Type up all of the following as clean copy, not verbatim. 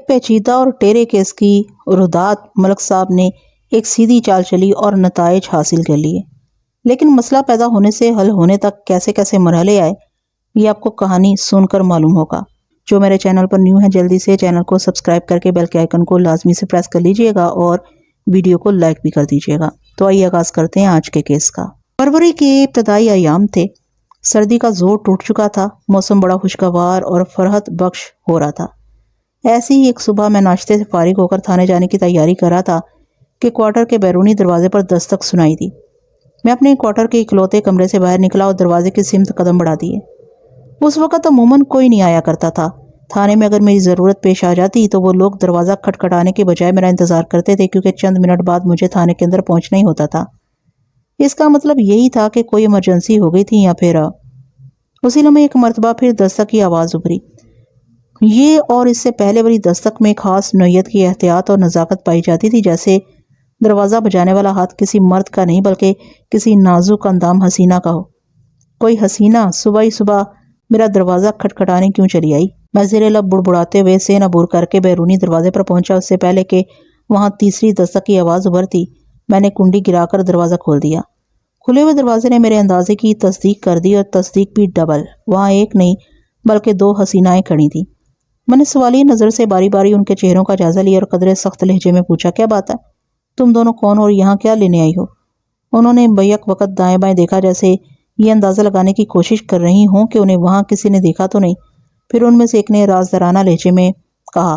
پیچیدہ اور ٹیرے کیس کی رودات ملک صاحب نے ایک سیدھی چال چلی اور نتائج حاصل کر لیے، لیکن مسئلہ پیدا ہونے سے حل ہونے تک کیسے کیسے مرحلے آئے یہ آپ کو کہانی سن کر معلوم ہوگا۔ جو میرے چینل پر نیو ہے جلدی سے چینل کو سبسکرائب کر کے بیل کے آئیکن کو لازمی سے پریس کر لیجئے گا اور ویڈیو کو لائک بھی کر دیجئے گا۔ تو آئیے آغاز کرتے ہیں آج کے کیس کا۔ فروری کے ابتدائی ایام تھے، سردی کا زور ٹوٹ چکا تھا، موسم بڑا خوشگوار اور فرحت بخش ہو رہا تھا۔ ایسی ہی ایک صبح میں ناشتے سے فارغ ہو کر تھانے جانے کی تیاری کر رہا تھا کہ کوارٹر کے بیرونی دروازے پر دستک سنائی دی۔ میں اپنے کوارٹر کے اکلوتے کمرے سے باہر نکلا اور دروازے کی سمت قدم بڑھا دیے۔ اس وقت عموماً کوئی نہیں آیا کرتا تھا۔ تھانے میں اگر میری ضرورت پیش آ جاتی تو وہ لوگ دروازہ کھٹکھٹانے کے بجائے میرا انتظار کرتے تھے، کیونکہ چند منٹ بعد مجھے تھانے کے اندر پہنچنا ہی ہوتا تھا۔ اس کا مطلب یہی تھا کہ کوئی ایمرجنسی ہو گئی تھی یا پھر اسی لمحے ایک مرتبہ پھر دستک کی آواز ابھری۔ یہ اور اس سے پہلے والی دستک میں خاص نوعیت کی احتیاط اور نزاکت پائی جاتی تھی، جیسے دروازہ بجانے والا ہاتھ کسی مرد کا نہیں بلکہ کسی نازک اندام حسینہ کا ہو۔ کوئی حسینہ صبح ہی صبح میرا دروازہ کھٹکھٹانے کیوں چلی آئی؟ میں زیر لب بڑبڑاتے ہوئے سین عبور کر کے بیرونی دروازے پر پہنچا۔ اس سے پہلے کہ وہاں تیسری دستک کی آواز ابھرتی میں نے کنڈی گرا کر دروازہ کھول دیا۔ کھلے ہوئے دروازے نے میرے اندازے کی تصدیق کر دی، اور تصدیق بھی ڈبل۔ وہاں ایک نہیں بلکہ دو حسینائیں کھڑی تھیں۔ میں نے سوالی نظر سے باری باری ان کے چہروں کا جائزہ لیا اور قدرے سخت لہجے میں پوچھا، کیا بات ہے؟ تم دونوں کون اور یہاں کیا لینے آئی ہو؟ انہوں نے بیک وقت دائیں بائیں دیکھا، جیسے یہ اندازہ لگانے کی کوشش کر رہی ہوں کہ انہیں وہاں کسی نے دیکھا تو نہیں۔ پھر ان میں سے ایک نے رازدارانہ لہجے میں کہا،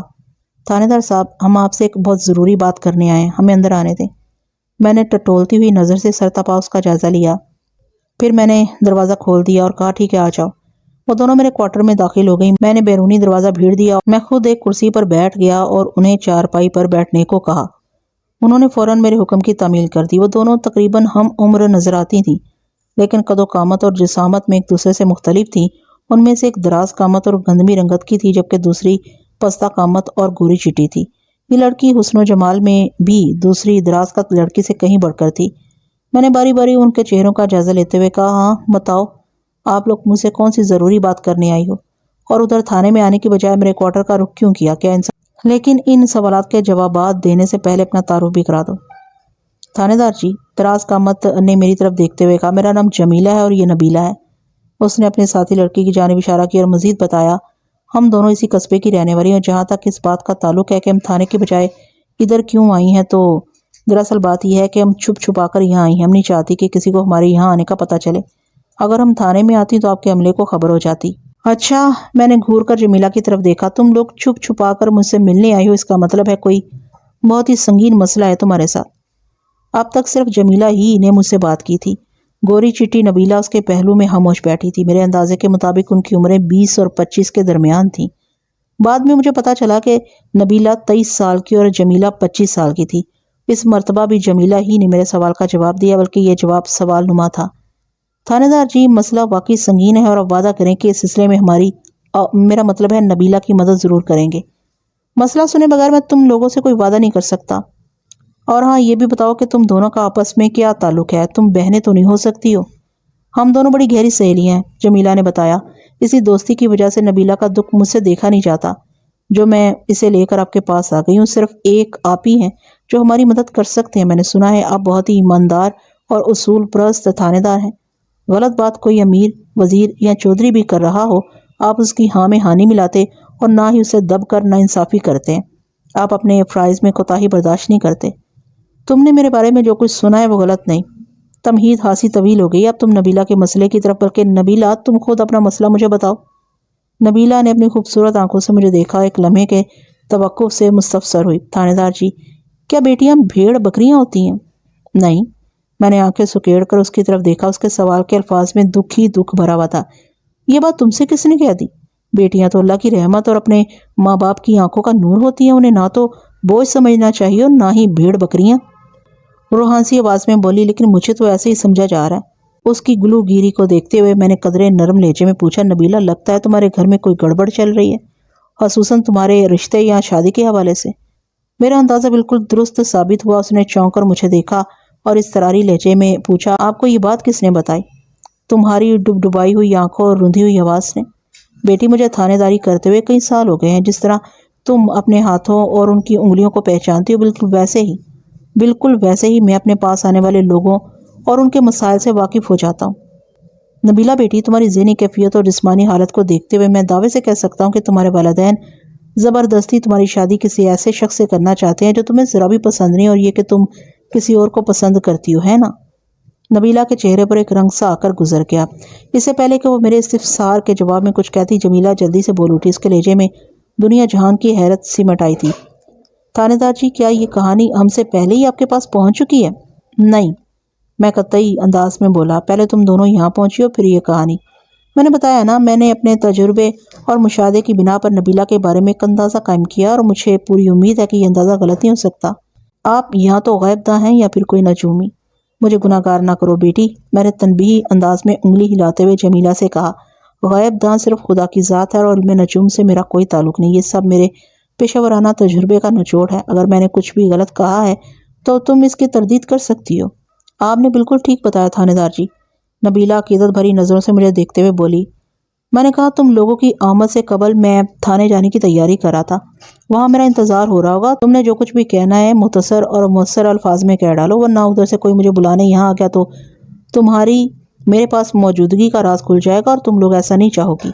تھانے دار صاحب، ہم آپ سے ایک بہت ضروری بات کرنے آئے ہیں، ہمیں اندر آنے دیں۔ میں نے ٹٹولتی ہوئی نظر سے سرتاپا اس کا جائزہ لیا، پھر میں نے دروازہ کھول دیا اور کہا، ٹھیک ہے، آ جاؤ۔ وہ دونوں میرے کوارٹر میں داخل ہو گئی۔ میں نے بیرونی دروازہ بھیڑ دیا، میں خود ایک کرسی پر بیٹھ گیا اور انہیں چارپائی پر بیٹھنے کو کہا۔ انہوں نے فوراً میرے حکم کی تعمیل کر دی۔ وہ دونوں تقریباً ہم عمر نظر آتی تھیں، لیکن قد و قامت اور جسامت میں ایک دوسرے سے مختلف تھیں۔ ان میں سے ایک دراز قامت اور گندمی رنگت کی تھی، جبکہ دوسری پستہ قامت اور گوری چٹی تھی۔ یہ لڑکی حسن و جمال میں بھی دوسری دراز قد لڑکی سے کہیں بڑھ کر تھی۔ میں نے باری باری ان کے چہروں کا جائزہ لیتے ہوئے کہا، ہاں بتاؤ، آپ لوگ مجھ سے کون سی ضروری بات کرنے آئی ہو، اور ادھر تھانے میں آنے کی بجائے میرے کوارٹر کا رخ کیوں کیا؟ کیا انسان؟ لیکن ان سوالات کے جوابات دینے سے پہلے اپنا تعارف بھی کرا دو۔ تھانے دار جی، دراز قامت نے میری طرف دیکھتے ہوئے کہا، میرا نام جمیلہ ہے اور یہ نبیلہ ہے۔ اس نے اپنے ساتھی لڑکی کی جانب اشارہ کیا اور مزید بتایا، ہم دونوں اسی قصبے کی رہنے والی ہیں، اور جہاں تک اس بات کا تعلق ہے کہ ہم تھانے کے بجائے ادھر کیوں آئی ہیں، تو دراصل بات یہ ہے کہ ہم چھپ چھپا کر یہاں آئی ہیں۔ ہم نہیں چاہتی کہ کسی کو ہمارے یہاں آنے کا پتہ چلے۔ اگر ہم تھانے میں آتی تو آپ کے عملے کو خبر ہو جاتی۔ اچھا، میں نے گھور کر جمیلہ کی طرف دیکھا، تم لوگ چھپ چھپا کر مجھ سے ملنے آئی ہو، اس کا مطلب ہے کوئی بہت ہی سنگین مسئلہ ہے تمہارے ساتھ۔ اب تک صرف جمیلہ ہی نے مجھ سے بات کی تھی۔ گوری چٹی نبیلہ اس کے پہلو میں خاموش بیٹھی تھی۔ میرے اندازے کے مطابق ان کی عمریں 20 اور 25 کے درمیان تھیں۔ بعد میں مجھے پتا چلا کہ نبیلہ 23 سال کی اور جمیلہ 25 سال کی تھی۔ اس مرتبہ بھی جمیلہ ہی نے میرے سوال کا جواب دیا، بلکہ یہ جواب سوال نما تھا۔ تھانے دار جی، مسئلہ واقعی سنگین ہے، اور اب وعدہ کریں کہ اس سلسلے میں میرا مطلب ہے نبیلہ کی مدد ضرور کریں گے۔ مسئلہ سنے بغیر میں تم لوگوں سے کوئی وعدہ نہیں کر سکتا۔ اور ہاں، یہ بھی بتاؤ کہ تم دونوں کا آپس میں کیا تعلق ہے؟ تم بہنیں تو نہیں ہو سکتی ہو؟ ہم دونوں بڑی گہری سہیلیاں ہیں، جمیلہ نے بتایا۔ اسی دوستی کی وجہ سے نبیلہ کا دکھ مجھ سے دیکھا نہیں جاتا، جو میں اسے لے کر آپ کے پاس آ گئی ہوں۔ صرف ایک آپ ہی ہیں جو ہماری مدد کر سکتے ہیں۔ میں نے سنا ہے آپ بہت ہی ایماندار اور اصول پرست تھانے دار ہیں۔ غلط بات کوئی امیر، وزیر یا چودھری بھی کر رہا ہو، آپ اس کی ہاں میں ہاں نہیں ملاتے، اور نہ ہی اسے دب کر ناانصافی کرتے ہیں۔ آپ اپنے فرائض میں کوتاہی برداشت نہیں کرتے۔ تم نے میرے بارے میں جو کچھ سنا ہے وہ غلط نہیں۔ تمہید خاصی طویل ہو گئی اب تم نبیلہ کے مسئلے کی طرف، بلکہ نبیلہ تم خود اپنا مسئلہ مجھے بتاؤ۔ نبیلہ نے اپنی خوبصورت آنکھوں سے مجھے دیکھا، ایک لمحے کے توقف سے مستفسر ہوئی، تھانے دار جی، کیا بیٹیاں بھیڑ بکریاں ہوتی ہیں؟ نہیں۔ میں نے آنکھیں سکیڑ کر اس کی طرف دیکھا، اس کے سوال کے الفاظ میں دکھ ہی دکھ بھرا ہوا تھا۔ یہ بات تم سے کس نے کہہ دی؟ بیٹیاں تو اللہ کی رحمت اور اپنے ماں باپ کی آنکھوں کا نور ہوتی ہیں، انہیں نہ تو بوجھ سمجھنا چاہیے اور نہ ہی بھیڑ بکریاں۔ روحانسی آواز میں بولی، لیکن مجھے تو ایسے ہی سمجھا جا رہا ہے۔ اس کی گلو گیری کو دیکھتے ہوئے میں نے قدرے نرم لہجے میں پوچھا، نبیلہ، لگتا ہے تمہارے گھر میں کوئی گڑبڑ چل رہی ہے، خصوصاً تمہارے رشتے یا شادی کے حوالے سے۔ میرا اندازہ بالکل درست ثابت ہوا۔ اس نے چونک کر مجھے دیکھا اور اس طراری لہجے میں پوچھا، آپ کو یہ بات کس نے بتائی؟ تمہاری ڈبڈبائی ہوئی آنکھوں اور روندھی ہوئی آواز نے۔ بیٹی، مجھے تھانے داری کرتے ہوئے کئی سال ہو گئے ہیں۔ جس طرح تم اپنے ہاتھوں اور ان کی انگلیوں کو پہچانتی ہو، بالکل ویسے ہی میں اپنے پاس آنے والے لوگوں اور ان کے مسائل سے واقف ہو جاتا ہوں۔ نبیلہ بیٹی، تمہاری ذہنی کیفیت اور جسمانی حالت کو دیکھتے ہوئے میں دعوے سے کہہ سکتا ہوں کہ تمہارے والدین زبردستی تمہاری شادی کسی ایسے شخص سے کرنا چاہتے ہیں جو تمہیں ذرا بھی پسند نہیں، اور یہ کہ تم کسی اور کو پسند کرتی ہو، ہے نا؟ نبیلہ کے چہرے پر ایک رنگ سا آ کر گزر گیا۔ اس سے پہلے کہ وہ میرے استفسار کے جواب میں کچھ کہتی، جمیلہ جلدی سے بول اٹھی۔ اس کے لہجے میں دنیا جہان کی حیرت سمٹ آئی تھی۔ تھانے دار جی، کیا یہ کہانی ہم سے پہلے ہی آپ کے پاس پہنچ چکی ہے؟ نہیں، میں قطعی انداز میں بولا، پہلے تم دونوں یہاں پہنچی ہو، پھر یہ کہانی۔ میں نے بتایا نا، میں نے اپنے تجربے اور مشاہدے کی بنا پر نبیلہ کے بارے میں ایک اندازہ قائم کیا، اور مجھے پوری امید ہے کہ یہ اندازہ غلط نہیں ہو سکتا۔ آپ یہاں تو غیب داں ہیں یا پھر کوئی نجومی۔ مجھے گناہ گار نہ کرو بیٹی، میں نے تنبیہی انداز میں انگلی ہلاتے ہوئے جمیلہ سے کہا۔ غیب داں صرف خدا کی ذات ہے، اور علم نجوم سے میرا کوئی تعلق نہیں۔ یہ سب میرے پیشہ ورانہ تجربے کا نچوڑ ہے۔ اگر میں نے کچھ بھی غلط کہا ہے تو تم اس کی تردید کر سکتی ہو۔ آپ نے بالکل ٹھیک بتایا تھانے دار جی، نبیلہ عقیدت بھری نظروں سے مجھے دیکھتے ہوئے بولی۔ میں نے کہا، تم لوگوں کی آمد سے قبل میں تھانے جانے کی تیاری کر رہا تھا، وہاں میرا انتظار ہو رہا ہوگا۔ تم نے جو کچھ بھی کہنا ہے مختصر اور مؤثر الفاظ میں کہہ ڈالو، ورنہ ادھر سے کوئی مجھے بلانے یہاں آ گیا تو تمہاری میرے پاس موجودگی کا راز کھل جائے گا، اور تم لوگ ایسا نہیں چاہو گی۔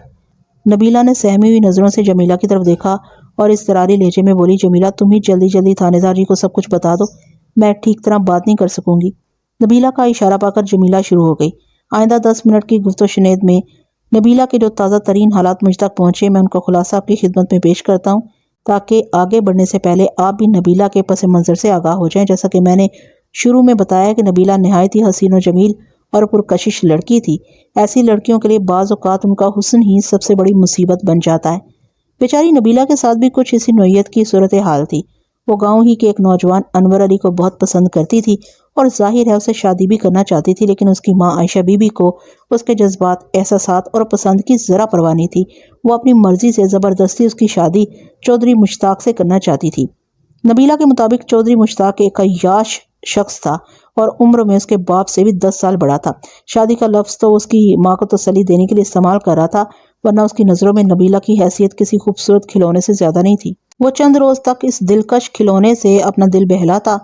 نبیلہ نے سہمی ہوئی نظروں سے جمیلہ کی طرف دیکھا اور اضطراری لہجے میں بولی، جمیلہ تم ہی جلدی تھانے دار جی کو سب کچھ بتا دو، میں ٹھیک طرح بات نہیں کر سکوں گی۔ نبیلہ کا اشارہ پا کر جمیلہ شروع ہو گئی۔ آئندہ 10 منٹ کی گفت و شنید میں نبیلہ کے جو تازہ ترین حالات مجھ تک پہنچے، میں ان کو خلاصہ آپ کی خدمت میں پیش کرتا ہوں، تاکہ آگے بڑھنے سے پہلے آپ بھی نبیلہ کے پس منظر سے آگاہ ہو جائیں۔ جیسا کہ میں نے شروع میں بتایا کہ نبیلہ نہایت ہی حسین و جمیل اور پرکشش لڑکی تھی۔ ایسی لڑکیوں کے لیے بعض اوقات ان کا حسن ہی سب سے بڑی مصیبت بن جاتا ہے۔ بیچاری نبیلہ کے ساتھ بھی کچھ اسی نوعیت کی صورتحال تھی۔ وہ گاؤں ہی کے ایک نوجوان انور علی کو بہت پسند کرتی تھی، اور ظاہر ہے اسے شادی بھی کرنا چاہتی تھی، لیکن اس کی ماں عائشہ بی بی کو اس کے جذبات، احساسات اور پسند کی ذرا پرواہ نہیں تھی۔ وہ اپنی مرضی سے زبردستی اس کی شادی چودھری مشتاق سے کرنا چاہتی تھی۔ نبیلہ کے مطابق چودھری مشتاق ایک عیاش شخص تھا اور عمر میں اس کے باپ سے بھی 10 سال بڑا تھا۔ شادی کا لفظ تو اس کی ماں کو تسلی دینے کے لیے استعمال کر رہا تھا، ورنہ اس کی نظروں میں نبیلہ کی حیثیت کسی خوبصورت کھلونے سے زیادہ نہیں تھی۔ وہ چند روز تک اس دلکش کھلونے سے اپنا دل بہلاتا،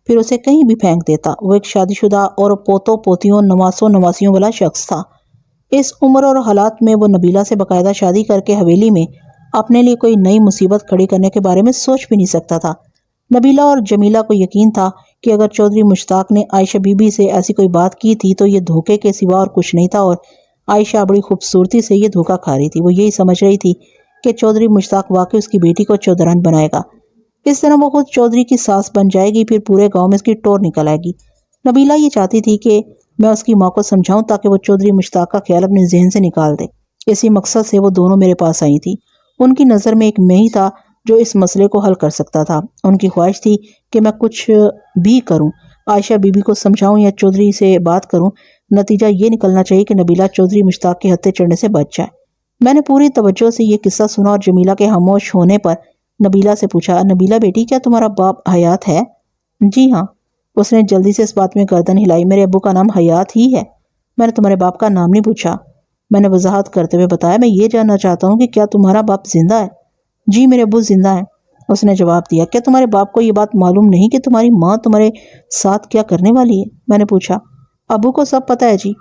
پھر اسے کہیں بھی پھینک دیتا۔ وہ ایک شادی شدہ اور پوتوں پوتیوں نواسوں نواسیوں والا شخص تھا۔ اس عمر اور حالات میں وہ نبیلہ سے باقاعدہ شادی کر کے حویلی میں اپنے لیے کوئی نئی مصیبت کھڑی کرنے کے بارے میں سوچ بھی نہیں سکتا تھا۔ نبیلہ اور جمیلہ کو یقین تھا کہ اگر چودھری مشتاق نے عائشہ بی بی سے ایسی کوئی بات کی تھی تو یہ دھوکے کے سوا اور کچھ نہیں تھا، اور عائشہ بڑی خوبصورتی سے یہ دھوکہ کھا رہی تھی۔ وہ یہی سمجھ رہی تھی کہ چودھری مشتاق واقعی اس کی بیٹی کو چودھران بنائے گا۔ اس طرح وہ خود چودھری کی ساس بن جائے گی، پھر پورے گاؤں میں اس کی ٹور نکل آئے گی۔ نبیلہ یہ چاہتی تھی کہ میں اس کی ماں کو سمجھاؤں تاکہ وہ چودھری مشتاق کا خیال اپنے ذہن سے نکال دے۔ اسی مقصد سے وہ دونوں میرے پاس آئی تھی۔ ان کی نظر میں ایک میں ہی تھا جو اس مسئلے کو حل کر سکتا تھا۔ ان کی خواہش تھی کہ میں کچھ بھی کروں، عائشہ بی بی کو سمجھاؤں یا چودھری سے بات کروں، نتیجہ یہ نکلنا چاہیے کہ نبیلہ چودھری مشتاق کے ہتھے چڑھنے سے بچ جائے۔ میں نے پوری توجہ سے یہ قصہ سنا اور جمیلہ کے خاموش ہونے پر نبیلہ سے پوچھا، نبیلہ بیٹی، کیا تمہارا باپ حیات ہے؟ جی ہاں۔ اس نے جلدی سے اس بات میں گردن ہلائی، میرے ابو کا نام حیات ہی ہے۔ میں نے تمہارے باپ کا نام نہیں پوچھا۔ میں نے وضاحت کرتے ہوئے بتایا، میں یہ جاننا چاہتا ہوں کہ کیا تمہارا باپ زندہ ہے؟ جی، میرے ابو زندہ ہیں، اس نے جواب دیا۔ کیا تمہارے باپ کو یہ بات معلوم نہیں کہ تمہاری ماں تمہارے ساتھ کیا کرنے والی ہے؟ میں نے پوچھا۔ ابو کو سب پتہ ہے جی،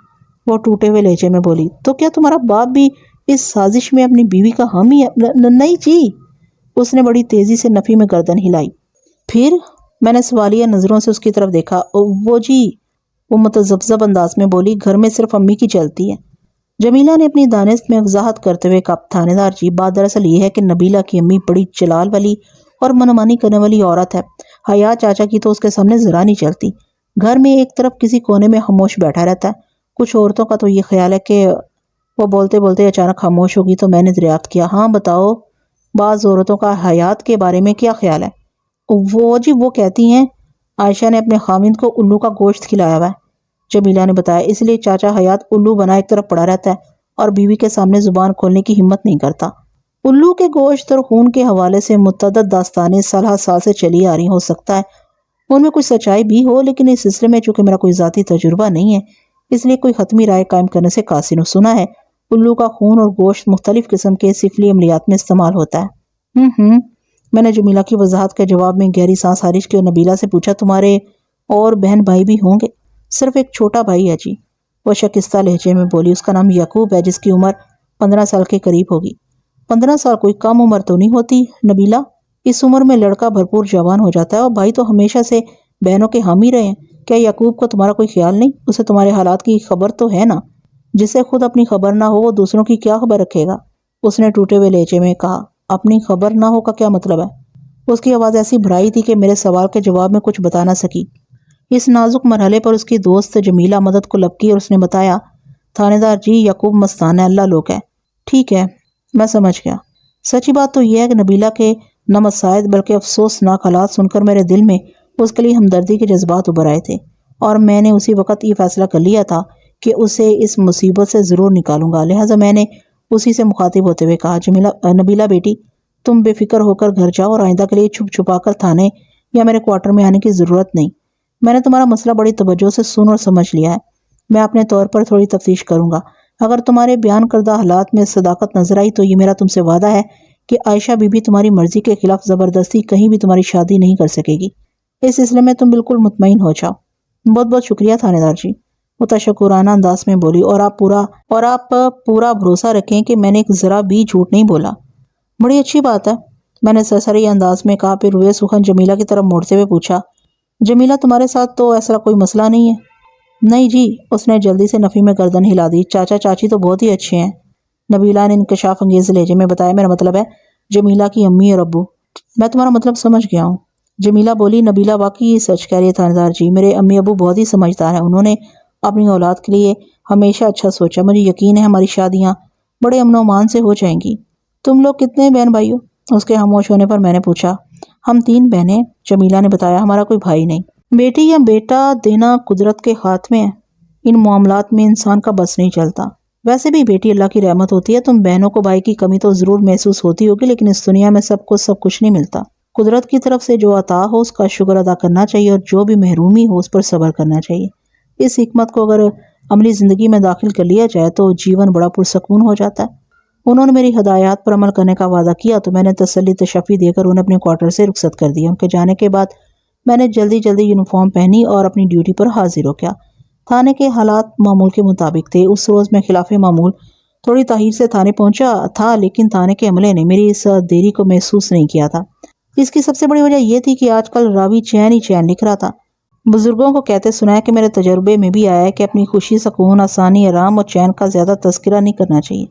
وہ ٹوٹے ہوئے لہجے میں بولی۔ تو کیا تمہارا باپ بھی اس سازش میں اپنی بیوی کا حامی ہے؟ نہیں جی، اس نے بڑی تیزی سے نفی میں گردن ہلائی۔ پھر؟ میں نے سوالیہ نظروں سے اس کی طرف دیکھا۔ وہ جی، وہ متذبذب انداز میں بولی، گھر میں صرف امی کی چلتی ہے۔ جمیلہ نے اپنی دانست میں وضاحت کرتے ہوئے کہا، تھانے دار جی، بات دراصل یہ ہے کہ نبیلہ کی امی بڑی چلال والی اور منمانی کرنے والی عورت ہے۔ حیات چاچا کی تو اس کے سامنے ذرا نہیں چلتی، گھر میں ایک طرف کسی کونے میں خاموش بیٹھا رہتا ہے۔ کچھ عورتوں کا تو یہ خیال ہے کہ وہ بولتے بولتے اچانک خاموش ہوگی، تو میں نے دریافت کیا، ہاں بتاؤ، بعض عورتوں کا حیات کے بارے میں کیا خیال ہے؟ وہ جی، وہ کہتی ہیں عائشہ نے اپنے خاوند کو الو کا گوشت کھلایا ہوا ہے، جمیلہ نے بتایا، اس لیے چاچا حیات الو بنا ایک طرف پڑا رہتا ہے اور بیوی کے سامنے زبان کھولنے کی ہمت نہیں کرتا۔ الو کے گوشت اور خون کے حوالے سے متعدد داستانیں سالہ سال سے چلی آ رہی، ہو سکتا ہے ان میں کچھ سچائی بھی ہو، لیکن اس سلسلے میں چونکہ میرا کوئی ذاتی تجربہ نہیں ہے، اس لیے کوئی حتمی رائے قائم کرنے سے قاصر ہوں۔ سنا ہے الو کا خون اور گوشت مختلف قسم کے سفلی عملیات میں استعمال ہوتا ہے۔ میں نے جمیلہ کی وضاحت کے جواب میں گہری سانس خارج کی اور نبیلہ سے پوچھا تمہارے اور بہن بھائی بھی ہوں گے؟ صرف ایک چھوٹا بھائی ہے جی، وہ شکستہ لہجے میں بولی۔ اس کا نام یعقوب ہے، جس کی عمر 15 سال کے قریب ہوگی۔ 15 سال کوئی کم عمر تو نہیں ہوتی نبیلہ؟ اس عمر میں لڑکا بھرپور جوان ہو جاتا ہے، اور بھائی تو ہمیشہ سے بہنوں کے حامی رہے ہیں۔ کیا یعقوب کو تمہارا کوئی خیال نہیں؟ اسے تمہارے حالات کی خبر تو ہے نا؟ جسے خود اپنی خبر نہ ہو وہ دوسروں کی کیا خبر رکھے گا؟ اس نے ٹوٹے ہوئے لہجے میں کہا۔ اپنی خبر نہ ہو کا کیا مطلب ہے؟ اس کی آواز ایسی بھرائی تھی کہ میرے سوال کے جواب میں کچھ بتا نہ سکی۔ اس نازک مرحلے پر اس کی دوست جمیلہ مدد کو لپکی اور اس نے بتایا، تھانے دار جی، یعقوب مستانہ اللہ لوگ ہے۔ ٹھیک ہے، میں سمجھ گیا۔ سچی بات تو یہ ہے کہ نبیلہ کے نہ مسائد بلکہ افسوسناک حالات سن کر میرے دل میں اس کے لیے ہمدردی کے جذبات ابھر آئے تھے، اور میں نے اسی وقت یہ فیصلہ کر لیا تھا کہ اسے اس مصیبت سے ضرور نکالوں گا۔ لہٰذا میں نے اسی سے مخاطب ہوتے ہوئے کہا، نبیلہ بیٹی، تم بے فکر ہو کر گھر جاؤ اور آئندہ کے لیے چھپ چھپا کر تھانے یا میرے کوارٹر میں آنے کی ضرورت نہیں۔ میں نے تمہارا مسئلہ بڑی توجہ سے سن اور سمجھ لیا ہے۔ میں اپنے طور پر تھوڑی تفتیش کروں گا۔ اگر تمہارے بیان کردہ حالات میں صداقت نظر آئی تو یہ میرا تم سے وعدہ ہے کہ عائشہ بی بی تمہاری مرضی کے خلاف زبردستی کہیں بھی تمہاری شادی نہیں کر سکے گی۔ اس سلسلے میں تم بالکل مطمئن ہو جاؤ۔ بہت بہت شکریہ تھانے دار جی، وہ تشکرانہ انداز میں بولی، اور آپ پورا بھروسہ رکھیں کہ میں نے ایک ذرا بھی جھوٹ نہیں بولا۔ بڑی اچھی بات ہے، میں نے سرسری انداز میں کہا، پھر روئے سخن جمیلہ کی طرف موڑتے ہوئے پوچھا، جمیلہ تمہارے ساتھ تو ایسا کوئی مسئلہ نہیں ہے؟ نہیں جی، اس نے جلدی سے نفی میں گردن ہلا دی، چاچا چاچی تو بہت ہی اچھے ہیں۔ نبیلہ نے انکشاف انگیز لہجے میں بتایا، میرا مطلب ہے جمیلہ کی امی اور ابو۔ میں تمہارا مطلب سمجھ گیا ہوں، جمیلہ بولی۔ نبیلہ واقعی سچ کہہ رہی ہے تھانے دار جی، میرے امی ابو بہت ہی سمجھدار ہیں، انہوں نے اپنی اولاد کے لیے ہمیشہ اچھا سوچا۔ مجھے یقین ہے ہماری شادیاں بڑے امن و امان سے ہو جائیں گی۔ تم لوگ کتنے بہن بھائی ہو؟ اس کے خاموش ہونے پر میں نے پوچھا۔ ہم 3 بہنیں، جمیلہ نے بتایا، ہمارا کوئی بھائی نہیں۔ بیٹی یا بیٹا دینا قدرت کے ہاتھ میں ہے، ان معاملات میں انسان کا بس نہیں چلتا۔ ویسے بھی بیٹی اللہ کی رحمت ہوتی ہے، تم بہنوں کو بھائی کی کمی تو ضرور محسوس ہوتی ہوگی، لیکن اس دنیا میں سب کچھ نہیں ملتا۔ قدرت کی طرف سے جو عطا ہو اس کا شکر ادا کرنا چاہیے، اور جو بھی محرومی ہو اس پر صبر کرنا چاہیے۔ اس حکمت کو اگر عملی زندگی میں داخل کر لیا جائے تو جیون بڑا پرسکون ہو جاتا ہے۔ انہوں نے میری ہدایات پر عمل کرنے کا وعدہ کیا تو میں نے تسلی تشفی دے کر انہیں اپنے کوارٹر سے رخصت کر دیا۔ ان کے جانے کے بعد میں نے جلدی یونیفارم پہنی اور اپنی ڈیوٹی پر حاضر ہو گیا۔ تھانے کے حالات معمول کے مطابق تھے۔ اس روز میں خلاف معمول تھوڑی تاخیر سے تھانے پہنچا تھا، لیکن تھانے کے عملے نے میری اس دیری کو محسوس نہیں کیا تھا۔ اس کی سب سے بڑی وجہ یہ تھی کہ آج کل راوی چین ہی چین لکھ رہا تھا۔ بزرگوں کو کہتے سنا ہے کہ میرے تجربے میں بھی آیا ہے کہ اپنی خوشی، سکون، آسانی، آرام اور چین کا زیادہ تذکرہ نہیں کرنا چاہیے۔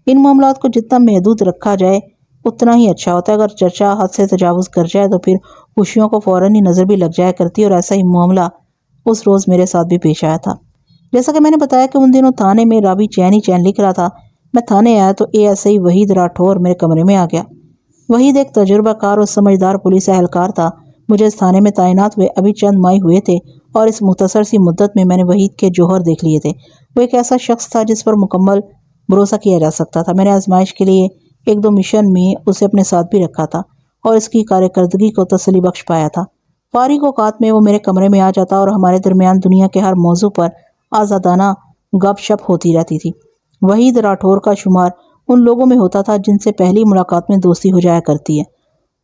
ان معاملات کو جتنا محدود رکھا جائے اتنا ہی اچھا ہوتا ہے۔ اگر چرچا حد سے تجاوز کر جائے تو پھر خوشیوں کو فوراً ہی نظر بھی لگ جایا کرتی ہے، اور ایسا ہی معاملہ اس روز میرے ساتھ بھی پیش آیا تھا۔ جیسا کہ میں نے بتایا کہ ان دنوں تھانے میں راوی چین ہی چین لکھ رہا تھا، میں تھانے آیا تو ASI وحید راٹھور میرے کمرے میں آ گیا۔ وحید ایک تجربہ کار اور سمجھدار پولیس اہلکار تھا۔ مجھے اس تھانے میں تعینات ہوئے ابھی چند ماہ ہوئے تھے، اور اس مختصر سی مدت میں نے وحید کے جوہر دیکھ لیے تھے۔ وہ ایک ایسا شخص تھا جس پر مکمل بھروسہ کیا جا سکتا تھا۔ میں نے آزمائش کے لیے 1-2 مشن میں اسے اپنے ساتھ بھی رکھا تھا اور اس کی کارکردگی کو تسلی بخش پایا تھا۔ فارغ اوقات میں وہ میرے کمرے میں آ جاتا اور ہمارے درمیان دنیا کے ہر موضوع پر آزادانہ گپ شپ ہوتی رہتی تھی۔ وحید راٹھور کا شمار ان لوگوں میں ہوتا تھا جن سے پہلی ملاقات میں دوستی ہو جایا کرتی ہے۔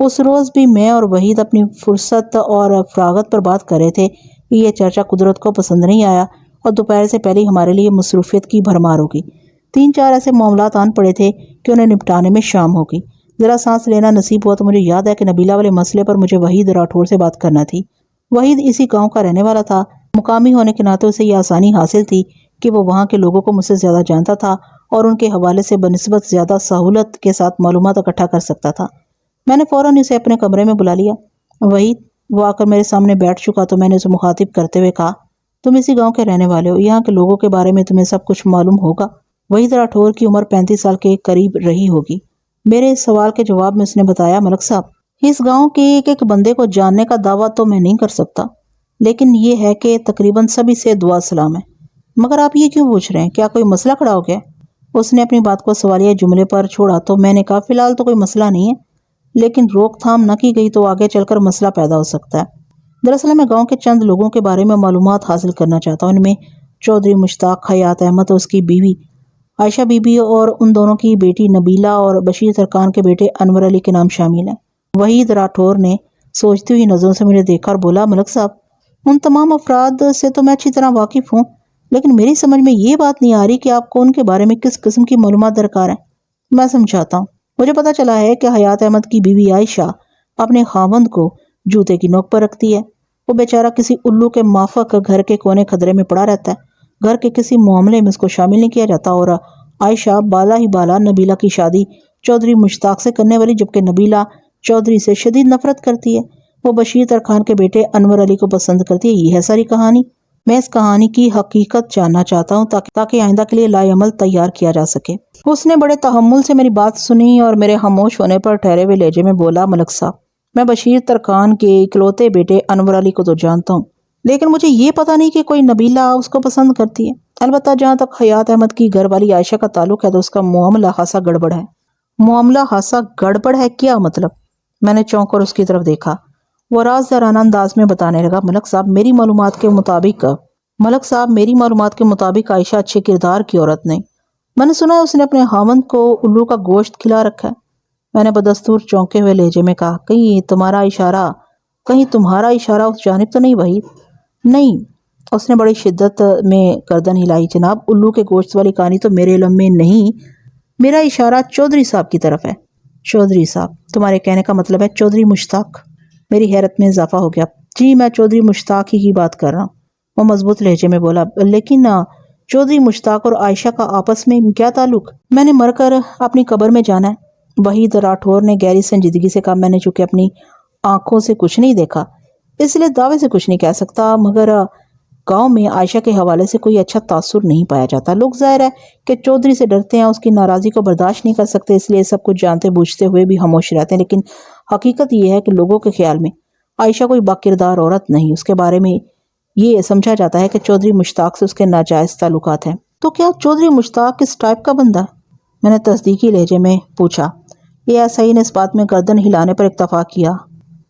اس روز بھی میں اور وحید اپنی فرصت اور فراغت پر بات کر رہے تھے کہ یہ چرچا قدرت کو پسند نہیں آیا اور دوپہر سے پہلے ہمارے لیے مصروفیت کی بھرمار ہوگی۔ 3-4 ایسے معاملات آن پڑے تھے کہ انہیں نپٹانے میں شام ہوگی۔ ذرا سانس لینا نصیب ہوا تو مجھے یاد ہے کہ نبیلہ والے مسئلے پر مجھے وحید راٹھور سے بات کرنا تھی۔ وحید اسی گاؤں کا رہنے والا تھا۔ مقامی ہونے کے ناطے اسے یہ آسانی حاصل تھی کہ وہ وہاں کے لوگوں کو مجھ سے زیادہ جانتا تھا اور ان کے حوالے سے بنسبت زیادہ سہولت کے ساتھ معلومات اکٹھا کر سکتا تھا۔ میں نے فوراً اسے اپنے کمرے میں بلا لیا۔ وحید، وہ آ کر میرے سامنے بیٹھ چکا تو میں نے اسے مخاطب کرتے ہوئے کہا، تم اسی گاؤں کے رہنے والے ہو، یہاں کے لوگوں کے بارے میں تمہیں سب کچھ معلوم ہوگا۔ وحید راٹھور کی عمر 35 سال کے قریب رہی ہوگی۔ میرے اس سوال کے جواب میں اس نے بتایا، ملک صاحب، اس گاؤں کے ایک بندے کو جاننے کا دعویٰ تو میں نہیں کر سکتا، لیکن یہ ہے کہ تقریباً سبھی سے دعا سلام ہے۔ مگر آپ یہ کیوں پوچھ رہے ہیں؟ کیا کوئی مسئلہ کھڑا ہو گیا؟ اس نے اپنی بات کو سوالیہ جملے پر چھوڑا تو میں نے کہا، فی الحال تو کوئی مسئلہ نہیں ہے، لیکن روک تھام نہ کی گئی تو آگے چل کر مسئلہ پیدا ہو سکتا ہے۔ دراصل میں گاؤں کے چند لوگوں کے بارے میں معلومات حاصل کرنا چاہتا ہوں۔ ان میں چودھری مشتاق حیات احمد اور اس کی بیوی عائشہ بی بی اور ان دونوں کی بیٹی نبیلہ اور بشیر ترکان کے بیٹے انور علی کے نام شامل ہیں۔ وحید راٹھور نے سوچتی ہوئی نظروں سے مجھے دیکھا اور بولا، ملک صاحب، ان تمام افراد سے تو میں اچھی طرح واقف ہوں، لیکن میری سمجھ میں یہ بات نہیں آ رہی کہ آپ کو ان کے بارے میں کس قسم کی معلومات درکار ہیں۔ میں سمجھاتا ہوں۔ مجھے پتا چلا ہے کہ حیات احمد کی بیوی عائشہ اپنے خاوند کو جوتے کی نوک پر رکھتی ہے۔ وہ بیچارہ کسی الو کے مافک گھر کے کونے خدرے میں پڑا رہتا ہے، گھر کے کسی معاملے میں اس کو شامل نہیں کیا جاتا، اور عائشہ بالا ہی بالا نبیلہ کی شادی چودھری مشتاق سے کرنے والی، جبکہ نبیلہ چودھری سے شدید نفرت کرتی ہے۔ وہ بشیر ترکھان کے بیٹے انور علی کو پسند کرتی ہے۔ یہ ہے ساری کہانی۔ میں اس کہانی کی حقیقت جاننا چاہتا ہوں تاکہ آئندہ کے لیے لائے عمل تیار کیا جا سکے۔ اس نے بڑے تحمل سے میری بات سنی اور میرے خاموش ہونے پر ٹھہرے ہوئے لہجے میں بولا، ملک صاحب، میں بشیر ترکھان کے اکلوتے بیٹے انور علی کو تو جانتا ہوں، لیکن مجھے یہ پتا نہیں کہ کوئی نبیلہ اس کو پسند کرتی ہے۔ البتہ جہاں تک حیات احمد کی گھر والی عائشہ کا تعلق ہے تو اس کا معاملہ خاصا گڑبڑ ہے۔ معاملہ خاصا گڑبڑ ہے؟ کیا مطلب؟ میں نے چونک کر اس کی طرف دیکھا۔ وہ رازدارانہ انداز میں بتانے لگا، ملک صاحب میری معلومات کے مطابق عائشہ اچھے کردار کی عورت نہیں۔ میں نے سنا ہے اس نے اپنے خاوند کو الو کا گوشت کھلا رکھا ہے۔ میں نے بدستور چونکے ہوئے لہجے میں کہا، کہیں تمہارا اشارہ اس جانب تو نہیں وحید؟ نہیں۔ اس نے بڑی شدت میں گردن ہلائی، جناب الو کے گوشت والی کہانی تو میرے علم میں نہیں، میرا اشارہ چودھری صاحب کی طرف ہے۔ چودھری صاحب؟ تمہارے کہنے کا مطلب ہے چودھری مشتاق؟ میری حیرت میں اضافہ ہو گیا۔ جی، میں چودھری مشتاق ہی کی بات کر رہا ہوں۔ وہ مضبوط لہجے میں بولا، لیکن چودھری مشتاق اور عائشہ کا آپس میں کیا تعلق؟ میں نے مر کر اپنی قبر میں جانا ہے، وحید راٹھور نے گہری سنجیدگی سے کہا۔ میں نے چونکہ اپنی آنکھوں سے کچھ نہیں دیکھا اس لیے دعوے سے کچھ نہیں کہہ سکتا، مگر گاؤں میں عائشہ کے حوالے سے کوئی اچھا تاثر نہیں پایا جاتا۔ لوگ ظاہر ہے کہ چودھری سے ڈرتے ہیں، اس کی ناراضی کو برداشت نہیں کر سکتے، اس لیے سب کچھ جانتے بوجھتے ہوئے بھی خاموش رہتے ہیں۔ لیکن حقیقت یہ ہے کہ لوگوں کے خیال میں عائشہ کوئی باکردار عورت نہیں، اس کے بارے میں یہ سمجھا جاتا ہے کہ چودھری مشتاق سے اس کے ناجائز تعلقات ہیں۔ تو کیا چودھری مشتاق کس ٹائپ کا بندہ ہے؟ میں نے تصدیقی لہجے میں پوچھا۔ یہ ایسائی نے اس بات میں گردن ہلانے پر اکتفا کیا۔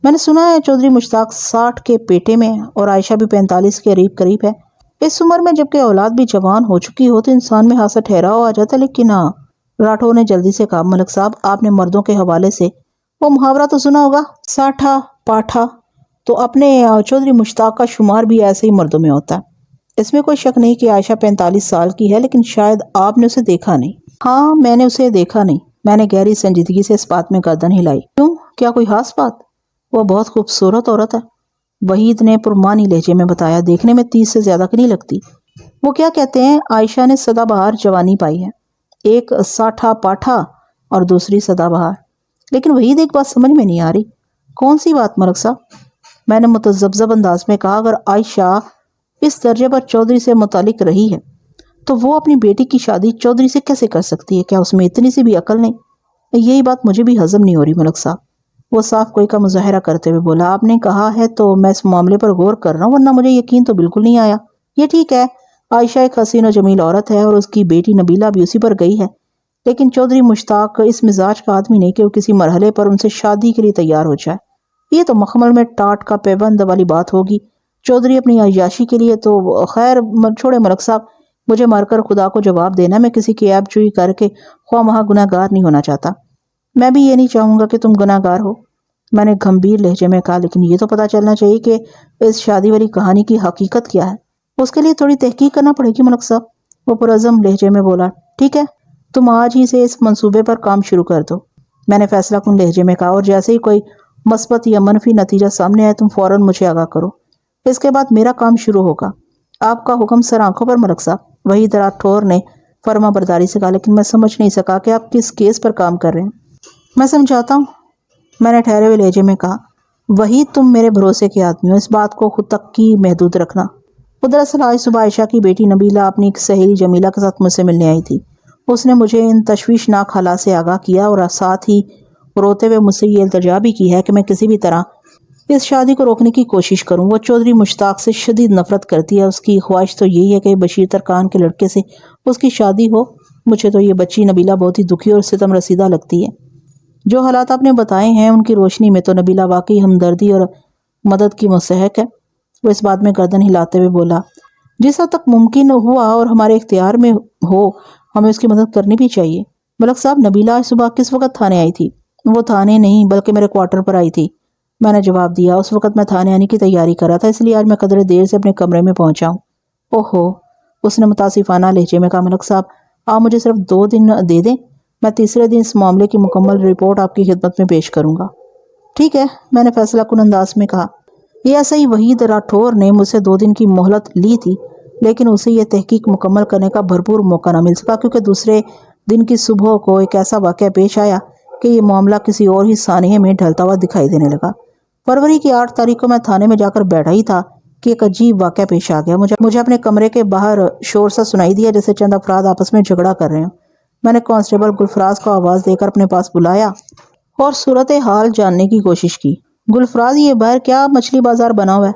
میں نے سنا ہے چودھری مشتاق 60 کے پیٹے میں اور عائشہ بھی 45 کے قریب ہے۔ اس عمر میں جبکہ اولاد بھی جوان ہو چکی ہو تو انسان میں خاصا ٹھہراؤ آ جاتا ہے۔ لیکن راٹھور نے جلدی سے کہا، ملک صاحب آپ نے مردوں کے حوالے سے وہ محاورہ تو سنا ہوگا، ساٹھا پاٹھا، تو اپنے چودھری مشتاق کا شمار بھی ایسے ہی مردوں میں ہوتا ہے۔ اس میں کوئی شک نہیں کہ عائشہ 45 سال کی ہے، لیکن شاید آپ نے اسے دیکھا نہیں۔ ہاں، میں نے اسے دیکھا نہیں۔ میں نے گہری سنجیدگی سے اس بات میں گردن ہلائی۔ کیوں؟ کیا کوئی خاص بات؟ وہ بہت خوبصورت عورت ہے، وحید نے پرمانی لہجے میں بتایا، دیکھنے میں 30 سے زیادہ کی نہیں لگتی۔ وہ کیا کہتے ہیں، عائشہ نے سدا بہار جوانی پائی ہے، ایک ساٹھا پاٹھا اور دوسری سدا بہار۔ لیکن وحید ایک بات سمجھ میں نہیں آ رہی۔ کون سی بات ملک صاحب؟ میں نے متذبذب انداز میں کہا، اگر عائشہ اس درجے پر چودھری سے متعلق رہی ہے تو وہ اپنی بیٹی کی شادی چودھری سے کیسے کر سکتی ہے؟ کیا اس میں اتنی سی بھی عقل نہیں؟ یہی بات مجھے بھی ہضم نہیں ہو رہی ملک صاحب۔ وہ صاف کوئی کا مظاہرہ کرتے ہوئے بولا، آپ نے کہا ہے تو میں اس معاملے پر غور کر رہا ہوں، ورنہ مجھے یقین تو بالکل نہیں آیا۔ یہ ٹھیک ہے، عائشہ ایک حسین و جمیل عورت ہے اور اس کی بیٹی نبیلہ بھی اسی پر گئی ہے، لیکن چودھری مشتاق اس مزاج کا آدمی نہیں کہ وہ کسی مرحلے پر ان سے شادی کے لیے تیار ہو جائے۔ یہ تو مخمل میں ٹاٹ کا پیبند والی بات ہوگی۔ چودھری اپنی عیاشی کے لیے تو خیر چھوڑے ملک صاحب، مجھے مر کر خدا کو جواب دینا، میں کسی کی عیب جوئی کر کے خواہ مخواہ گناہ گار نہیں ہونا چاہتا۔ میں بھی یہ نہیں چاہوں گا کہ تم گناہ گار ہو، میں نے گھمبیر لہجے میں کہا، لیکن یہ تو پتا چلنا چاہیے کہ اس شادی والی کہانی کی حقیقت کیا ہے۔ اس کے لیے تھوڑی تحقیق کرنا پڑے گی ملک صاحب۔ وہ پرعزم لہجے میں بولا، ٹھیک ہے، تم آج ہی سے اس منصوبے پر کام شروع کر دو، میں نے فیصلہ کن لہجے میں کہا، اور جیسے ہی کوئی مثبت یا منفی نتیجہ سامنے آئے تم فوراً مجھے آگاہ کرو۔ اس کے بعد میرا کام شروع ہوگا۔ آپ کا حکم سر آنکھوں پر ملک صاحب، وحید راٹھور نے فرما برداری سے کہا، لیکن میں سمجھ نہیں سکا کہ آپ کس کیس پر کام کر رہے ہیں۔ میں سمجھاتا ہوں، میں نے ٹھہرے ہوئے لہجے میں کہا۔ وحید تم میرے بھروسے کے آدمی ہو، اس بات کو خود تک کی محدود رکھنا۔ وہ دراصل آج صبح عائشہ کی بیٹی نبیلہ اپنی ایک سہیلی جمیلہ کے ساتھ مجھ سے ملنے آئی تھی۔ اس نے مجھے ان تشویشناک حالات سے آگاہ کیا اور ساتھ ہی روتے ہوئے مجھ سے یہ التجا بھی کی ہے کہ میں کسی بھی طرح اس شادی کو روکنے کی کوشش کروں۔ وہ چودھری مشتاق سے شدید نفرت کرتی ہے، اس کی خواہش تو یہی ہے کہ بشیر ترکان کے لڑکے سے اس کی شادی ہو۔ مجھے تو یہ بچی نبیلہ بہت ہی دکھی اور ستم رسیدہ لگتی ہے۔ جو حالات آپ نے بتائے ہیں ان کی روشنی میں تو نبیلہ واقعی ہمدردی اور مدد کی مستحق ہے۔ وہ اس بات میں گردن ہلاتے ہوئے بولا، جس حد تک ممکن ہوا اور ہمارے اختیار میں ہو ہمیں اس کی مدد کرنی بھی چاہیے۔ ملک صاحب، نبیلہ آج صبح کس وقت تھانے آئی تھی؟ وہ تھانے نہیں بلکہ میرے کوارٹر پر آئی تھی، میں نے جواب دیا۔ اس وقت میں تھانے آنے کی تیاری کر رہا تھا، اس لیے آج میں قدرے دیر سے اپنے کمرے میں پہنچا ہوں۔ اوہو، اس نے متاسفانہ لہجے میں کہا۔ ملک صاحب، آپ مجھے صرف 2 دن دے دیں، میں تیسرے دن اس معاملے کی مکمل رپورٹ آپ کی خدمت میں پیش کروں گا۔ ٹھیک ہے، میں نے فیصلہ کن انداز میں کہا۔ یہ ایسا ہی وحید راٹھور نے مجھ سے 2 دن کی مہلت لی تھی، لیکن اسے یہ تحقیق مکمل کرنے کا بھرپور موقع نہ مل سکا، کیونکہ دوسرے دن کی صبح کو ایک ایسا واقعہ پیش آیا کہ یہ معاملہ کسی اور ہی سانحے میں ڈھلتا ہوا دکھائی دینے لگا۔ فروری کی 8 تاریخ کو میں تھانے میں جا کر بیٹھا ہی تھا کہ ایک عجیب واقعہ پیش آ گیا۔ مجھے اپنے کمرے کے باہر شور سا سنائی دیا، جیسے چند افراد آپس میں جھگڑا کر رہے ہوں۔ میں نے کانسٹیبل گلفراز کو آواز دے کر اپنے پاس بلایا اور صورتحال جاننے کی کوشش کی۔ گلفراز، یہ باہر کیا مچھلی بازار بنا ہوا ہے؟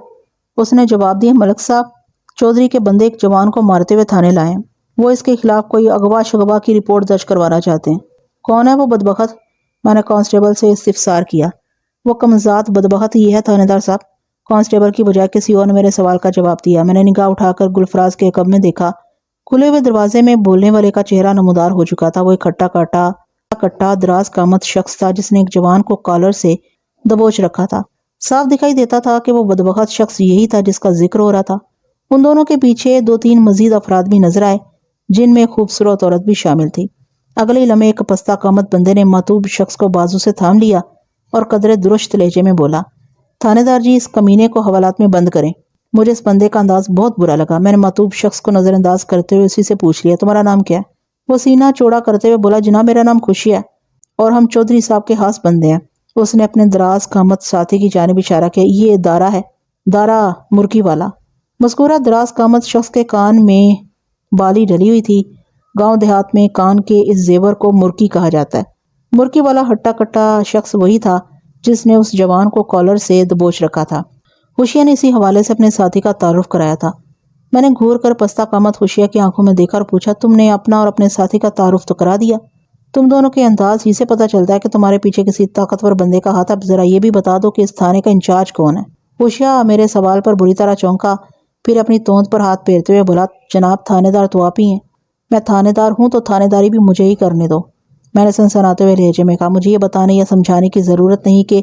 اس نے جواب دیا، ملک صاحب، چودھری کے بندے ایک جوان کو مارتے ہوئے تھانے لائے ہیں۔ وہ اس کے خلاف کوئی اغوا شغوا کی رپورٹ درج کروانا چاہتے ہیں۔ کون ہے وہ بدبخت؟ میں نے کانسٹیبل سے استفسار کیا۔ وہ کمزاد بدبخت ہی ہے تھانے دار صاحب، کانسٹیبل کی بجائے کسی اور نے میرے سوال کا جواب دیا۔ میں نے نگاہ اٹھا کر گلفراز کے عقب میں دیکھا۔ کھلے ہوئے دروازے میں بولنے والے کا چہرہ نمودار ہو چکا تھا۔ وہ ایک کٹا دراز قامت شخص تھا جس نے ایک جوان کو کالر سے دبوچ رکھا تھا۔ صاف دکھائی دیتا تھا کہ وہ بدبخت شخص یہی تھا جس کا ذکر ہو رہا تھا۔ ان دونوں کے پیچھے 2-3 مزید افراد بھی نظر آئے، جن میں خوبصورت عورت بھی شامل تھی۔ اگلے لمحے ایک پستہ قامت بندے نے ماتوب شخص کو بازو سے تھام لیا اور قدرے درشت لہجے میں بولا، تھانے دار جی، اس کمینے کو حوالات میں بند کریں۔ مجھے اس بندے کا انداز بہت برا لگا۔ میں نے ماتوب شخص کو نظر انداز کرتے ہوئے اسی سے پوچھ لیا، تمہارا نام کیا ہے؟ وہ سینہ چوڑا کرتے ہوئے بولا، جناب میرا نام خوشی ہے اور ہم چودھری صاحب کے خاص بندے ہیں۔ اس نے اپنے دراز قامت ساتھی کی جانب اشارہ کیا، یہ دارا ہے، دارا مرکی والا۔ مذکورہ دراز قامت شخص کے کان میں بالی ڈلی ہوئی تھی۔ گاؤں دیہات میں کان کے اس زیور کو مرکی کہا جاتا ہے۔ مرکی والا ہٹا کٹا شخص وہی تھا جس نے اس جوان کو کالر سے دبوچ رکھا تھا۔ خوشیہ نے اسی حوالے سے اپنے ساتھی کا تعارف کرایا تھا۔ میں نے گھور کر پستہ قامت خوشیہ کی آنکھوں میں دیکھا اور پوچھا، تم نے اپنا اور اپنے ساتھی کا تعارف تو کرا دیا؟ تم دونوں کے انداز ہی سے پتہ چلتا ہے کہ تمہارے پیچھے کسی طاقتور بندے کا ہاتھ ہے۔ اب ذرا یہ بھی بتا دو کہ اس تھانے کا انچارج کون ہے؟ خوشیہ میرے سوال پر بری طرح چونکا، پھر اپنی توند پر ہاتھ پھیرتے ہوئے بولا، جناب تھانے دار تو آپ ہی ہیں۔ میں تھانے دار ہوں تو تھانے داری بھی مجھے ہی کرنے دو۔ میں نے سنسناتے ہوئے لہجے میں کہا، مجھے یہ بتانے یا سمجھانے کی ضرورت نہیں کہ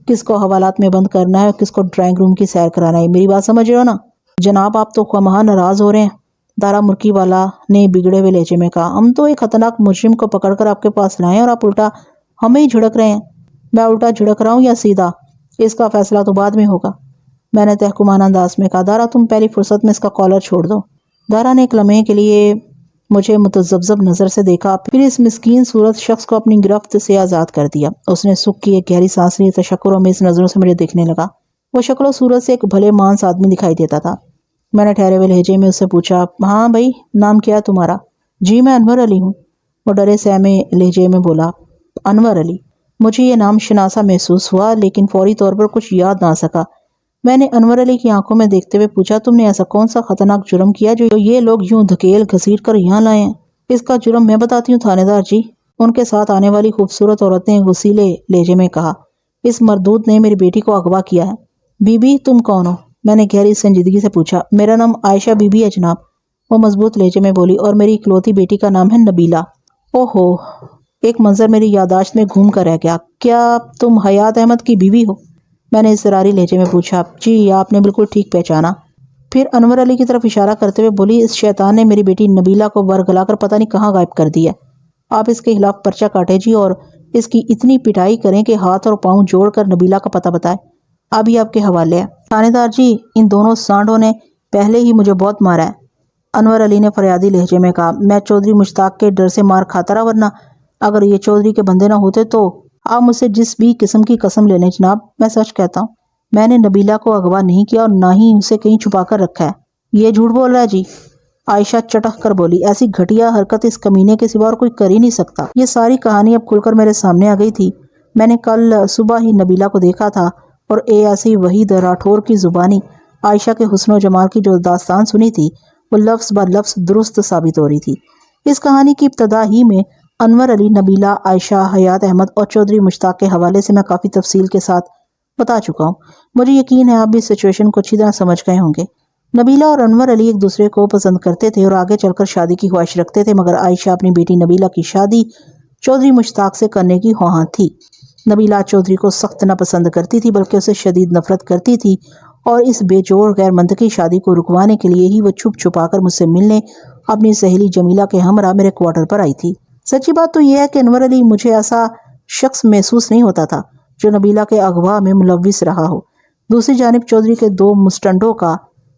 کس کو حوالات میں بند کرنا ہے اور کس کو ڈرائنگ روم کی سیر کرانا ہے۔ میری بات سمجھ رہے ہو نا؟ جناب آپ تو خواہ ناراض ہو رہے ہیں، دارا مرکی والا نے بگڑے ہوئے لہجے میں کہا۔ ہم تو ایک خطرناک مجرم کو پکڑ کر آپ کے پاس لائے اور آپ الٹا ہمیں ہی جھڑک رہے ہیں۔ میں الٹا جھڑک رہا ہوں یا سیدھا؟ اس کا فیصلہ تو بعد میں ہوگا، میں نے تحکمانہ انداز میں کہا۔ دارا تم پہلی فرصت میں اس کا کالر چھوڑ دو۔ دارا نے ایک لمحے کے لیے مجھے متذبذب نظر سے دیکھا، پھر اس مسکین صورت شخص کو اپنی گرفت سے آزاد کر دیا۔ اس نے سکھ کی ایک گہری سانس لی، تشکر آمیز نظروں سے مجھے دیکھنے لگا۔ وہ شکل و صورت سے ایک بھلے مانس آدمی دکھائی دیتا تھا۔ میں نے ٹھہرے ہوئے لہجے میں اس سے پوچھا، ہاں بھائی، نام کیا ہے تمہارا؟ جی میں انور علی ہوں۔ وہ ڈرے سہمے لہجے میں بولا، انور علی؟ مجھے یہ نام شناسا محسوس ہوا لیکن فوری طور پر کچھ یاد نہ آ سکا۔ میں نے انور علی کی آنکھوں میں دیکھتے ہوئے پوچھا، تم نے ایسا کون سا خطرناک جرم کیا جو یہ لوگ یوں دھکیل گھسیٹ کر یہاں لائے ہیں؟ اس کا جرم میں بتاتی ہوں تھانے دار جی، ان کے ساتھ آنے والی خوبصورت عورت نے غصیلے لہجے میں کہا۔ اس مردود نے میری بیٹی کو اغوا کیا ہے۔ بی بی تم کون ہو؟ میں نے گہری سنجیدگی سے پوچھا۔ میرا نام عائشہ بی بی ہے جناب، وہ مضبوط لہجے میں بولی، اور میری اکلوتی بیٹی کا نام ہے نبیلہ۔ اوہو، ایک منظر میری یادداشت میں گھوم کر رہ گیا۔ کیا تم حیات احمد کی بیوی ہو؟ میں نے اضطراری لہجے میں پوچھا۔ جی آپ نے بالکل ٹھیک پہچانا۔ پھر انور علی کی طرف اشارہ کرتے ہوئے بولی، اس شیطان نے میری بیٹی نبیلہ کو ورگلا کر پتہ نہیں کہاں غائب کر دی ہے۔ آپ اس کے خلاف پرچہ کاٹے جی اور اس کی اتنی پٹائی کریں کہ ہاتھ اور پاؤں جوڑ کر نبیلہ کا پتہ بتائے۔ اب یہ آپ کے حوالے ہے۔ تھانے دار جی، ان دونوں سانڈوں نے پہلے ہی مجھے بہت مارا ہے، انور علی نے فریادی لہجے میں کہا۔ میں چودھری مشتاق کے ڈر سے مار کھاتا رہا، ورنہ اگر یہ چودھری کے بندے نہ ہوتے تو آپ مجھ سے جس بھی قسم کی قسم لے لیں جناب، میں سچ کہتا ہوں، میں نے نبیلہ کو اغوا نہیں کیا اور نہ ہی اسے کہیں چھپا کر رکھا ہے۔ یہ جھوٹ بول رہا ہے جی، عائشہ چٹخ کر بولی۔ ایسی گھٹیا حرکت اس کمینے کے سوا اور کوئی کر ہی نہیں سکتا۔ یہ ساری کہانی اب کھل کر میرے سامنے آ گئی تھی۔ میں نے کل صبح ہی نبیلہ کو دیکھا تھا اور ایسی وحید راٹھور کی زبانی عائشہ کے حسن و جمال کی جو داستان سنی تھی وہ لفظ بہ لفظ درست ثابت ہو رہی تھی۔ اس کہانی کی ابتدا ہی میں انور علی، نبیلہ، عائشہ، حیات احمد اور چودھری مشتاق کے حوالے سے میں کافی تفصیل کے ساتھ بتا چکا ہوں۔ مجھے یقین ہے آپ بھی سچویشن کو اچھی طرح سمجھ گئے ہوں گے۔ نبیلہ اور انور علی ایک دوسرے کو پسند کرتے تھے اور آگے چل کر شادی کی خواہش رکھتے تھے، مگر عائشہ اپنی بیٹی نبیلہ کی شادی چودھری مشتاق سے کرنے کی خواہاں تھی۔ نبیلہ چودھری کو سخت ناپسند کرتی تھی بلکہ اسے شدید نفرت کرتی تھی، اور اس بے جوڑ غیر منطقی شادی کو رکوانے کے لیے ہی وہ چھپ چھپا کر مجھ سے ملنے اپنی سہیلی جمیلہ کے ہمراہ میرے کوارٹر پر آئی تھی۔ سچی بات تو یہ ہے کہ انور علی مجھے ایسا شخص محسوس نہیں ہوتا تھا جو نبیلہ کے اغوا میں ملوث رہا ہو۔ دوسری جانب چودھری کے دو مسٹنڈوں کا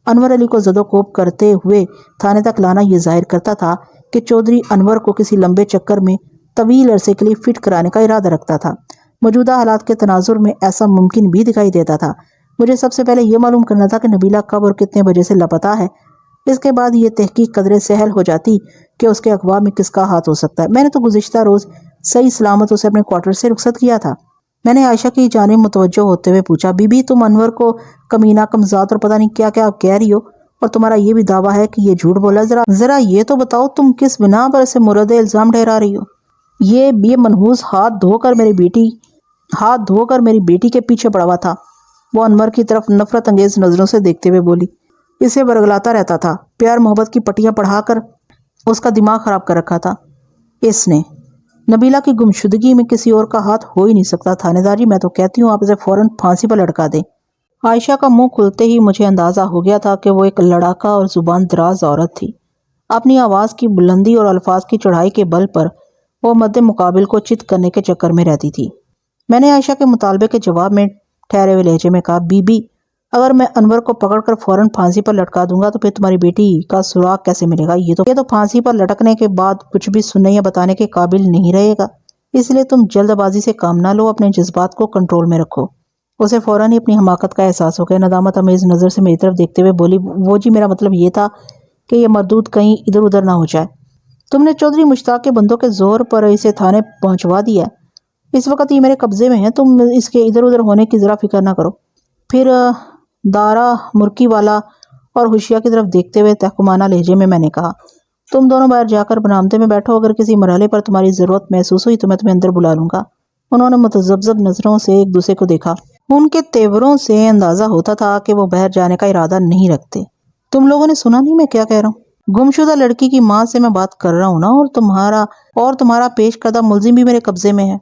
انور علی کو زد و کوب کرتے ہوئے تھانے تک لانا یہ ظاہر کرتا تھا کہ چودھری انور کو کسی لمبے چکر میں طویل عرصے کے لیے فٹ کرانے کا ارادہ رکھتا تھا۔ موجودہ حالات کے تناظر میں ایسا ممکن بھی دکھائی دیتا تھا۔ مجھے سب سے پہلے یہ معلوم کرنا تھا کہ نبیلہ کب اور کتنے بجے سے لاپتہ ہے۔ اس کے بعد یہ تحقیق قدرے سہل ہو جاتی کہ اس کے اغوا میں کس کا ہاتھ ہو سکتا ہے۔ میں نے تو گزشتہ روز صحیح سلامت اسے اپنے کوارٹر سے رخصت کیا تھا۔ میں نے عائشہ کی جانب متوجہ ہوتے ہوئے پوچھا، بی بی تم انور کو کمینہ، کمزاد اور پتہ نہیں کیا کیا کہہ رہی ہو، اور تمہارا یہ بھی دعویٰ ہے کہ یہ جھوٹ بولا، ذرا یہ تو بتاؤ تم کس بنا پر اسے مورد الزام ٹھہرا رہی ہو؟ یہ منحوس ہاتھ دھو کر میری بیٹی کے پیچھے پڑا ہوا تھا۔ وہ انور کی طرف نفرت انگیز نظروں سے دیکھتے ہوئے بولی، اسے ورگلاتا رہتا تھا، پیار محبت کی پٹیاں پڑھا کر اس کا دماغ خراب کر رکھا تھا اس نے۔ نبیلہ کی گمشدگی میں کسی اور کا ہاتھ ہو ہی نہیں سکتا۔ تھانے دار جی میں تو کہتی ہوں آپ اسے فوراً پھانسی پر لٹکا دیں۔ عائشہ کا منہ کھلتے ہی مجھے اندازہ ہو گیا تھا کہ وہ ایک لڑاکا اور زبان دراز عورت تھی۔ اپنی آواز کی بلندی اور الفاظ کی چڑھائی کے بل پر وہ مد مقابل کو چت کرنے کے چکر میں رہتی تھی۔ میں نے عائشہ کے مطالبے کے جواب میں ٹھہرے ہوئے لہجے میں کہا، بی بی اگر میں انور کو پکڑ کر فوراً پھانسی پر لٹکا دوں گا تو پھر تمہاری بیٹی کا سراغ کیسے ملے گا؟ یہ تو پھانسی پر لٹکنے کے بعد کچھ بھی سننے یا بتانے کے قابل نہیں رہے گا۔ اس لیے تم جلد بازی سے کام نہ لو، اپنے جذبات کو کنٹرول میں رکھو۔ اسے فوراً ہی اپنی حماقت کا احساس ہو گیا۔ ندامت امیز نظر سے میری طرف دیکھتے ہوئے بولی، وہ جی میرا مطلب یہ تھا کہ یہ مردود کہیں ادھر ادھر نہ ہو جائے۔ تم نے چودھری مشتاق کے بندوں کے زور پر اسے تھانے پہنچوا دیا ہے۔ اس وقت یہ میرے قبضے میں ہے، تم اس کے ادھر ادھر ہونے کی ذرا فکر نہ کرو۔ پھر دارا مرکی والا اور ہوشیہ کی طرف دیکھتے ہوئے تحکمانہ لہجے میں نے کہا، تم دونوں باہر جا کر برآمدے میں بیٹھو، اگر کسی مرحلے پر تمہاری ضرورت محسوس ہوئی تو میں تمہیں اندر بلا لوں گا۔ انہوں نے متذبذب نظروں سے ایک دوسرے کو دیکھا۔ ان کے تیوروں سے اندازہ ہوتا تھا کہ وہ باہر جانے کا ارادہ نہیں رکھتے۔ تم لوگوں نے سنا نہیں میں کیا کہہ رہا ہوں؟ گمشدہ لڑکی کی ماں سے میں بات کر رہا ہوں نا، اور تمہارا پیش کردہ ملزم بھی میرے قبضے میں ہے۔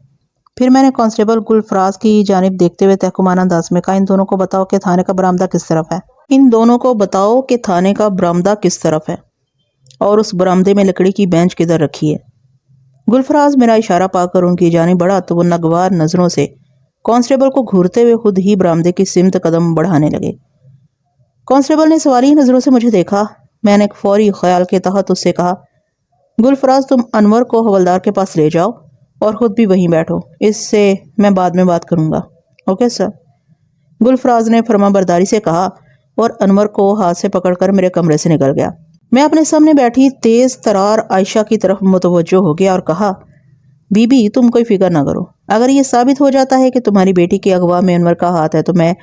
پھر میں نے کانسٹیبل گل فراز کی جانب دیکھتے ہوئے تحکمانہ انداز میں کہا، ان دونوں کو بتاؤ کہ تھانے کا برآمدہ کس طرف ہے۔ اور اس برآمدے میں لکڑی کی بینچ کدھر رکھی ہے؟ گل فراز میرا اشارہ پا کر ان کی جانب بڑھا تو وہ ناگوار نظروں سے کانسٹیبل کو گھورتے ہوئے خود ہی برآمدے کی سمت قدم بڑھانے لگے۔ کانسٹیبل نے سوالی نظروں سے مجھے دیکھا۔ میں نے ایک فوری خیال کے تحت اس سے کہا، گل فراز تم انور کو حوالدار کے پاس لے جاؤ اور خود بھی وہیں بیٹھو، اس سے میں بعد میں بات کروں گا۔ اوکے سر، گل فراز نے فرما برداری سے کہا اور انور کو ہاتھ سے پکڑ کر میرے کمرے سے نکل گیا۔ میں اپنے سامنے بیٹھی تیز ترار عائشہ کی طرف متوجہ ہو گیا اور کہا، بی بی تم کوئی فکر نہ کرو، اگر یہ ثابت ہو جاتا ہے کہ تمہاری بیٹی کے اغوا میں انور کا ہاتھ ہے تو میں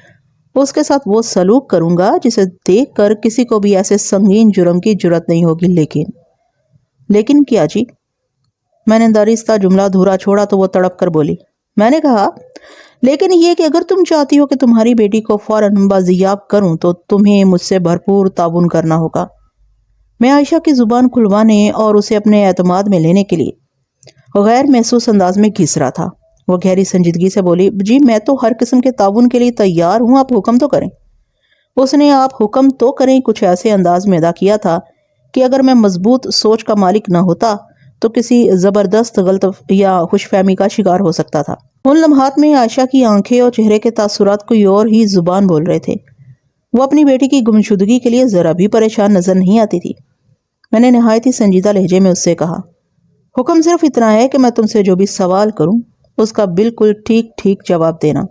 اس کے ساتھ وہ سلوک کروں گا جسے دیکھ کر کسی کو بھی ایسے سنگین جرم کی جرات نہیں ہوگی۔ لیکن کیا جی؟ میں نے داریستہ جملہ دھورا چھوڑا تو وہ تڑپ کر بولی، میں نے کہا لیکن یہ کہ اگر تم چاہتی ہو کہ تمہاری بیٹی کو فوراً بازیاب کروں تو تمہیں مجھ سے بھرپور تعاون کرنا ہوگا۔ میں عائشہ کی زبان کھلوانے اور اسے اپنے اعتماد میں لینے کے لیے غیر محسوس انداز میں گھس رہا تھا۔ وہ گہری سنجیدگی سے بولی، جی میں تو ہر قسم کے تعاون کے لیے تیار ہوں، آپ حکم تو کریں۔ اس نے آپ حکم تو کریں کچھ ایسے انداز میں ادا کیا تھا کہ اگر میں مضبوط سوچ کا مالک نہ ہوتا تو کسی زبردست غلط یا خوش فہمی کا شکار ہو سکتا تھا۔ ان لمحات میں عائشہ کی آنکھیں اور چہرے کے تاثرات کوئی اور ہی زبان بول رہے تھے۔ وہ اپنی بیٹی کی گمشدگی کے لیے ذرا بھی پریشان نظر نہیں آتی تھی۔ میں نے نہایت ہی سنجیدہ لہجے میں اس سے کہا، حکم صرف اتنا ہے کہ میں تم سے جو بھی سوال کروں اس کا بالکل ٹھیک ٹھیک جواب دینا۔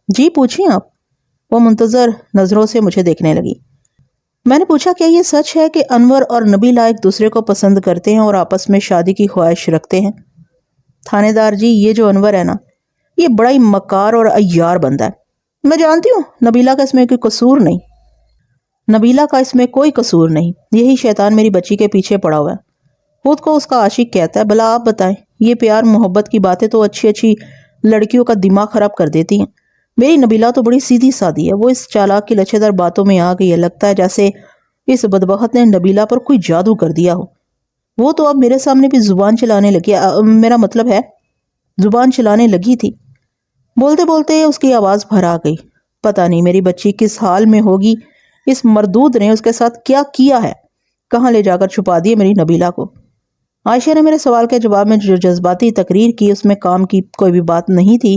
جی پوچھیں آپ۔ وہ منتظر نظروں سے مجھے دیکھنے لگی۔ میں نے پوچھا، کیا یہ سچ ہے کہ انور اور نبیلہ ایک دوسرے کو پسند کرتے ہیں اور آپس میں شادی کی خواہش رکھتے ہیں؟ تھانے دار جی یہ جو انور ہے نا، یہ بڑا ہی مکار اور عیار بندہ ہے۔ میں جانتی ہوں نبیلہ کا اس میں کوئی قصور نہیں، یہی شیطان میری بچی کے پیچھے پڑا ہوا ہے، خود کو اس کا عاشق کہتا ہے۔ بھلا آپ بتائیں، یہ پیار محبت کی باتیں تو اچھی اچھی لڑکیوں کا دماغ خراب کر دیتی ہیں۔ میری نبیلہ تو بڑی سیدھی سادی ہے، وہ اس چالاک کی لچھے دار باتوں میں آ گئی ہے، لگتا ہے جیسے اس بدبخت نے نبیلہ پر کوئی جادو کر دیا ہو۔ وہ تو اب میرے سامنے بھی زبان چلانے لگی تھی۔ بولتے بولتے اس کی آواز بھر آ گئی۔ پتہ نہیں میری بچی کس حال میں ہوگی، اس مردود نے اس کے ساتھ کیا کیا ہے، کہاں لے جا کر چھپا دیے میری نبیلہ کو۔ عائشہ نے میرے سوال کے جواب میں جو جذباتی تقریر کی اس میں کام کی کوئی بھی بات نہیں تھی۔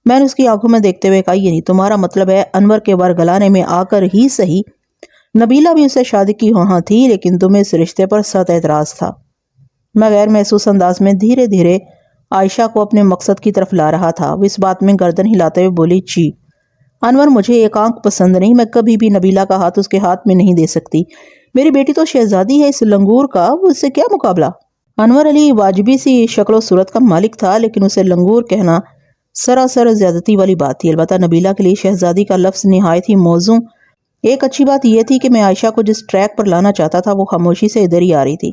میں نے اس کی آنکھوں میں دیکھتے ہوئے کہا، یہ نہیں تمہارا مطلب ہے انور کے ور گلانے میں آ کر ہی صحیح نبیلہ بھی اسے شادی کی ہاں تھی، لیکن تمہیں اس رشتے پر سخت اعتراض تھا۔ میں غیر محسوس انداز میں دھیرے دھیرے عائشہ کو اپنے مقصد کی طرف لا رہا تھا۔ وہ اس بات میں گردن ہلاتے ہوئے بولی، جی انور مجھے ایک آنکھ پسند نہیں، میں کبھی بھی نبیلہ کا ہاتھ اس کے ہاتھ میں نہیں دے سکتی۔ میری بیٹی تو شہزادی ہے، اس لنگور کا وہ اس سے کیا مقابلہ۔ انور علی واجبی سی شکل و صورت کا مالک تھا، لیکن اسے لنگور کہنا سراسر زیادتی والی بات تھی۔ البتہ نبیلہ کے لیے شہزادی کا لفظ نہایت ہی موزوں۔ ایک اچھی بات یہ تھی کہ میں عائشہ کو جس ٹریک پر لانا چاہتا تھا وہ خاموشی سے ادھر ہی آ رہی تھی۔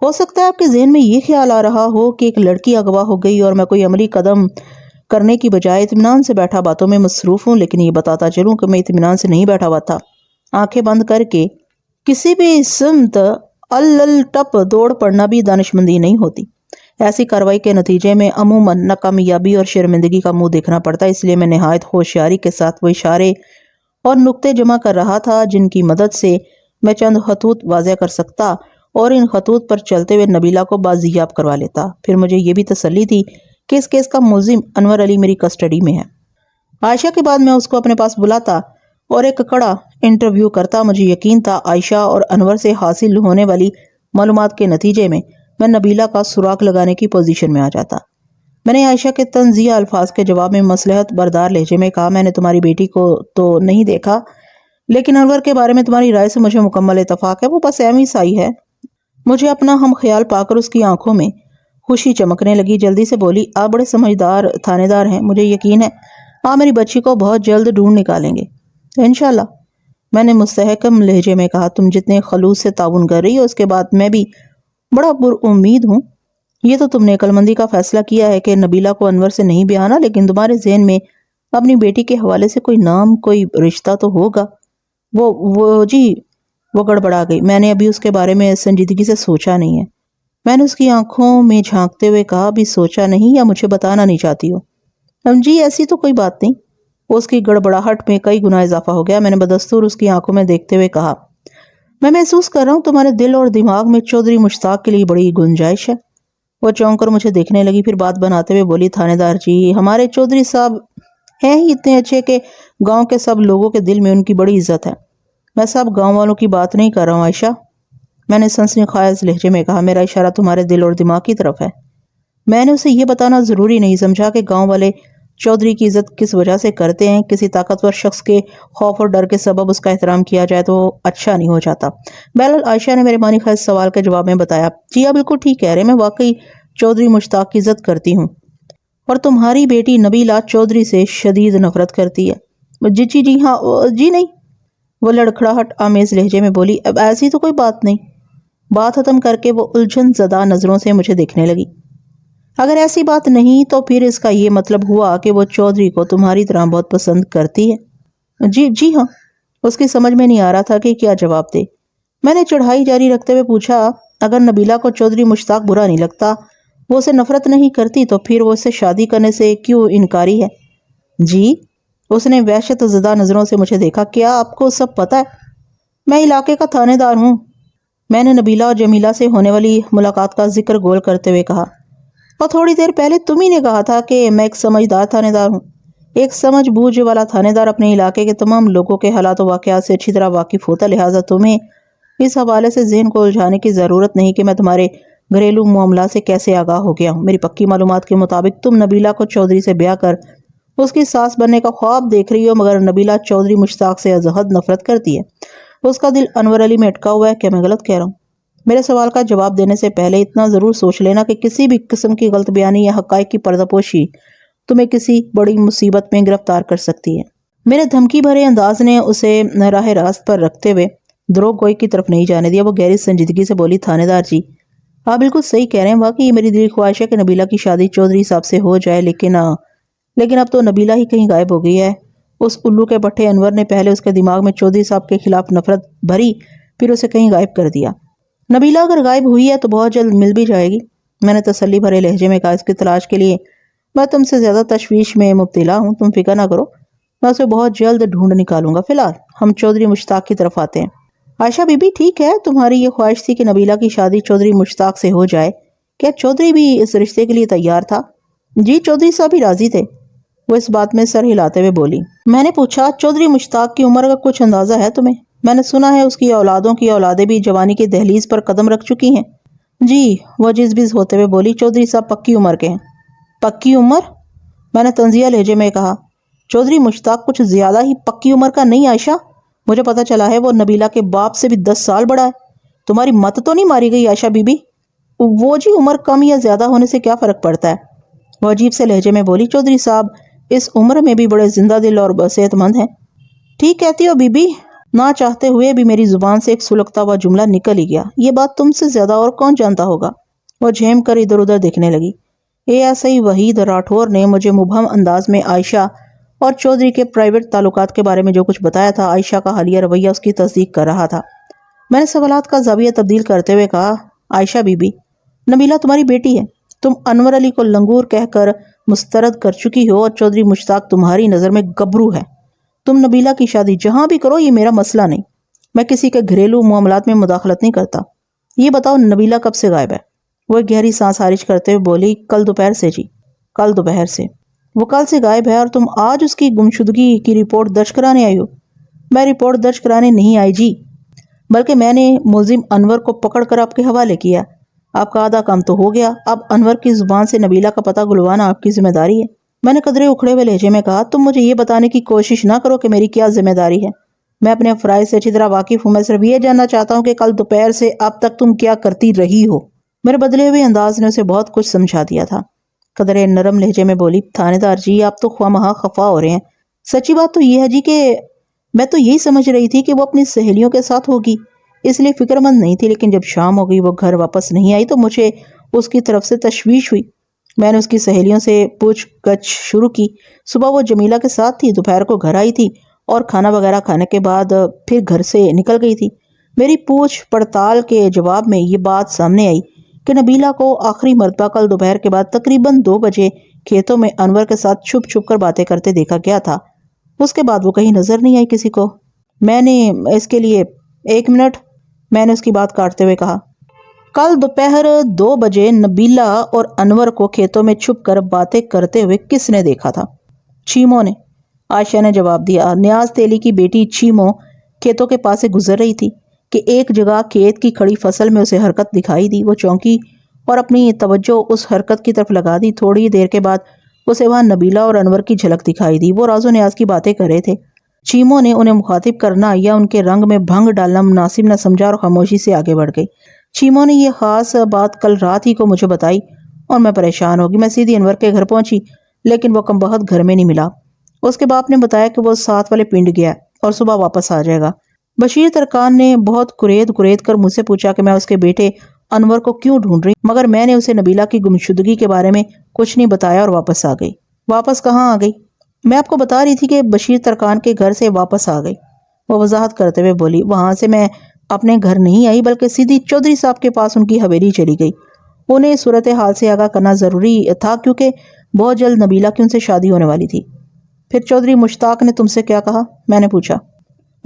ہو سکتا ہے آپ کے ذہن میں یہ خیال آ رہا ہو کہ ایک لڑکی اغوا ہو گئی اور میں کوئی عملی قدم کرنے کی بجائے اطمینان سے بیٹھا باتوں میں مصروف ہوں، لیکن یہ بتاتا چلوں کہ میں اطمینان سے نہیں بیٹھا ہوا تھا۔ آنکھیں بند کر کے کسی بھی سمت ٹپ دوڑ پڑنا بھی دانشمندی نہیں ہوتی۔ ایسی کارروائی کے نتیجے میں عموماً ناکامیابی اور شرمندگی کا منہ دیکھنا پڑتا ہے، اس لیے میں نہایت ہوشیاری کے ساتھ وہ اشارے اور نقطے جمع کر رہا تھا جن کی مدد سے میں چند خطوط واضح کر سکتا اور ان خطوط پر چلتے ہوئے نبیلہ کو بازیاب کروا لیتا۔ پھر مجھے یہ بھی تسلی تھی کہ اس کیس کا ملزم انور علی میری کسٹڈی میں ہے۔ عائشہ کے بعد میں اس کو اپنے پاس بلاتا اور ایک کڑا انٹرویو کرتا۔ مجھے یقین تھا عائشہ اور انور سے حاصل ہونے والی معلومات کے نتیجے میں نبیلہ کا سراغ لگانے کی پوزیشن میں آ جاتا۔ میں نے عائشہ کے تنزیہ الفاظ کے جواب میں مصلحت بردار لہجے میں کہا، میں نے تمہاری بیٹی کو تو نہیں دیکھا، لیکن انور کے بارے میں تمہاری رائے سے مجھے مکمل اتفاق ہے، وہ بس ایویں سائی ہے۔ مجھے اپنا ہم خیال پا کر اس کی آنکھوں میں خوشی چمکنے لگی۔ جلدی سے بولی، آپ بڑے سمجھدار تھانے دار ہیں، مجھے یقین ہے آپ میری بچی کو بہت جلد ڈھونڈ نکالیں گے انشاءاللہ۔ میں نے مستحکم لہجے میں کہا، تم جتنے خلوص سے تعاون کر رہی ہو اس کے بعد میں بھی بڑا پر امید ہوں۔ یہ تو تم نے عقل مندی کا فیصلہ کیا ہے کہ نبیلہ کو انور سے نہیں بیانا، لیکن تمہارے ذہن میں اپنی بیٹی کے حوالے سے کوئی نام، کوئی رشتہ تو ہوگا۔ وہ گڑبڑا گئی۔ میں نے ابھی اس کے بارے میں سنجیدگی سے سوچا نہیں ہے۔ میں نے اس کی آنکھوں میں جھانکتے ہوئے کہا، ابھی سوچا نہیں یا مجھے بتانا نہیں چاہتی ہو؟ جی ایسی تو کوئی بات نہیں۔ اس کی گڑبڑاہٹ میں کئی گنا اضافہ ہو گیا۔ میں نے بدستور اس کی آنکھوں میں دیکھتے ہوئے کہا، میں محسوس کر رہا ہوں تمہارے دل اور دماغ میں چودھری مشتاق کے لیے بڑی گنجائش ہے۔ وہ چونک کر مجھے دیکھنے لگی، پھر بات بناتے ہوئے بولی، تھانے دار جی، ہمارے چودھری صاحب ہیں ہی اتنے اچھے کہ گاؤں کے سب لوگوں کے دل میں ان کی بڑی عزت ہے۔ میں سب گاؤں والوں کی بات نہیں کر رہا ہوں عائشہ، میں نے سنسنی خیز لہجے میں کہا، میرا اشارہ تمہارے دل اور دماغ کی طرف ہے۔ میں نے اسے یہ بتانا ضروری نہیں سمجھا کہ گاؤں والے چودھری کی عزت کس وجہ سے کرتے ہیں۔ کسی طاقتور شخص کے خوف اور ڈر کے سبب اس کا احترام کیا جائے تو اچھا نہیں ہو جاتا۔ بہرحال عائشہ نے میرے معنی خیز سوال کے جواب میں بتایا، جی آپ بالکل ٹھیک کہہ رہے ہیں، میں واقعی چودھری مشتاق کی عزت کرتی ہوں اور تمہاری بیٹی نبیلہ چودھری سے شدید نفرت کرتی ہے۔ جی ہاں، جی نہیں، وہ لڑکھڑاہٹ آمیز لہجے میں بولی، اب ایسی تو کوئی بات نہیں۔ بات ختم کر کے وہ الجھن زدہ نظروں سے مجھے دیکھنے لگی۔ اگر ایسی بات نہیں تو پھر اس کا یہ مطلب ہوا کہ وہ چودھری کو تمہاری طرح بہت پسند کرتی ہے؟ جی ہاں۔ اس کی سمجھ میں نہیں آ رہا تھا کہ کیا جواب دے۔ میں نے چڑھائی جاری رکھتے ہوئے پوچھا، اگر نبیلہ کو چودھری مشتاق برا نہیں لگتا، وہ اسے نفرت نہیں کرتی، تو پھر وہ اسے شادی کرنے سے کیوں انکاری ہے؟ جی؟ اس نے وحشت زدہ نظروں سے مجھے دیکھا، کیا آپ کو سب پتا ہے؟ میں علاقے کا تھانے دار ہوں۔ میں نے نبیلہ اور جمیلہ سے ہونے والی ملاقات کا ذکر گول کرتے ہوئے کہا، اور تھوڑی دیر پہلے تم ہی نے کہا تھا کہ میں ایک سمجھدار تھانے دار ہوں۔ ایک سمجھ بوجھ والا تھانے دار اپنے علاقے کے تمام لوگوں کے حالات و واقعات سے اچھی طرح واقف ہوتا، لہٰذا تمہیں اس حوالے سے ذہن کو الجھانے کی ضرورت نہیں کہ میں تمہارے گھریلو معاملات سے کیسے آگاہ ہو گیا ہوں۔ میری پکی معلومات کے مطابق تم نبیلہ کو چودھری سے بیاہ کر اس کی ساس بننے کا خواب دیکھ رہی ہو، مگر نبیلہ چودھری مشتاق سے از حد نفرت کرتی ہے۔ اس کا دل انور علی میں اٹکا ہوا ہے۔ کیا میں غلط کہہ رہا ہوں؟ میرے سوال کا جواب دینے سے پہلے اتنا ضرور سوچ لینا کہ کسی بھی قسم کی غلط بیانی یا حقائق کی پردہ پوشی تمہیں کسی بڑی مصیبت میں گرفتار کر سکتی ہے۔ میرے دھمکی بھرے انداز نے اسے راہ راست پر رکھتے ہوئے دروغ گوئی کی طرف نہیں جانے دیا۔ وہ گہری سنجیدگی سے بولی، تھانے دار جی، آپ بالکل صحیح کہہ رہے ہیں، واقعی یہ میری دلی خواہش ہے کہ نبیلہ کی شادی چودھری صاحب سے ہو جائے، لیکن اب تو نبیلہ ہی کہیں غائب ہو گئی ہے۔ اس الو کے پٹھے انور نے پہلے اس کے دماغ میں چودھری صاحب کے خلاف نفرت بھری، پھر اسے کہیں غائب کر دیا۔ نبیلہ اگر غائب ہوئی ہے تو بہت جلد مل بھی جائے گی، میں نے تسلی بھرے لہجے میں کہا۔ اس کی تلاش کے لیے میں تم سے زیادہ تشویش میں مبتلا ہوں، تم فکر نہ کرو، میں اسے بہت جلد ڈھونڈ نکالوں گا۔ فی الحال ہم چودھری مشتاق کی طرف آتے ہیں۔ عائشہ بی بی ٹھیک ہے، تمہاری یہ خواہش تھی کہ نبیلہ کی شادی چودھری مشتاق سے ہو جائے، کیا چودھری بھی اس رشتے کے لیے تیار تھا؟ جی چودھری صاحب بھی راضی تھے، وہ اس بات میں سر ہلاتے ہوئے بولی۔ میں نے پوچھا چودھری مشتاق کی عمر کا کچھ اندازہ ہے تمہیں؟ میں نے سنا ہے اس کی اولادوں کی اولادیں بھی جوانی کی دہلیز پر قدم رکھ چکی ہیں۔ جی، وہ جز ہوتے ہوئے بولی، چودھری صاحب پکی عمر کے ہیں۔ پکی عمر؟ میں نے طنزیہ لہجے میں کہا۔ چودھری مشتاق کچھ زیادہ ہی پکی عمر کا نہیں عائشہ، مجھے پتا چلا ہے وہ نبیلہ کے باپ سے بھی 10 سال بڑا ہے۔ تمہاری مت تو نہیں ماری گئی عائشہ بی بی؟ وہ جی عمر کم یا زیادہ ہونے سے کیا فرق پڑتا ہے؟ وہ عجیب سے لہجے میں بولی، چودھری صاحب اس عمر میں بھی بڑے زندہ دل اور صحت مند ہیں۔ ٹھیک کہتی ہو بی بی، نہ چاہتے ہوئے بھی میری زبان سے ایک سلگتا ہوا جملہ نکل ہی گیا۔ یہ بات تم سے زیادہ اور کون جانتا ہوگا؟ وہ جھیم کر ادھر ادھر دیکھنے لگی۔ ایسے ہی وحید راٹھور نے مجھے مبہم انداز میں عائشہ اور چودھری کے پرائیویٹ تعلقات کے بارے میں جو کچھ بتایا تھا، عائشہ کا حالیہ رویہ اس کی تصدیق کر رہا تھا۔ میں نے سوالات کا زاویہ تبدیل کرتے ہوئے کہا، عائشہ بی بی، نبیلہ تمہاری بیٹی ہے، تم انور علی کو لنگور کہہ کر مسترد کر چکی ہو اور چودھری مشتاق تمہاری نظر میں گبرو ہے۔ تم نبیلہ کی شادی جہاں بھی کرو، یہ میرا مسئلہ نہیں، میں کسی کے گھریلو معاملات میں مداخلت نہیں کرتا۔ یہ بتاؤ نبیلہ کب سے غائب ہے؟ وہ ایک گہری سانس خارج کرتے ہوئے بولی، کل دوپہر سے جی، کل دوپہر سے۔ وہ کل سے غائب ہے اور تم آج اس کی گمشدگی کی رپورٹ درج کرانے آئی ہو؟ میں رپورٹ درج کرانے نہیں آئی جی، بلکہ میں نے ملزم انور کو پکڑ کر آپ کے حوالے کیا۔ آپ کا آدھا کام تو ہو گیا، اب انور کی زبان سے نبیلہ کا پتہ گلوانا آپ کی ذمہ داری ہے۔ میں نے قدرے اکھڑے ہوئے لہجے میں کہا، تم مجھے یہ بتانے کی کوشش نہ کرو کہ میری کیا ذمہ داری ہے، میں اپنے فرائض سے اچھی طرح واقف ہوں، میں صرف یہ جاننا چاہتا ہوں کہ کل دوپہر سے اب تک تم کیا کرتی رہی ہو۔ میرے بدلے ہوئے انداز نے اسے بہت کچھ سمجھا دیا تھا۔ قدرے نرم لہجے میں بولی، تھانے دار جی آپ تو خواہ مخواہ خفا ہو رہے ہیں، سچی بات تو یہ ہے جی کہ میں تو یہی سمجھ رہی تھی کہ وہ اپنی سہیلیوں کے ساتھ ہوگی، اس لیے فکر مند نہیں تھی، لیکن جب شام ہو گئی وہ گھر واپس نہیں آئی تو مجھے اس کی طرف سے تشویش ہوئی۔ میں نے اس کی سہیلیوں سے پوچھ گچھ شروع کی۔ صبح وہ جمیلہ کے ساتھ تھی، دوپہر کو گھر آئی تھی اور کھانا وغیرہ کھانے کے بعد پھر گھر سے نکل گئی تھی۔ میری پوچھ پڑتال کے جواب میں یہ بات سامنے آئی کہ نبیلہ کو آخری مرتبہ کل دوپہر کے بعد تقریباً 2 بجے کھیتوں میں انور کے ساتھ چھپ چھپ کر باتیں کرتے دیکھا گیا تھا۔ اس کے بعد وہ کہیں نظر نہیں آئی کسی کو۔ میں نے اس کے لیے 1 منٹ، میں نے اس کی بات کاٹتے ہوئے کہا، کل دوپہر 2 بجے نبیلہ اور انور کو کھیتوں میں چھپ کر باتیں کرتے ہوئے کس نے دیکھا تھا؟ چیموں نے، عائشہ نے جواب دیا۔ نیاز تیلی کی بیٹی چیموں کھیتوں کے پاس سے گزر رہی تھی کہ ایک جگہ کھیت کی کھڑی فصل میں اسے حرکت دکھائی دی۔ وہ چونکی اور اپنی توجہ اس حرکت کی طرف لگا دی۔ تھوڑی دیر کے بعد اسے وہاں نبیلہ اور انور کی جھلک دکھائی دی، وہ راز و نیاز کی باتیں کر رہے تھے۔ چیموں نے انہیں مخاطب کرنا یا ان کے رنگ میں بھنگ ڈالنا مناسب نہ سمجھا اور خاموشی سے آگے بڑھ گئی۔ چیموں نے یہ خاص بات کل رات ہی کو مجھے بتائی اور میں پریشان ہوگی۔ میں سیدھی انور کے گھر پہنچی، لیکن وہ کمبخت گھر میں نہیں ملا۔ اس کے باپ نے بتایا کہ وہ ساتھ والے پنڈ گیا اور صبح واپس آ جائے گا۔ بشیر ترکان نے بہت کرید کر مجھ سے پوچھا کہ میں اس کے بیٹے انور کو کیوں ڈھونڈ رہی، مگر میں نے اسے نبیلہ کی گمشدگی کے بارے میں کچھ نہیں بتایا اور واپس آ گئی۔ واپس کہاں آ گئی؟ میں آپ کو بتا رہی تھی کہ بشیر ترکان کے گھر سے واپس آ گئی، وہ وضاحت کرتے ہوئے بولی۔ وہاں سے میں اپنے گھر نہیں آئی بلکہ سیدھی چودھری صاحب کے پاس ان کی حویلی چلی گئی۔ انہیں صورتحال سے آگاہ کرنا ضروری تھا کیونکہ بہت جلد نبیلہ کی ان سے شادی ہونے والی تھی۔ پھر چودھری مشتاق نے تم سے کیا کہا؟ میں نے پوچھا۔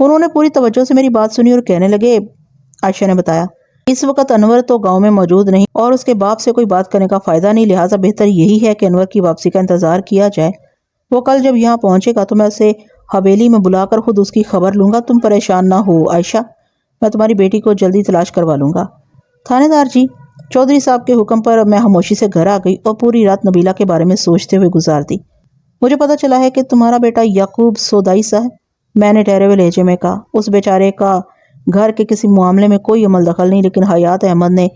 انہوں نے پوری توجہ سے میری بات سنی اور کہنے لگے، عائشہ نے بتایا، اس وقت انور تو گاؤں میں موجود نہیں اور اس کے باپ سے کوئی بات کرنے کا فائدہ نہیں، لہٰذا بہتر یہی ہے کہ انور کی واپسی کا انتظار کیا جائے۔ وہ کل جب یہاں پہنچے گا تو میں اسے حویلی میں بلا کر خود اس کی خبر لوں گا۔ تم پریشان نہ ہو عائشہ، میں تمہاری بیٹی کو جلدی تلاش کروا لوں گا۔ تھانے دار جی، چودھری صاحب کے حکم پر میں خاموشی سے گھر آ گئی اور پوری رات نبیلہ کے بارے میں سوچتے ہوئے گزار دی۔ مجھے پتا چلا ہے کہ تمہارا بیٹا یعقوب سودائی سا ہے، میں نے ٹھہرے ہوئے لہجے میں کہا۔ اس بیچارے کا گھر کے کسی معاملے میں کوئی عمل دخل نہیں، لیکن حیات احمد نے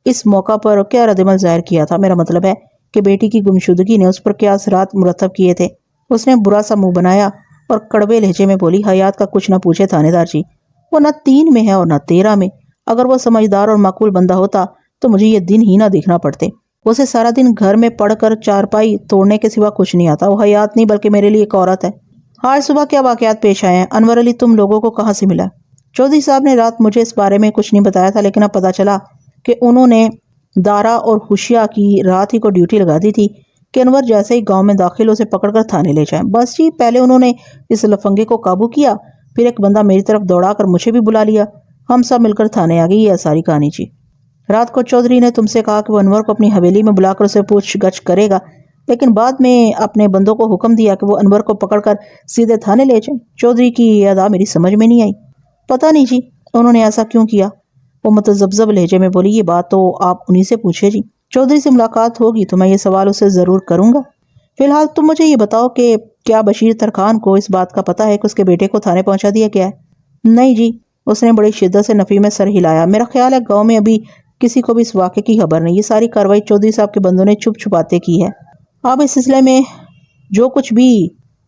اس موقع پر کیا رد عمل ظاہر کیا تھا؟ میرا مطلب ہے کہ بیٹی کی گمشدگی نے اس پر کیا اثرات مرتب کیے تھے؟ اس نے برا سا منہ بنایا اور کڑوے لہجے میں بولی، حیات کا کچھ نہ پوچھے تھانے دار جی، وہ نہ 3 میں ہے اور نہ 13 میں۔ اگر وہ سمجھدار اور معقول بندہ ہوتا تو مجھے یہ دن ہی نہ دیکھنا پڑتے۔ اسے سارا دن گھر میں پڑھ کر چارپائی توڑنے کے سوا کچھ نہیں آتا۔ وہ حیات نہیں بلکہ میرے لیے ایک عورت ہے۔ آج صبح کیا واقعات پیش آئے ہیں؟ انور علی تم لوگوں کو کہاں سے ملا؟ چودھری صاحب نے رات مجھے اس بارے میں کچھ نہیں بتایا تھا، لیکن اب پتا چلا کہ انہوں نے دارا اور خوشیہ کی رات ہی کو ڈیوٹی لگا دی تھی کہ انور جیسے ہی گاؤں میں داخل اسے پکڑ کر تھانے لے جائیں۔ بس جی، پہلے انہوں نے اس لفنگے کو قابو کیا، پھر ایک بندہ میری طرف دوڑا کر مجھے بھی بلا لیا، ہم سب مل کر تھانے آ گئی۔ یہ ساری کہانی جی۔ رات کو چودھری نے تم سے کہا کہ وہ انور کو اپنی حویلی میں بلا کر اسے پوچھ گچھ کرے گا، لیکن بعد میں اپنے بندوں کو حکم دیا کہ وہ انور کو پکڑ کر سیدھے تھانے لے جائیں۔ چودھری کی یہ ادا میری سمجھ میں نہیں آئی۔ پتہ نہیں جی، انہوں نے ایسا کیوں کیا، وہ متذبذب لہجے میں بولی۔ یہ بات تو آپ انہی سے پوچھے جی، چودھری سے ملاقات ہوگی تو میں یہ سوال اسے ضرور کروں گا۔ فی الحال تم مجھے یہ بتاؤ کہ کیا بشیر ترکھان کو اس بات کا پتہ ہے کہ اس کے بیٹے کو تھانے پہنچا دیا گیا ہے؟ نہیں جی، اس نے بڑی شدت سے نفی میں سر ہلایا۔ میرا خیال ہے گاؤں میں ابھی کسی کو بھی اس واقعے کی خبر نہیں۔ یہ ساری کارروائی چودھری صاحب کے بندوں نے چھپ چھپاتے کی ہے۔ اب اس سلسلے میں جو کچھ بھی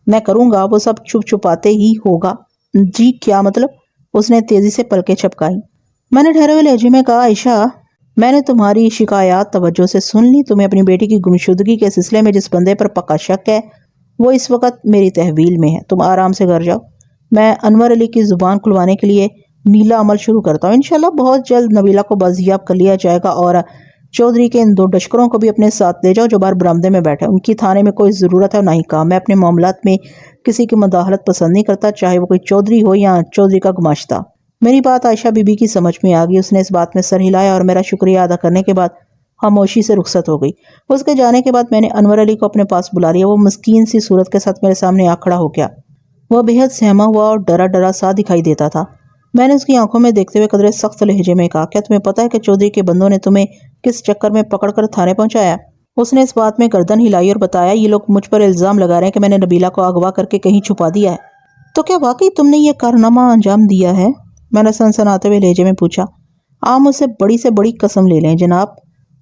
میں کروں گا وہ سب چھپ چھپاتے ہی ہوگا۔ جی کیا مطلب؟ اس نے تیزی سے پلکیں چھپکائی۔ میں نے ٹھہرے ہوئے لہجے میں کہا، عائشہ، میں نے تمہاری شکایات توجہ سے سن لی۔ تمہیں اپنی بیٹی کی گمشدگی کے سلسلے میں جس بندے پر پکا شک ہے وہ اس وقت میری تحویل میں ہے۔ تم آرام سے گھر جاؤ، میں انور علی کی زبان کھلوانے کے لیے نیلا عمل شروع کرتا ہوں۔ انشاءاللہ بہت جلد نبیلہ کو بازیاب کر لیا جائے گا، اور چودھری کے ان دو ڈشکروں کو بھی اپنے ساتھ لے جاؤ جو باہر برآمدے میں بیٹھے۔ ان کی تھانے میں کوئی ضرورت ہے اور نہ ہی کام۔ میں اپنے معاملات میں کسی کی مداخلت پسند نہیں کرتا، چاہے وہ کوئی چودھری ہو یا چودھری کا گماشتہ۔ میری بات عائشہ بی بی کی سمجھ میں آ گئی۔ اس نے اس بات میں سر ہلایا اور میرا شکریہ ادا کرنے کے بعد خاموشی سے رخصت ہو گئی۔ اس کے جانے کے بعد میں نے انور علی کو اپنے پاس بلا لیا۔ وہ مسکین سی صورت کے ساتھ میرے سامنے آ کھڑا ہو گیا۔ وہ بے حد سہما ہوا اور ڈرا ڈرا سا دکھائی دیتا تھا۔ میں نے اس کی آنکھوں میں دیکھتے ہوئے قدرے سخت لہجے میں کہا، کیا تمہیں پتہ ہے کہ چودھری کے بندوں نے تمہیں کس چکر میں پکڑ کر تھانے پہنچایا؟ اس نے اس بات میں گردن ہلائی اور بتایا، یہ لوگ مجھ پر الزام لگا رہے ہیں کہ میں نے نبیلہ کو اغوا کر کے کہیں چھپا دیا ہے۔ تو کیا واقعی تم نے یہ کارنامہ انجام دیا ہے؟ میں نے سنسناتے ہوئے لہجے میں پوچھا۔ آپ مجھ سے بڑی قسم لے لیں جناب،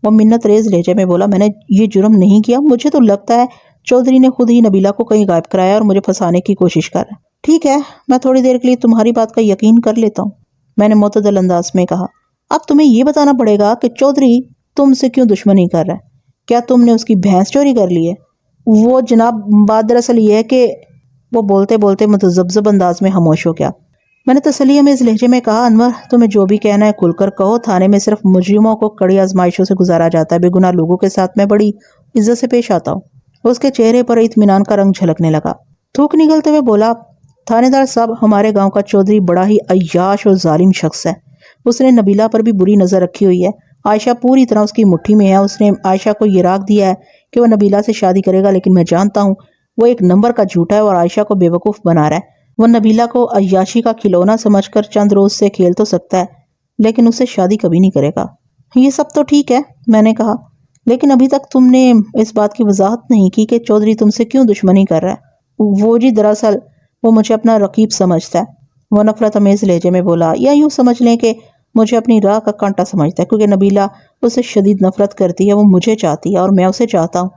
وہ منت ریز لہجے میں بولا۔ میں نے یہ جرم نہیں کیا۔ مجھے تو لگتا ہے چودھری نے خود ہی نبیلہ کو کہیں غائب کرایا اور مجھے پھنسانے کی کوشش کر رہا ہے۔ ٹھیک ہے، میں تھوڑی دیر کے لیے تمہاری بات کا یقین کر لیتا ہوں، میں نے معتدل انداز میں کہا۔ اب تمہیں یہ بتانا پڑے گا کہ چودھری تم سے کیوں دشمنی کر رہا ہے۔ کیا تم نے اس کی بھینس چوری کر لی ہے؟ وہ جناب، بات دراصل یہ ہے کہ وہ بولتے بولتے متذبذب انداز میں خاموش ہو گیا۔ میں نے تسلی میں اس لہجے میں کہا، انور، تمہیں جو بھی کہنا ہے کھل کر کہو۔ تھانے میں صرف مجرموں کو کڑی آزمائشوں سے گزارا جاتا ہے، بے گناہ لوگوں کے ساتھ میں بڑی عزت سے پیش آتا ہوں۔ اس کے چہرے پر اطمینان کا رنگ جھلکنے لگا۔ تھوک نگلتے ہوئے بولا، تھانے دار صاحب، ہمارے گاؤں کا چودھری بڑا ہی عیاش اور ظالم شخص ہے۔ اس نے نبیلہ پر بھی بری نظر رکھی ہوئی ہے۔ عائشہ پوری طرح اس کی مٹھی میں ہے۔ اس نے عائشہ کو یہ راگ دیا ہے کہ وہ نبیلہ سے شادی کرے گا، لیکن میں جانتا ہوں وہ ایک نمبر کا جھوٹا ہے اور عائشہ کو بے وقوف بنا رہا ہے۔ وہ نبیلہ کو عیاشی کا کھلونا سمجھ کر چند روز سے کھیل تو سکتا ہے، لیکن اسے شادی کبھی نہیں کرے گا۔ یہ سب تو ٹھیک ہے، میں نے کہا، لیکن ابھی تک تم نے اس بات کی وضاحت نہیں کی کہ چودھری تم سے کیوں دشمنی کر رہا ہے۔ وہ جی، دراصل وہ مجھے اپنا رقیب سمجھتا ہے، وہ نفرت امیز لہجے میں بولا، یا یوں سمجھ لیں کہ مجھے اپنی راہ کا کانٹا سمجھتا ہے، کیونکہ نبیلہ اس سے شدید نفرت کرتی ہے۔ وہ مجھے چاہتی ہے اور میں اسے چاہتا ہوں۔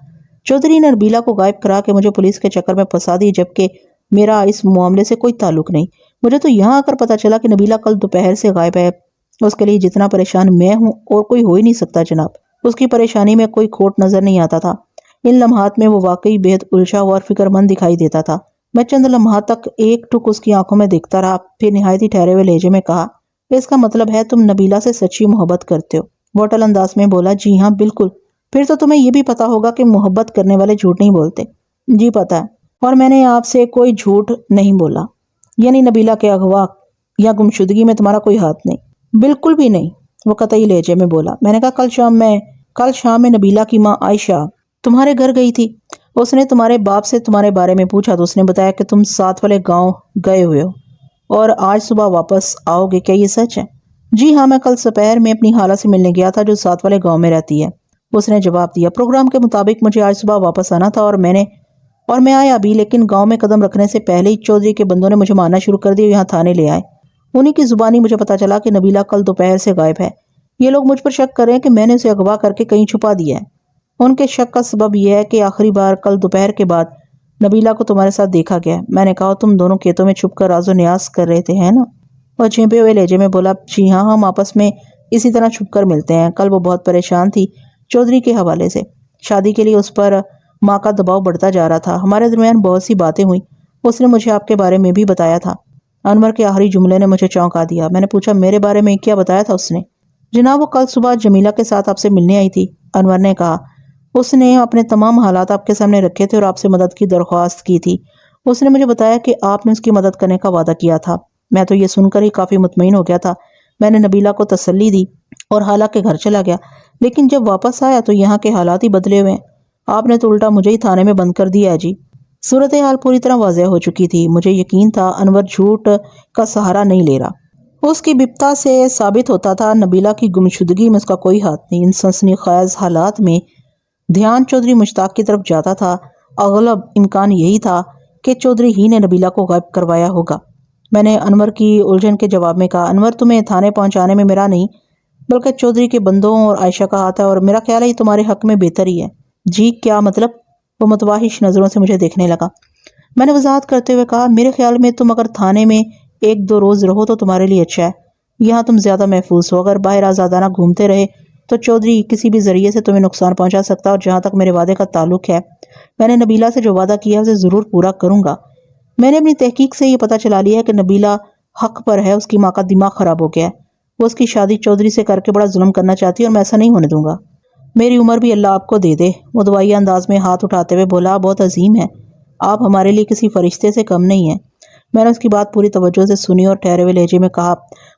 چودھری نے نبیلہ کو غائب کرا کے مجھے پولیس کے چکر میں پھنسا دی، جبکہ میرا اس معاملے سے کوئی تعلق نہیں۔ مجھے تو یہاں آ کر پتا چلا کہ نبیلہ کل دوپہر سے غائب ہے۔ اس کے لیے جتنا پریشان میں ہوں اور کوئی ہو ہی نہیں سکتا جناب۔ اس کی پریشانی میں کوئی کھوٹ نظر نہیں آتا تھا۔ ان لمحات میں وہ واقعی بے حد الجھا ہوا اور فکر مند دکھائی دیتا تھا۔ میں چند لمحات تک ایک ٹک اس کی آنکھوں میں دیکھتا رہا، پھر نہایت ہی ٹھہرے ہوئے لہجے میں کہا، اس کا مطلب ہے تم نبیلہ سے سچی محبت کرتے ہو؟ وہ اٹل انداز میں بولا، جی ہاں بالکل۔ پھر تو تمہیں یہ بھی پتا ہوگا کہ محبت کرنے والے جھوٹ نہیں بولتے۔ جی پتا ہے، اور میں نے آپ سے کوئی جھوٹ نہیں بولا۔ یعنی نبیلہ کے اغوا یا گمشدگی میں تمہارا کوئی ہاتھ نہیں؟ بالکل بھی نہیں، وہ قطعی لہجے میں بولا۔ میں نے کہا، کل شام میں نبیلہ کی ماں عائشہ تمہارے گھر گئی تھی۔ اس نے تمہارے باپ سے تمہارے بارے میں پوچھا تو اس نے بتایا کہ تم ساتھ والے گاؤں گئے ہوئے ہو اور آج صبح واپس آؤ گے، کیا یہ سچ ہے؟ جی ہاں، میں کل دوپہر میں اپنی خالہ سے ملنے گیا تھا جو ساتھ والے گاؤں میں رہتی ہے، اس نے جواب دیا۔ پروگرام کے مطابق مجھے آج صبح واپس آنا تھا اور میں آیا بھی، لیکن گاؤں میں قدم رکھنے سے پہلے ہی چودھری کے بندوں نے مجھے مارنا شروع کر دیا، یہاں تھانے لے آئے۔ انہی کی زبانی مجھے پتا چلا کہ نبیلہ کل دوپہر سے غائب ہے۔ یہ لوگ مجھ پر شک کر رہے ہیں کہ میں نے اسے اغوا کر کے کہیں چھپا دیا ہے۔ ان کے شک کا سبب یہ ہے کہ آخری بار کل دوپہر کے بعد نبیلہ کو تمہارے ساتھ دیکھا گیا ہے۔ میں نے کہا، تم دونوں کھیتوں میں چھپ کر راز و نیاز کر رہے تھے، ہے نا؟ وہ چینپے ہوئے لہجے میں بولا، جی ہاں، ہم آپس میں اسی طرح چھپ کر ملتے ہیں۔ کل وہ بہت پریشان تھی چودھری کے حوالے سے۔ شادی کے لیے اس پر ماں کا دباؤ بڑھتا جا رہا تھا۔ ہمارے درمیان بہت سی باتیں ہوئیں۔ اس نے مجھے آپ کے بارے میں بھی بتایا تھا۔ انور کے آخری جملے نے مجھے چونکا دیا۔ میں نے پوچھا، میرے بارے میں کیا بتایا تھا اس نے؟ جناب، وہ کل صبح جمیلہ کے ساتھ آپ سے ملنے آئی تھی، انور نے کہا۔ اس نے اپنے تمام حالات آپ کے سامنے رکھے تھے اور آپ سے مدد کی درخواست کی تھی۔ اس نے مجھے بتایا کہ آپ نے اس کی مدد کرنے کا وعدہ کیا تھا۔ میں تو یہ سن کر ہی کافی مطمئن ہو گیا تھا۔ میں نے نبیلہ کو تسلی دی اور حالہ کے گھر چلا گیا، لیکن جب واپس آیا تو یہاں کے حالات ہی بدلے ہوئے ہیں۔ آپ نے تو الٹا مجھے ہی تھانے میں بند کر دیا ہے جی۔ صورتحال پوری طرح واضح ہو چکی تھی۔ مجھے یقین تھا انور جھوٹ کا سہارا نہیں لے رہا۔ اس کی بپتا سے ثابت ہوتا تھا نبیلہ کی گمشدگی میں اس کا کوئی ہاتھ نہیں۔ ان سنسنی خیز حالات میں دھیان چودھری مشتاق کی طرف جاتا تھا۔ اغلب امکان یہی تھا کہ چودھری ہی نے نبیلہ کو غائب کروایا ہوگا۔ میں نے انور کی الجھن کے جواب میں کہا، انور تمہیں تھانے پہنچانے میں میرا نہیں بلکہ چودھری کے بندوں اور عائشہ کا ہاتھ ہے، اور میرا خیال ہے یہ تمہارے حق میں بہتر ہی ہے۔ جی کیا مطلب؟ وہ متوحش نظروں سے مجھے دیکھنے لگا۔ میں نے وضاحت کرتے ہوئے کہا، میرے خیال میں تم اگر تھانے میں 1-2 روز رہو تو تمہارے لیے اچھا ہے۔ یہاں تم زیادہ محفوظ ہو۔ اگر باہر آزادانہ گھومتے رہے تو چودھری کسی بھی ذریعے سے تمہیں نقصان پہنچا سکتا ہے، اور جہاں تک میرے وعدے کا تعلق ہے، میں نے نبیلہ سے جو وعدہ کیا ہے اسے ضرور پورا کروں گا۔ میں نے اپنی تحقیق سے یہ پتہ چلا لیا ہے کہ نبیلہ حق پر ہے۔ اس کی ماں کا دماغ خراب ہو گیا ہے۔ وہ اس کی شادی چودھری سے کر کے بڑا ظلم کرنا چاہتی ہے، اور میں ایسا نہیں ہونے دوں گا۔ میری عمر بھی اللہ آپ کو دے دے۔ وہ دعائیہ انداز میں ہاتھ اٹھاتے ہوئے بولا، بہت عظیم ہے، آپ ہمارے لیے کسی فرشتے سے کم نہیں ہیں۔ میں نے اس کی بات پوری توجہ سے سنی اور ٹھہرے ہوئے لہجے میں کہا،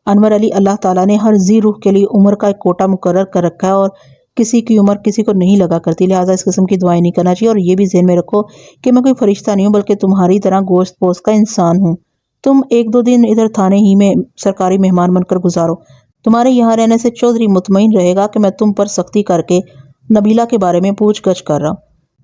انور علی، اللہ تعالیٰ نے ہر ذی روح کے لیے عمر کا ایک کوٹہ مقرر کر رکھا ہے، اور کسی کی عمر کسی کو نہیں لگا کرتی، لہٰذا اس قسم کی دعائیں نہیں کرنا چاہیے۔ اور یہ بھی ذہن میں رکھو کہ میں کوئی فرشتہ نہیں ہوں بلکہ تمہاری طرح گوشت پوست کا انسان ہوں۔ تم 1-2 دن ادھر تھانے ہی میں سرکاری مہمان بن کر گزارو۔ تمہارے یہاں رہنے سے چودھری مطمئن رہے گا کہ میں تم پر سختی کر کے نبیلہ کے بارے میں پوچھ گچھ کر رہا ہوں۔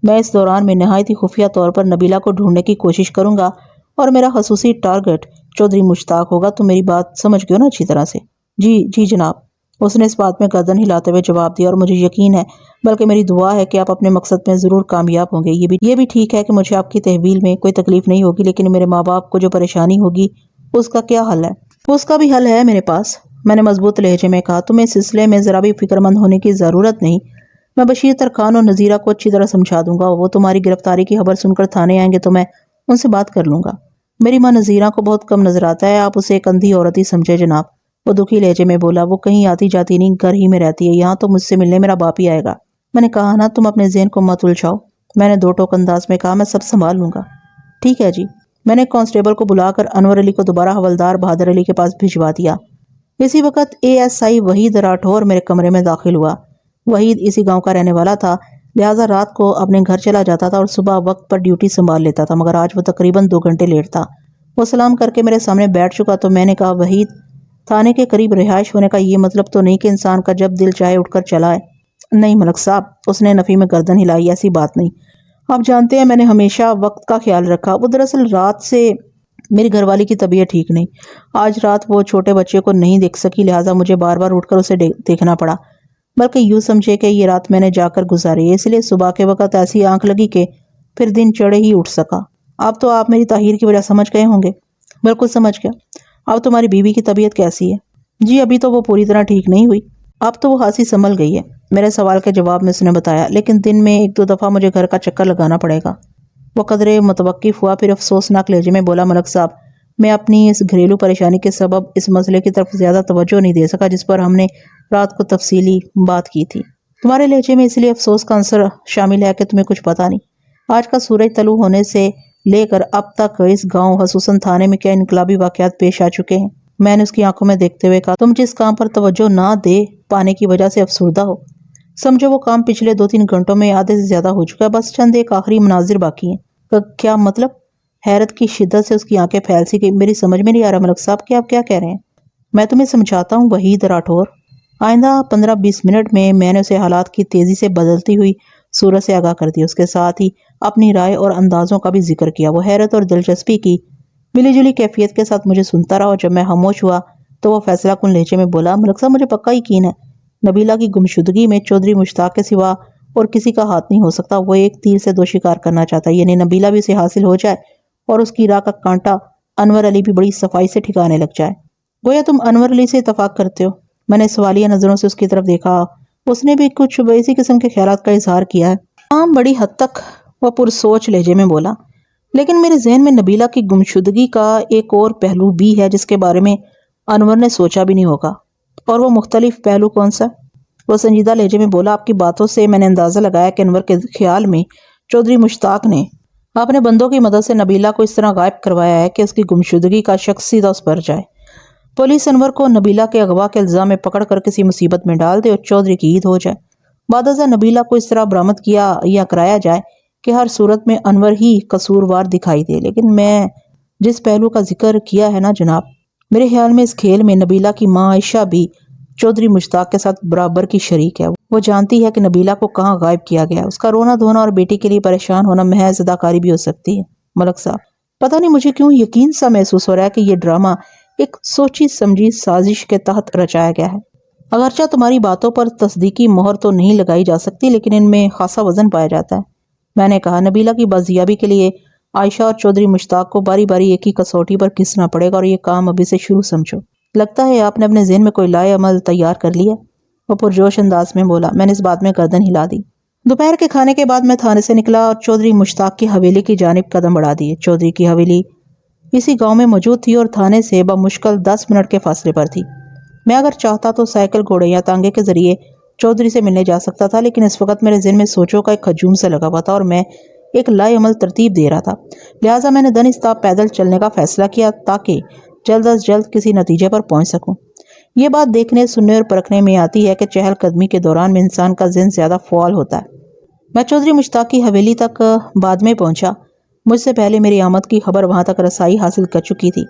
میں اس دوران میں نہایت ہی خفیہ طور پر نبیلہ کو ڈھونڈنے کی کوشش کروں گا، اور میرا خصوصی ٹارگٹ چودھری مشتاق ہوگا۔ تم میری بات سمجھ گئے ہو نا اچھی طرح سے؟ جی جناب، اس نے اس بات میں گردن ہلاتے ہوئے جواب دیا، اور مجھے یقین ہے بلکہ میری دعا ہے کہ آپ اپنے مقصد میں ضرور کامیاب ہوں گے۔ یہ بھی ٹھیک ہے کہ مجھے آپ کی تحویل میں کوئی تکلیف نہیں ہوگی، لیکن میرے ماں باپ کو جو پریشانی ہوگی اس کا کیا حل ہے؟ اس کا بھی حل ہے میرے پاس، میں نے مضبوط لہجے میں کہا۔ تمہیں اس سلسلے میں ذرا بھی فکر مند ہونے کی ضرورت نہیں۔ میں بشیر ترخان اور نذیرہ کو اچھی طرح سمجھا دوں گا۔ وہ تمہاری گرفتاری کی خبر سن کر تھانے آئیں گے تو میں ان سے بات کر لوں گا۔ میری ماں نذیرہ کو بہت کم نظر آتا ہے، آپ اسے ایک اندھی عورت ہی سمجھے جناب، وہ دکھی لہجے میں بولا۔ وہ کہیں آتی جاتی نہیں، گھر ہی میں رہتی ہے۔ یہاں تو مجھ سے ملنے میرا باپ ہی آئے گا۔ میں نے کہا نا، تم اپنے ذہن کو مت الجھاؤ، میں نے 2 ٹوک انداز میں کہا، میں سب سنبھال لوں گا۔ ٹھیک ہے جی۔ میں نے کانسٹیبل کو بلا کر انور علی کو دوبارہ حوالدار بہادر علی کے پاس بھجوا دیا۔ اسی وقت ASI وحید راٹھور میرے کمرے میں داخل ہوا۔ وحید اسی گاؤں کا رہنے والا تھا، لہٰذا رات کو اپنے گھر چلا جاتا تھا اور صبح وقت پر ڈیوٹی سنبھال لیتا تھا، مگر آج وہ تقریباً 2 گھنٹے لیٹ تھا۔ وہ سلام کر کے میرے سامنے بیٹھ چکا تو میں نے کہا، وحید، تھانے کے قریب رہائش ہونے کا یہ مطلب تو نہیں کہ انسان کا جب دل چاہے اٹھ کر چلا ہے؟ نہیں ملک صاحب، اس نے نفی میں گردن ہلائی، ایسی بات نہیں۔ آپ جانتے ہیں میں نے ہمیشہ وقت کا خیال رکھا۔ وہ دراصل رات سے میری گھر والی کی طبیعت ٹھیک نہیں، آج رات وہ چھوٹے بچے کو نہیں دیکھ سکی، لہٰذا مجھے بار بار اٹھ کر اسے دیکھنا پڑا، بلکہ یوں سمجھے کہ یہ رات میں نے جا کر گزاری ہے، اس لیے صبح کے وقت ایسی آنکھ لگی کہ پھر دن چڑھے ہی اٹھ سکا۔ اب تو آپ میری تاخیر کی وجہ سمجھ گئے ہوں گے۔ بالکل سمجھ گیا۔ اب تمہاری بیوی کی طبیعت کیسی ہے؟ جی ابھی تو وہ پوری طرح ٹھیک نہیں ہوئی، اب تو وہ خاصی سنبھل گئی ہے، میرے سوال کے جواب میں اس نے بتایا، لیکن دن میں 1-2 دفعہ مجھے گھر کا چکر لگانا پڑے گا۔ وہ قدرے متوقف ہوا، پھر افسوسناک لہجے میں بولا، ملک صاحب، میں اپنی اس گھریلو پریشانی کے سبب اس مسئلے کی طرف زیادہ توجہ نہیں دے سکا جس پر ہم نے رات کو تفصیلی بات کی تھی۔ تمہارے لہجے میں اس لیے افسوس کا عنصر شامل ہے کہ تمہیں کچھ پتہ نہیں، آج کا سورج طلوع ہونے سے لے کر اب تک اس گاؤں خصوصاً تھانے میں کیا انقلابی واقعات پیش آ چکے ہیں۔ میں نے اس کی آنکھوں میں دیکھتے ہوئے کہا، تم جس کام پر توجہ نہ دے پانے کی وجہ سے افسردہ ہو، سمجھو وہ کام پچھلے 2-3 گھنٹوں میں آدھے سے زیادہ ہو چکا ہے، بس چند ایک آخری مناظر باقی ہیں۔ کیا مطلب؟ حیرت کی شدت سے اس کی آنکھیں پھیل سی گئی۔ میری سمجھ میں نہیں آ رہا ملک صاحب کہ آپ کیا کہہ رہے ہیں۔ میں تمہیں سمجھاتا ہوں وحید راٹھور۔ آئندہ 15-20 منٹ میں نے اسے حالات کی تیزی سے بدلتی ہوئی صورت سے آگاہ کر دیا، اس کے ساتھ ہی اپنی رائے اور اندازوں کا بھی ذکر کیا۔ وہ حیرت اور دلچسپی کی ملی جلی کیفیت کے ساتھ مجھے سنتا رہا، اور جب میں خاموش ہوا تو وہ فیصلہ کن لہجے میں بولا، ملک صاحب، مجھے پکا یقین ہے نبیلہ کی گمشدگی میں چودھری مشتاق کے سوا اور کسی کا ہاتھ نہیں ہو سکتا۔ وہ ایک تیر سے 2 شکار کرنا چاہتا ہے، یعنی نبیلہ بھی اسے حاصل ہو جائے اور اس کی راہ کا کانٹا انور علی بھی بڑی صفائی سے ٹھکانے لگ جائے۔ گویا تم انور علی سے اتفاق کرتے ہو؟ میں نے سوالیہ نظروں سے اس کی طرف دیکھا۔ اس نے بھی کچھ اسی قسم کے خیالات کا اظہار کیا ہے۔ ہاں بڑی حد تک، وہ پرسوچ لہجے میں بولا، لیکن میرے ذہن میں نبیلہ کی گمشدگی کا ایک اور پہلو بھی ہے جس کے بارے میں انور نے سوچا بھی نہیں ہوگا۔ اور وہ مختلف پہلو کون سا؟ وہ سنجیدہ لہجے میں بولا، آپ کی باتوں سے میں نے اندازہ لگایا کہ انور کے خیال میں چودھری مشتاق نے اپنے بندوں کی مدد سے نبیلہ کو اس طرح غائب کروایا ہے کہ اس کی گمشدگی کا شک سیدھا اس پر جائے۔ پولیس انور کو نبیلہ کے اغوا کے الزام میں پکڑ کر کسی مصیبت میں ڈال دے اور چودھری کی عید ہو جائے۔ بعد ازاں نبیلہ کو اس طرح برآمد کیا یا کرایا جائے کہ ہر صورت میں انور ہی قصوروار دکھائی دے۔ لیکن میں جس پہلو کا ذکر کیا ہے نا جناب، میرے خیال میں اس کھیل میں نبیلہ کی ماں عائشہ بھی چودھری مشتاق کے ساتھ برابر کی شریک ہے۔ وہ جانتی ہے کہ نبیلہ کو کہاں غائب کیا گیا۔ اس کا رونا دھونا اور بیٹی کے لیے پریشان ہونا محض اداکاری بھی ہو سکتی ہے۔ ملک صاحب، پتہ نہیں مجھے کیوں یقین سا محسوس ہو رہا ہے کہ یہ ڈرامہ ایک سوچی سمجھی سازش کے تحت رچایا گیا ہے۔ اگرچہ تمہاری باتوں پر تصدیقی مہر تو نہیں لگائی جا سکتی، لیکن ان میں خاصا وزن پایا جاتا ہے۔ میں نے کہا، نبیلہ کی بازیابی کے لیے عائشہ اور چودھری مشتاق کو باری باری ایک ہی کسوٹی پر گھسنا پڑے گا، اور یہ کام ابھی سے شروع سمجھو۔ لگتا ہے آپ نے اپنے ذہن میں کوئی لائے عمل تیار کر لیا، وہ پرجوش انداز میں بولا۔ میں نے اس بات میں گردن ہلا دی۔ دوپہر کے کھانے کے بعد میں تھانے سے نکلا اور چودھری مشتاق کی حویلی کی جانب قدم بڑھا دیے۔ چودھری کی حویلی اسی گاؤں میں موجود تھی اور تھانے سے بمشکل 10 منٹ کے فاصلے پر تھی۔ میں اگر چاہتا تو سائیکل، گھوڑے یا تانگے کے ذریعے چودھری سے ملنے جا سکتا تھا، لیکن اس وقت میرے ذہن میں سوچوں کا ایک ہجوم سے لگا ہوا تھا اور میں ایک لائے عمل ترتیب دے رہا تھا۔ لہٰذا میں نے دنستاب پیدل چلنے کا فیصلہ کیا تاکہ جلد از جلد کسی نتیجے پر پہنچ سکوں۔ یہ بات دیکھنے، سننے اور پرکھنے میں آتی ہے کہ چہل قدمی کے دوران میں انسان کا ذہن زیادہ فعال ہوتا ہے۔ میں چودھری مشتاق کی حویلی تک بعد میں پہنچا۔ مجھ سے پہلے میری آمد کی خبر وہاں تک رسائی حاصل کر چکی تھی۔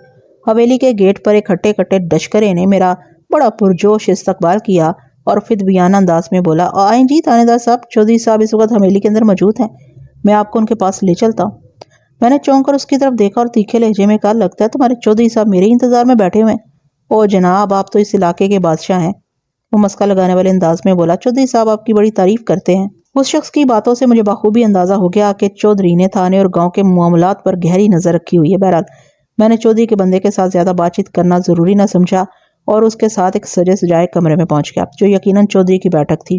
حویلی کے گیٹ پر ایک ہٹے کٹے ڈشکرے نے میرا بڑا پرجوش استقبال کیا اور فدویانہ انداز میں بولا، آئیں جی تھانے دار صاحب، چودھری صاحب اس وقت حویلی کے اندر موجود ہیں، میں آپ کو ان کے پاس لے چلتا ہوں۔ میں نے چونک کر اس کی طرف دیکھا اور تیکھے لہجے میں کہا، لگتا ہے تمہارے چودھری صاحب میرے انتظار میں بیٹھے ہوئے ہیں۔ او جناب، آپ تو اس علاقے کے بادشاہ ہیں، وہ مسکا لگانے والے انداز میں بولا۔ چودھری صاحب آپ کی بڑی تعریف کرتے ہیں۔ اس شخص کی باتوں سے مجھے بخوبی اندازہ ہو گیا کہ چودھری نے تھانے اور گاؤں کے معاملات پر گہری نظر رکھی ہوئی ہے۔ بہرحال میں نے چودھری کے بندے کے ساتھ زیادہ بات چیت کرنا ضروری نہ سمجھا اور اس کے ساتھ ایک سجے سجائے کمرے میں پہنچ گیا، جو یقیناً چودھری کی بیٹھک تھی۔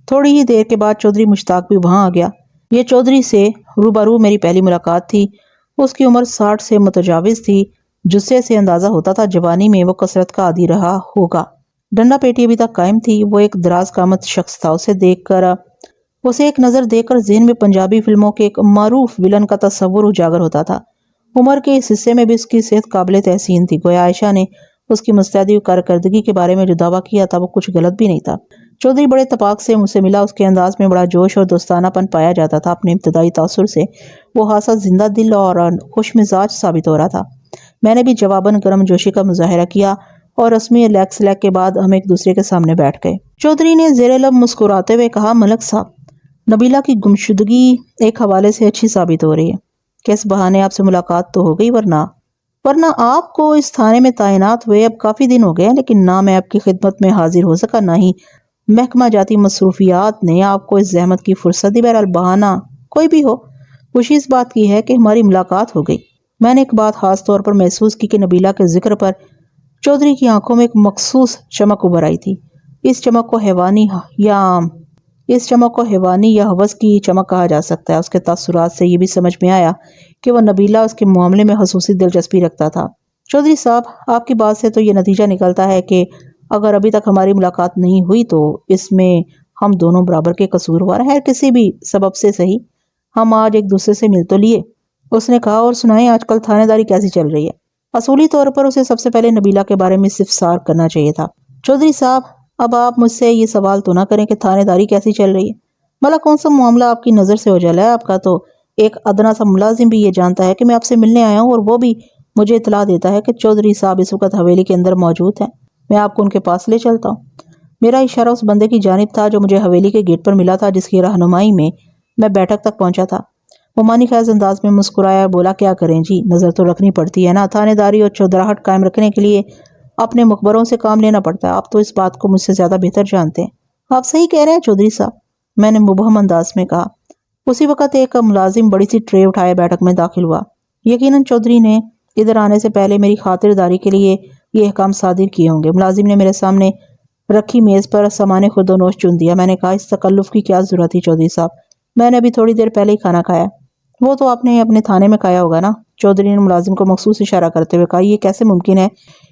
تھوڑی ہی دیر کے بعد چودھری مشتاق بھی وہاں آ گیا۔ یہ چودھری سے روبرو میری پہلی ملاقات تھی۔ اس کی عمر 60 سے متجاوز تھی۔ جسے سے اندازہ ہوتا تھا جوانی میں وہ کثرت کا عادی رہا ہوگا۔ ڈنڈا پیٹی ابھی تک قائم تھی۔ وہ ایک دراز قامت شخص تھا۔ اسے ایک نظر دیکھ کر ذہن میں پنجابی فلموں کے ایک معروف ویلن کا تصور اجاگر ہوتا تھا۔ عمر کے اس حصے میں بھی اس کی صحت قابل تحسین تھی۔ گویا عائشہ نے اس کی مستعدی کارکردگی کے بارے میں جو دعویٰ کیا تھا وہ کچھ غلط بھی نہیں تھا۔ چودھری بڑے اتفاق سے مجھ سے ملا۔ اس کے انداز میں بڑا جوش اور دوستانہ پن پایا جاتا تھا۔ اپنے ابتدائی تاثر سے وہ خاصا زندہ دل اور خوش مزاج ثابت ہو رہا تھا۔ میں نے بھی جواباً گرم جوشی کا مظاہرہ کیا اور رسمی لیگ سلیگ کے بعد ہم ایک دوسرے کے سامنے بیٹھ گئے۔ چودھری نے زیر لب مسکراتے ہوئے کہا، ملک صاحب، نبیلہ کی گمشدگی ایک حوالے سے اچھی ثابت ہو رہی ہے کہ اس بہانے آپ سے ملاقات تو ہو گئی، ورنہ آپ کو اس تھانے میں تعینات ہوئے اب کافی دن ہو گئے ہیں، لیکن نہ میں آپ کی خدمت میں حاضر ہو سکا، نہ ہی محکمہ جاتی مصروفیات نے آپ کو اس زحمت کی فرصت دی۔ بہرحال بہانہ کوئی بھی ہو، خوشی اس بات کی ہے کہ ہماری ملاقات ہو گئی۔ میں نے ایک بات خاص طور پر محسوس کی کہ نبیلہ کے ذکر پر چودھری کی آنکھوں میں ایک مخصوص چمک ابھر آئی تھی۔ اس چمک کو حیوانی یا ہوس کی چمک کہا جا سکتا ہے۔ اس کے تاثرات سے یہ بھی سمجھ میں آیا کہ وہ نبیلہ اس کے معاملے میں خصوصی دلچسپی رکھتا تھا۔ چودھری صاحب، آپ کی بات سے تو یہ نتیجہ نکلتا ہے کہ اگر ابھی تک ہماری ملاقات نہیں ہوئی تو اس میں ہم دونوں برابر کے قصوروار ہیں، کسی بھی سبب سے صحیح، ہم آج ایک دوسرے سے مل تو لیے۔ اس نے کہا، اور سنائیں آج کل تھانے داری کیسی چل رہی ہے؟ اصولی طور پر اسے سب سے پہلے نبیلہ کے بارے میں استفسار کرنا چاہیے تھا۔ چودھری صاحب، اب آپ مجھ سے یہ سوال تو نہ کریں کہ تھانے داری کیسی چل رہی ہے؟ بھلا کون سا معاملہ آپ کی نظر سے اوجھل ہے؟ آپ کا تو ایک ادنا سا ملازم بھی یہ جانتا ہے کہ میں آپ سے ملنے آیا ہوں، اور وہ بھی مجھے اطلاع دیتا ہے کہ چودھری صاحب اس وقت حویلی کے اندر موجود ہیں۔ میں آپ کو ان کے پاس لے چلتا ہوں۔ میرا اشارہ اس بندے کی جانب تھا جو مجھے حویلی کے گیٹ پر ملا تھا، جس کی رہنمائی میں میں بیٹھک تک پہنچا تھا۔ وہ معنی خیز انداز میں مسکرایا، بولا، کیا کریں جی، نظر تو رکھنی پڑتی ہے نا، تھانے داری اور چودراہٹ قائم رکھنے کے لیے اپنے مخبروں سے کام لینا پڑتا ہے۔ آپ تو اس بات کو مجھ سے زیادہ بہتر جانتے ہیں۔ آپ صحیح کہہ رہے ہیں چودھری صاحب، میں نے مبہم انداز میں کہا۔ اسی وقت ایک ملازم بڑی سی ٹرے اٹھائے بیٹھک میں داخل ہوا۔ یقیناً چودھری نے ادھر آنے سے پہلے میری خاطرداری کے لیے یہ احکام صادر کیے ہوں گے۔ ملازم نے میرے سامنے رکھی میز پر سامان خورد و نوش چن دیا۔ میں نے کہا، اس تکلف کی کیا ضرورت تھی چودھری صاحب، میں نے ابھی تھوڑی دیر پہلے ہی کھانا کھایا۔ وہ تو آپ نے اپنے تھانے میں کھایا ہوگا نا؟ چودھری نے ملازم کو مخصوص اشارہ کرتے ہوئے کہا، یہ کیسے ممکن ہے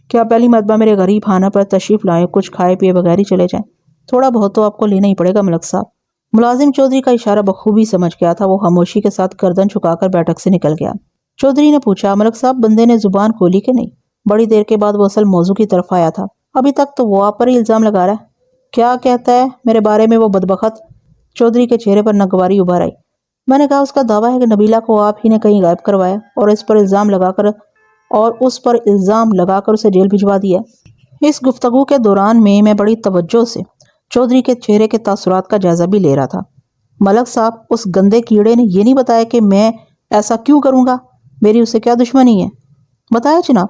کہ آپ پہلی مرتبہ میرے غریب خانہ پر تشریف لائیں، کچھ کھائے پیے بغیر ہی چلے جائیں؟ تھوڑا بہت تو آپ کو لینا ہی پڑے گا ملک صاحب۔ ملازم چودھری کا اشارہ بخوبی سمجھ گیا تھا، وہ خاموشی کے ساتھ گردن چھکا کر بیٹھک سے نکل گیا۔ چودھری نے پوچھا، ملک صاحب بندے نے زبان کھولی کہ نہیں؟ بڑی دیر کے بعد وہ اصل موضوع کی طرف آیا تھا۔ ابھی تک تو وہ آپ پر ہی الزام لگا رہا ہے۔ کیا کہتا ہے میرے بارے میں وہ بدبخت؟ چودھری کے چہرے پر ناگواری ابھر آئی۔ میں نے کہا اس کا دعویٰ ہے کہ نبیلہ کو آپ ہی نے کہیں غائب کروایا اور اس پر الزام لگا کر اسے جیل بھجوا دیا۔ اس گفتگو کے دوران میں بڑی توجہ سے چودھری کے چہرے کے تاثرات کا جائزہ بھی لے رہا تھا۔ ملک صاحب اس گندے کیڑے نے یہ نہیں بتایا کہ میں ایسا کیوں کروں گا، میری اسے کیا دشمنی ہے؟ بتایا جناب،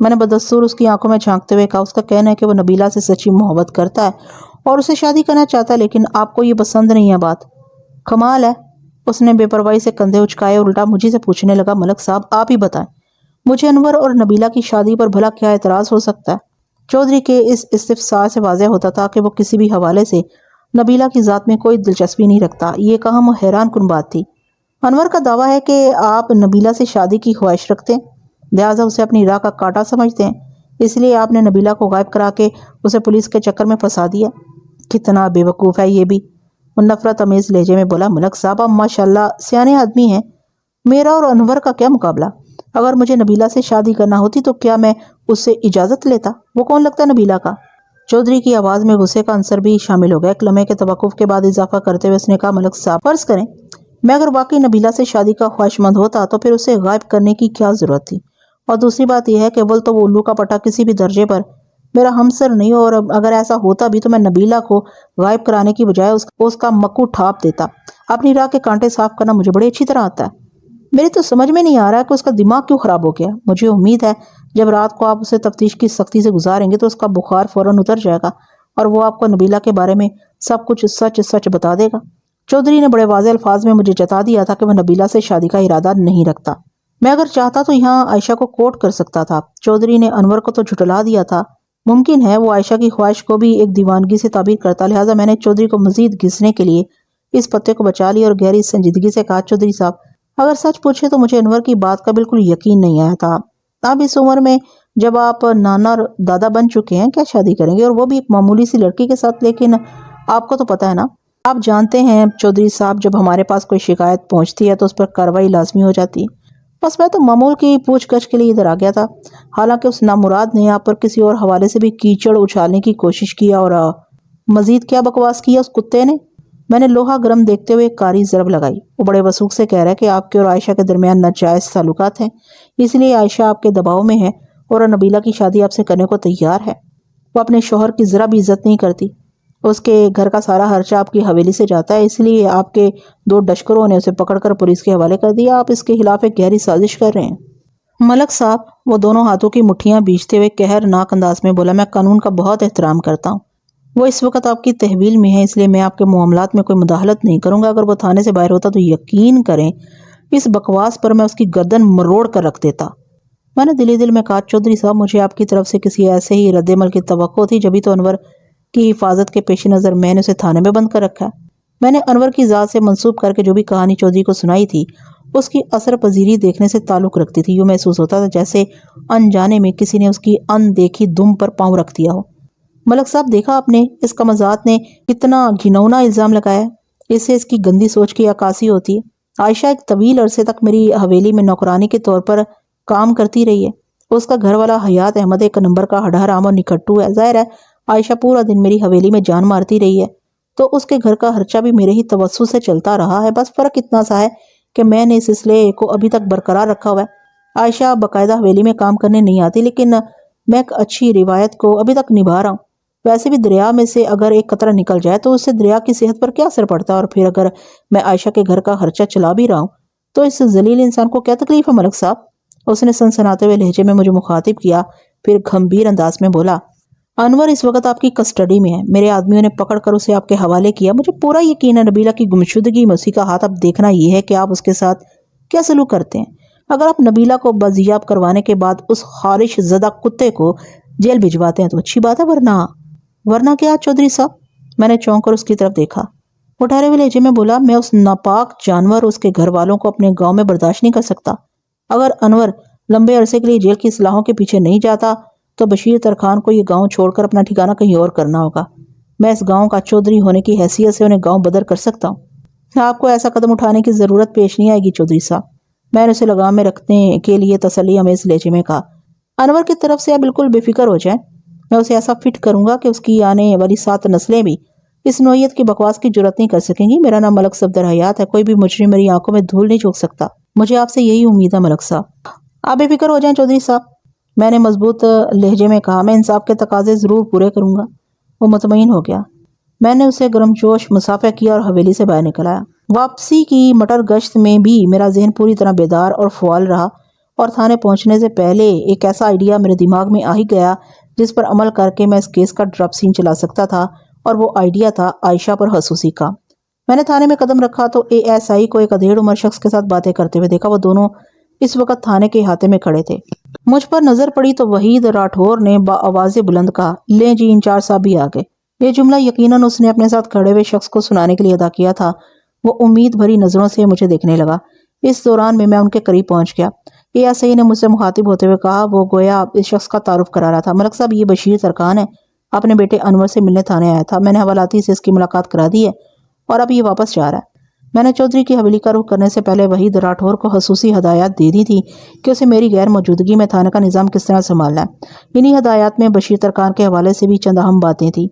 میں نے بدستور اس کی آنکھوں میں جھانکتے ہوئے کہا، اس کا کہنا ہے کہ وہ نبیلہ سے سچی محبت کرتا ہے اور اسے شادی کرنا چاہتا ہے، لیکن آپ کو یہ پسند نہیں ہے بات۔ کمال ہے۔ اس نے بے پرواہی سے کندھے اچکائے اور الٹا مجھے سے پوچھنے لگا، ملک صاحب آپ ہی بتائیں، مجھے انور اور نبیلہ کی شادی پر بھلا کیا اعتراض ہو سکتا ہے؟ چودھری کے اس استفسار سے واضح ہوتا تھا کہ وہ کسی بھی حوالے سے نبیلہ کی ذات میں کوئی دلچسپی نہیں رکھتا۔ یہ کہم حیران کن بات تھی۔ انور کا دعویٰ ہے کہ آپ نبیلہ سے شادی کی خواہش رکھتے ہیں، لہٰذا اسے اپنی راہ کا کانٹا سمجھتے ہیں، اس لیے آپ نے نبیلہ کو غائب کرا کے اسے پولیس کے چکر میں پھنسا دیا۔ کتنا بے وقوف ہے یہ بھی، وہ نفرت امیز لہجے میں بولا۔ ملک صاحب آپ ماشاءاللہ سیانے آدمی ہیں، میرا اور انور کا کیا مقابلہ؟ اگر مجھے نبیلہ سے شادی کرنا ہوتی تو کیا میں اس سے اجازت لیتا؟ وہ کون لگتا ہے نبیلہ کا؟ چودھری کی آواز میں غصے کا عنصر بھی شامل ہو گیا۔ ایک لمحے کے توقف کے بعد اضافہ کرتے ہوئے اس نے کہا، ملک صاحب فرض کریں میں اگر واقعی نبیلہ سے شادی کا خواہش مند ہوتا تو پھر اسے غائب کرنے کی کیا ضرورت تھی؟ اور دوسری بات یہ ہے کہ اول تو وہ الو کا پٹا کسی بھی درجے پر میرا ہمسر نہیں، اور اگر ایسا ہوتا بھی تو میں نبیلہ کو غائب کرانے کی بجائے اس کا مکو ٹھاپ دیتا۔ اپنی راہ کے کانٹے صاف کرنا مجھے بڑی اچھی طرح آتا ہے۔ میری تو سمجھ میں نہیں آ رہا کہ اس کا دماغ کیوں خراب ہو گیا۔ مجھے امید ہے جب رات کو آپ اسے تفتیش کی سختی سے گزاریں گے تو اس کا بخار فوراً اتر جائے گا اور وہ آپ کو نبیلہ کے بارے میں سب کچھ سچ سچ بتا دے گا۔ چودھری نے بڑے واضح الفاظ میں مجھے جتا دیا تھا کہ وہ نبیلہ سے شادی کا ارادہ نہیں رکھتا۔ میں اگر چاہتا تو یہاں عائشہ کو کوٹ کر سکتا تھا۔ چودھری نے انور کو تو جھٹلا دیا تھا۔ ممکن ہے وہ عائشہ کی خواہش کو بھی ایک دیوانگی سے تعبیر کرتا، لہٰذا میں نے چودھری کو مزید گھسنے کے لیے اس پتے کو بچا لیا اور گہری سنجیدگی سے کہا، چودھری صاحب اگر سچ پوچھے تو مجھے انور کی بات کا بالکل یقین نہیں آیا تھا۔ اب اس عمر میں جب آپ نانا اور دادا بن چکے ہیں کیا شادی کریں گے، اور وہ بھی ایک معمولی سی لڑکی کے ساتھ؟ لیکن آپ کو تو پتہ ہے نا، آپ جانتے ہیں چودھری صاحب جب ہمارے پاس کوئی شکایت پہنچتی ہے تو اس پر کارروائی لازمی ہو جاتی ہے۔ بس میں تو معمول کی پوچھ گچھ کے لیے ادھر آ گیا تھا، حالانکہ اس نامراد نے آپ پر کسی اور حوالے سے بھی کیچڑ اچھالنے کی کوشش کیا۔ اور مزید کیا بکواس کیا اس کتے نے؟ میں نے لوہا گرم دیکھتے ہوئے ایک کاری ضرب لگائی۔ وہ بڑے وثوق سے کہہ رہا ہے کہ آپ کے اور عائشہ کے درمیان ناجائز تعلقات ہیں، اس لیے عائشہ آپ کے دباؤ میں ہے اور نبیلہ کی شادی آپ سے کرنے کو تیار ہے۔ وہ اپنے شوہر کی ذرا بھی عزت نہیں کرتی، اس کے گھر کا سارا خرچہ آپ کی حویلی سے جاتا ہے، اس لیے آپ کے دو ڈشکروں نے اسے پکڑ کر پولیس کے حوالے کر دیا۔ آپ اس کے خلاف ایک گہری سازش کر رہے ہیں۔ ملک صاحب، وہ دونوں ہاتھوں کی مٹھیاں بیچتے ہوئے قہرناک انداز میں بولا، میں قانون کا بہت احترام کرتا ہوں، وہ اس وقت آپ کی تحویل میں ہے، اس لیے میں آپ کے معاملات میں کوئی مداخلت نہیں کروں گا۔ اگر وہ تھانے سے باہر ہوتا تو یقین کریں اس بکواس پر میں اس کی گردن مروڑ کر رکھ دیتا۔ میں نے دل ہی دل میں کہا، چودھری صاحب مجھے آپ کی طرف سے کسی ایسے ہی رد عمل کی توقع تھی، جبھی تو انور کی حفاظت کے پیش نظر میں نے اسے تھانے میں بند کر رکھا ہے۔ میں نے انور کی ذات سے منسوب کر کے جو بھی کہانی چودھری کو سنائی تھی اس کی اثر پذیری دیکھنے سے تعلق رکھتی تھی۔ یوں محسوس ہوتا تھا جیسے انجانے میں کسی نے اس کی ان دیکھی دم پر پاؤں رکھ دیا ہو۔ ملک صاحب دیکھا آپ نے اس کمزات نے کتنا گھنونا الزام لگایا ہے، اس سے اس کی گندی سوچ کی عکاسی ہوتی ہے۔ عائشہ ایک طویل عرصے تک میری حویلی میں نوکرانی کے طور پر کام کرتی رہی ہے۔ اس کا گھر والا حیات احمد ایک نمبر کا ہڈا حرام اور نکھٹو ہے۔ ظاہر ہے عائشہ پورا دن میری حویلی میں جان مارتی رہی ہے تو اس کے گھر کا خرچہ بھی میرے ہی توسط سے چلتا رہا ہے۔ بس فرق اتنا سا ہے کہ میں نے اس سلسلے کو ابھی تک برقرار رکھا ہوا ہے۔ عائشہ باقاعدہ حویلی میں کام کرنے نہیں آتی، لیکن میں ایک اچھی روایت کو ابھی تک نبھا رہا ہوں۔ ویسے بھی دریا میں سے اگر ایک قطرہ نکل جائے تو اس سے دریا کی صحت پر کیا اثر پڑتا ہے، اور پھر اگر میں عائشہ کے گھر کا خرچہ چلا بھی رہا ہوں تو اس ذلیل انسان کو کیا تکلیف ہے ملک صاحب؟ اس نے سنسناتے ہوئے لہجے میں مجھے مخاطب کیا، پھر گھمبیر انداز میں بولا، انور اس وقت آپ کی کسٹڈی میں ہے، میرے آدمیوں نے پکڑ کر اسے آپ کے حوالے کیا۔ مجھے پورا یقین ہے نبیلہ کی گمشدگی میں اسی کا ہاتھ۔ اب دیکھنا یہ ہے کہ آپ اس کے ساتھ کیا سلوک کرتے ہیں۔ اگر آپ نبیلہ کو بازیاب کروانے کے بعد اس خارش زدہ کتے کو جیل بھجواتے ہیں تو اچھی بات ہے، ورنہ کیا چودھری صاحب؟ میں نے چونک کر اس کی طرف دیکھا۔ وہ ٹھہرے ہوئے لہجے میں بولا، میں اس ناپاک جانور اس کے گھر والوں کو اپنے گاؤں میں برداشت نہیں کر سکتا۔ اگر انور لمبے عرصے کے لیے جیل کی اصلاحوں کے پیچھے نہیں جاتا تو بشیر ترخان کو یہ گاؤں چھوڑ کر اپنا ٹھکانہ کہیں اور کرنا ہوگا۔ میں اس گاؤں کا چودھری ہونے کی حیثیت سے انہیں گاؤں بدر کر سکتا ہوں۔ آپ کو ایسا قدم اٹھانے کی ضرورت پیش نہیں آئے گی چودھری صاحب، میں نے اسے لگام میں رکھنے کے لیے تسلی امیز لہجے میں کہا۔ انور کی طرف سے آپ بالکل بے فکر ہو جائیں، میں اسے ایسا فٹ کروں گا کہ اس کی آنے والی 7 نسلیں بھی اس نوعیت کی بکواس کی جرات نہیں کر سکیں گی۔ میرا نام ملک صفدر حیات ہے، کوئی بھی مجرم میری آنکھوں میں دھول نہیں جھونک سکتا۔ مجھے آپ سے یہی امید ہے ملک صاحب۔ آپ بے فکر ہو جائیں چودھری صاحب، میں نے مضبوط لہجے میں کہا، میں انصاف کے تقاضے ضرور پورے کروں گا۔ وہ مطمئن ہو گیا۔ میں نے اسے گرم جوش مسافہ کیا اور حویلی سے باہر نکل آیا۔ واپسی کی مٹر گشت میں بھی میرا ذہن پوری طرح بیدار اور فعال رہا، اور تھانے پہنچنے سے پہلے ایک ایسا آئیڈیا میرے دماغ میں آ ہی گیا جس پر عمل کر کے میں اس کیس کا ڈراپ سین چلا سکتا تھا، اور وہ آئیڈیا تھا عائشہ پر خصوصی کا۔ میں نے تھانے میں قدم رکھا تو ASI کو ایک ادھیڑ عمر شخص کے ساتھ باتیں کرتے ہوئے دیکھا۔ وہ دونوں اس وقت تھانے کے احاطے میں کھڑے تھے۔ مجھ پر نظر پڑی تو وحید راٹھور نے بآواز بلند کہا، لیں جی انچارج صاحب بھی آ گئے۔ یہ جملہ یقیناً اس نے اپنے ساتھ کھڑے ہوئے شخص کو سنانے کے لیے ادا کیا تھا۔ وہ امید بھری نظروں سے مجھے دیکھنے لگا۔ اس دوران میں ان کے قریب پہنچ گیا۔ ASI نے مجھ سے مخاطب ہوتے ہوئے کہا، وہ گویا اس شخص کا تعارف کرا رہا تھا، ملک صاحب یہ بشیر ترکان ہے، اپنے بیٹے انور سے ملنے تھانے آیا تھا۔ میں نے حوالاتی سے اس کی ملاقات کرا دی ہے اور اب یہ واپس جا رہا ہے۔ میں نے چودھری کی حویلی کا رخ کرنے سے پہلے وحید راٹھور کو خصوصی ہدایات دے دی تھی کہ اسے میری غیر موجودگی میں تھانے کا نظام کس طرح سنبھالنا ہے۔ انہی ہدایات میں بشیر ترکان کے حوالے سے بھی چند اہم باتیں تھیں۔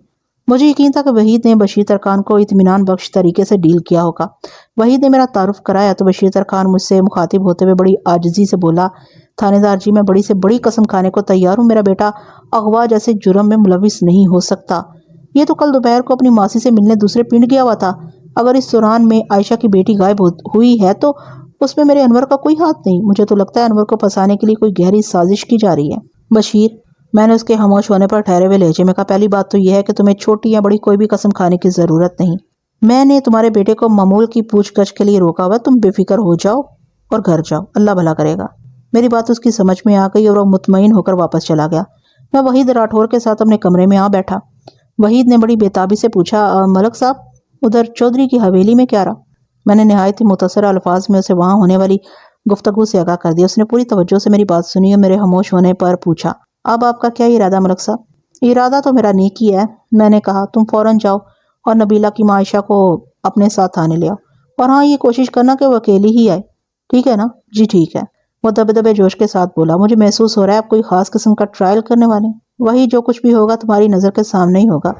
مجھے یقین تھا کہ وحید نے بشیر ترکان کو اطمینان بخش طریقے سے ڈیل کیا ہوگا۔ وحید نے میرا تعارف کرایا تو بشیر ترکان مجھ سے مخاطب ہوتے ہوئے بڑی عاجزی سے بولا، تھانے دار جی، میں بڑی سے بڑی قسم کھانے کو تیار ہوں، میرا بیٹا اغوا جیسے جرم میں ملوث نہیں ہو سکتا۔ یہ تو کل دوپہر کو اپنی ماسی سے ملنے دوسرے پنڈ گیا ہوا تھا۔ اگر اس دوران میں عائشہ کی بیٹی غائب ہوئی ہے تو اس میں میرے انور کا کوئی ہاتھ نہیں۔ مجھے تو لگتا ہے انور کو پھنسانے کے لیے کوئی گہری سازش کی جا رہی ہے۔ بشیر، میں نے اس کے خاموش ہونے پر ٹھہرے ہوئے لہجے میں کہا، پہلی بات تو یہ ہے کہ تمہیں چھوٹی یا بڑی کوئی بھی قسم کھانے کی ضرورت نہیں۔ میں نے تمہارے بیٹے کو معمول کی پوچھ گچھ کے لیے روکا ہوا، تم بے فکر ہو جاؤ اور گھر جاؤ، اللہ بھلا کرے گا۔ میری بات اس کی سمجھ میں آ گئی اور وہ مطمئن ہو کر واپس چلا گیا۔ میں وحید راٹھور کے ساتھ اپنے کمرے میں آ بیٹھا۔ وحید نے بڑی بےتابی سے پوچھا، ملک صاحب ادھر چودھری کی حویلی میں کیا رہا؟ میں نے نہایت ہی مختصر الفاظ میں اسے وہاں ہونے والی گفتگو سے آگاہ کر دیا۔ اس نے پوری توجہ سے میری بات سنی اور میرے خاموش ہونے پر پوچھا، اب آپ کا کیا ارادہ ملک صاحب؟ ارادہ تو میرا نیک ہی ہے، میں نے کہا، تم فوراً جاؤ اور نبیلہ کی ماں عائشہ کو اپنے ساتھ آنے لے آؤ، اور ہاں یہ کوشش کرنا کہ وہ اکیلی ہی آئے، ٹھیک ہے نا؟ جی ٹھیک ہے، وہ دبے دبے جوش کے ساتھ بولا۔ مجھے محسوس ہو رہا ہے آپ کوئی خاص قسم کا ٹرائل کرنے والے ہیں۔ وہی جو کچھ بھی ہوگا تمہاری نظر کے سامنے ہی ہوگا،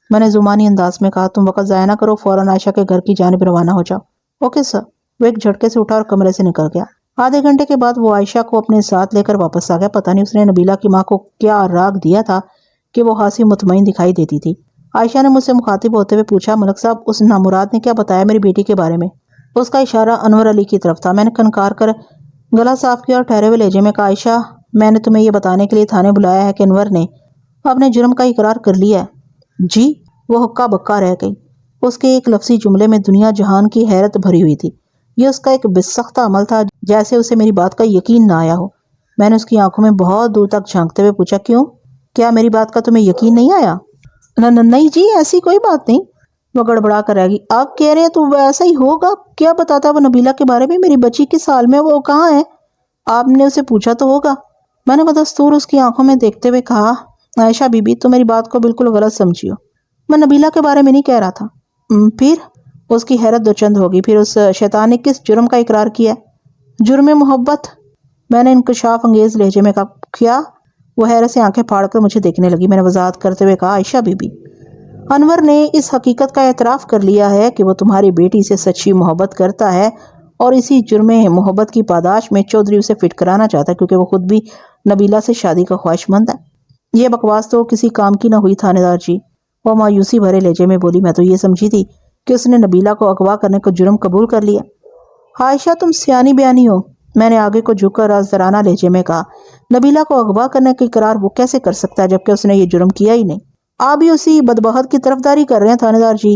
میں نے زمانی انداز میں کہا۔ تم وقت ضائع نہ کرو، فوراً عائشہ کے گھر کی جانب روانہ ہو جاؤ۔ Okay sir. وہ ایک جھٹکے سے اٹھا اور کمرے سے نکل گیا۔ آدھے گھنٹے کے بعد وہ عائشہ کو اپنے ساتھ لے کر واپس آ گیا۔ پتہ نہیں اس نے نبیلہ کی ماں کو کیا راگ دیا تھا کہ وہ خاصی مطمئن دکھائی دیتی تھی۔ عائشہ نے مجھ سے مخاطب ہوتے ہوئے پوچھا، ملک صاحب اس نامراد نے کیا بتایا میری بیٹی کے بارے میں؟ اس کا اشارہ انور علی کی طرف تھا۔ میں نے کنکار کر گلا صاف کیا اور ٹھہرے ہوئے لہجے میں کہا، عائشہ، میں نے تمہیں یہ بتانے کے لیے تھانے بلایا ہے کہ انور نے اپنے جرم کا اقرار کر لیا ہے۔ جی؟ وہ ہکا بکا رہ گئی۔ اس کے ایک لفظی جملے میں دنیا جہان کی حیرت بھری ہوئی تھی۔ یہ اس کا ایک بسختہ عمل تھا، جیسے اسے میری بات کا یقین نہ آیا ہو۔ میں نے اس کی آنکھوں میں بہت دور تک جھانکتے ہوئے پوچھا، کیوں؟ کیا میری بات کا تمہیں یقین نہیں آیا؟ نہیں جی، ایسی کوئی بات نہیں۔ وہ گڑبڑا کر رہ گئی۔ آپ کہہ رہے ہیں تو ویسا ہی ہوگا، کیا بتاتا وہ نبیلہ کے بارے میں؟ میری بچی کس حال میں، وہ کہاں ہے؟ آپ نے اسے پوچھا تو ہوگا۔ میں نے بدستور اس کی آنکھوں میں دیکھتے ہوئے کہا، عائشہ بی بی، تم میری بات کو بالکل غلط سمجھی ہو، میں نبیلہ کے بارے میں نہیں کہہ رہا تھا۔ پھر؟ اس کی حیرت دوچند ہوگی۔ پھر اس شیطان نے کس جرم کا اقرار کیا ہے؟ جرم محبت، میں نے انکشاف انگیز لہجے میں کہا۔ کیا؟ وہ حیرت سے آنکھیں پھاڑ کر مجھے دیکھنے لگی۔ میں نے وضاحت کرتے ہوئے کہا، عائشہ بی بی، انور نے اس حقیقت کا اعتراف کر لیا ہے کہ وہ تمہاری بیٹی سے سچی محبت کرتا ہے، اور اسی جرم محبت کی پاداش میں چودھری اسے فٹ کرانا چاہتا ہے، کیونکہ وہ خود بھی نبیلہ سے شادی کا خواہش مند ہے۔ یہ بکواس تو کسی کام کی نہ ہوئی تھانے دار جی، وہ مایوسی بھرے لہجے میں بولی۔ میں تو یہ سمجھی تھی کہ اس نے نبیلہ کو اغوا کرنے کو جرم قبول کر لیا۔ عائشہ تم سیانی بیانی ہو، میں نے آگے کو جھک کر رازدارانہ لہجے میں کہا۔ نبیلہ کو اغوا کرنے کا اقرار وہ کیسے کر سکتا ہے جبکہ اس نے یہ جرم کیا ہی نہیں؟ آپ بھی اسی بدبخت کی طرفداری کر رہے ہیں تھانے دار جی،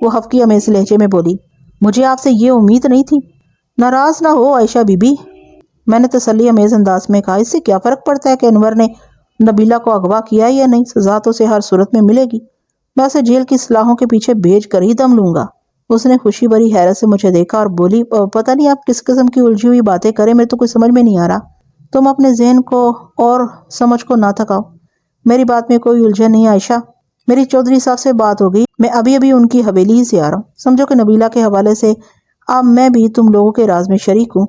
وہ حفقی امیز لہجے میں بولی۔ مجھے آپ سے یہ امید نہیں تھی۔ ناراض نہ ہو عائشہ بی بی، میں نے تسلی امیز انداز میں کہا، اس سے کیا فرق پڑتا ہے کہ انور نے نبیلہ کو اغوا کیا یا نہیں، سزا تو اسے ہر صورت میں ملے گی، میں اسے جیل کی سلاخوں کے پیچھے بھیج کر ہی دم لوں گا۔ اس نے خوشی بھری حیرت سے مجھے دیکھا اور بولی، پتہ نہیں آپ کس قسم کی الجھی ہوئی باتیں کریں، میرے تو کچھ سمجھ میں نہیں آ رہا۔ تم اپنے ذہن کو اور سمجھ کو نہ تھکاؤ، میری بات میں کوئی الجھن نہیں عائشہ، میری چودھری صاحب سے بات ہو گئی، میں ابھی ابھی ان کی حویلی ہی سے آ رہا ہوں۔ سمجھو کہ نبیلہ کے حوالے سے اب میں بھی تم لوگوں کے راز میں شریک ہوں۔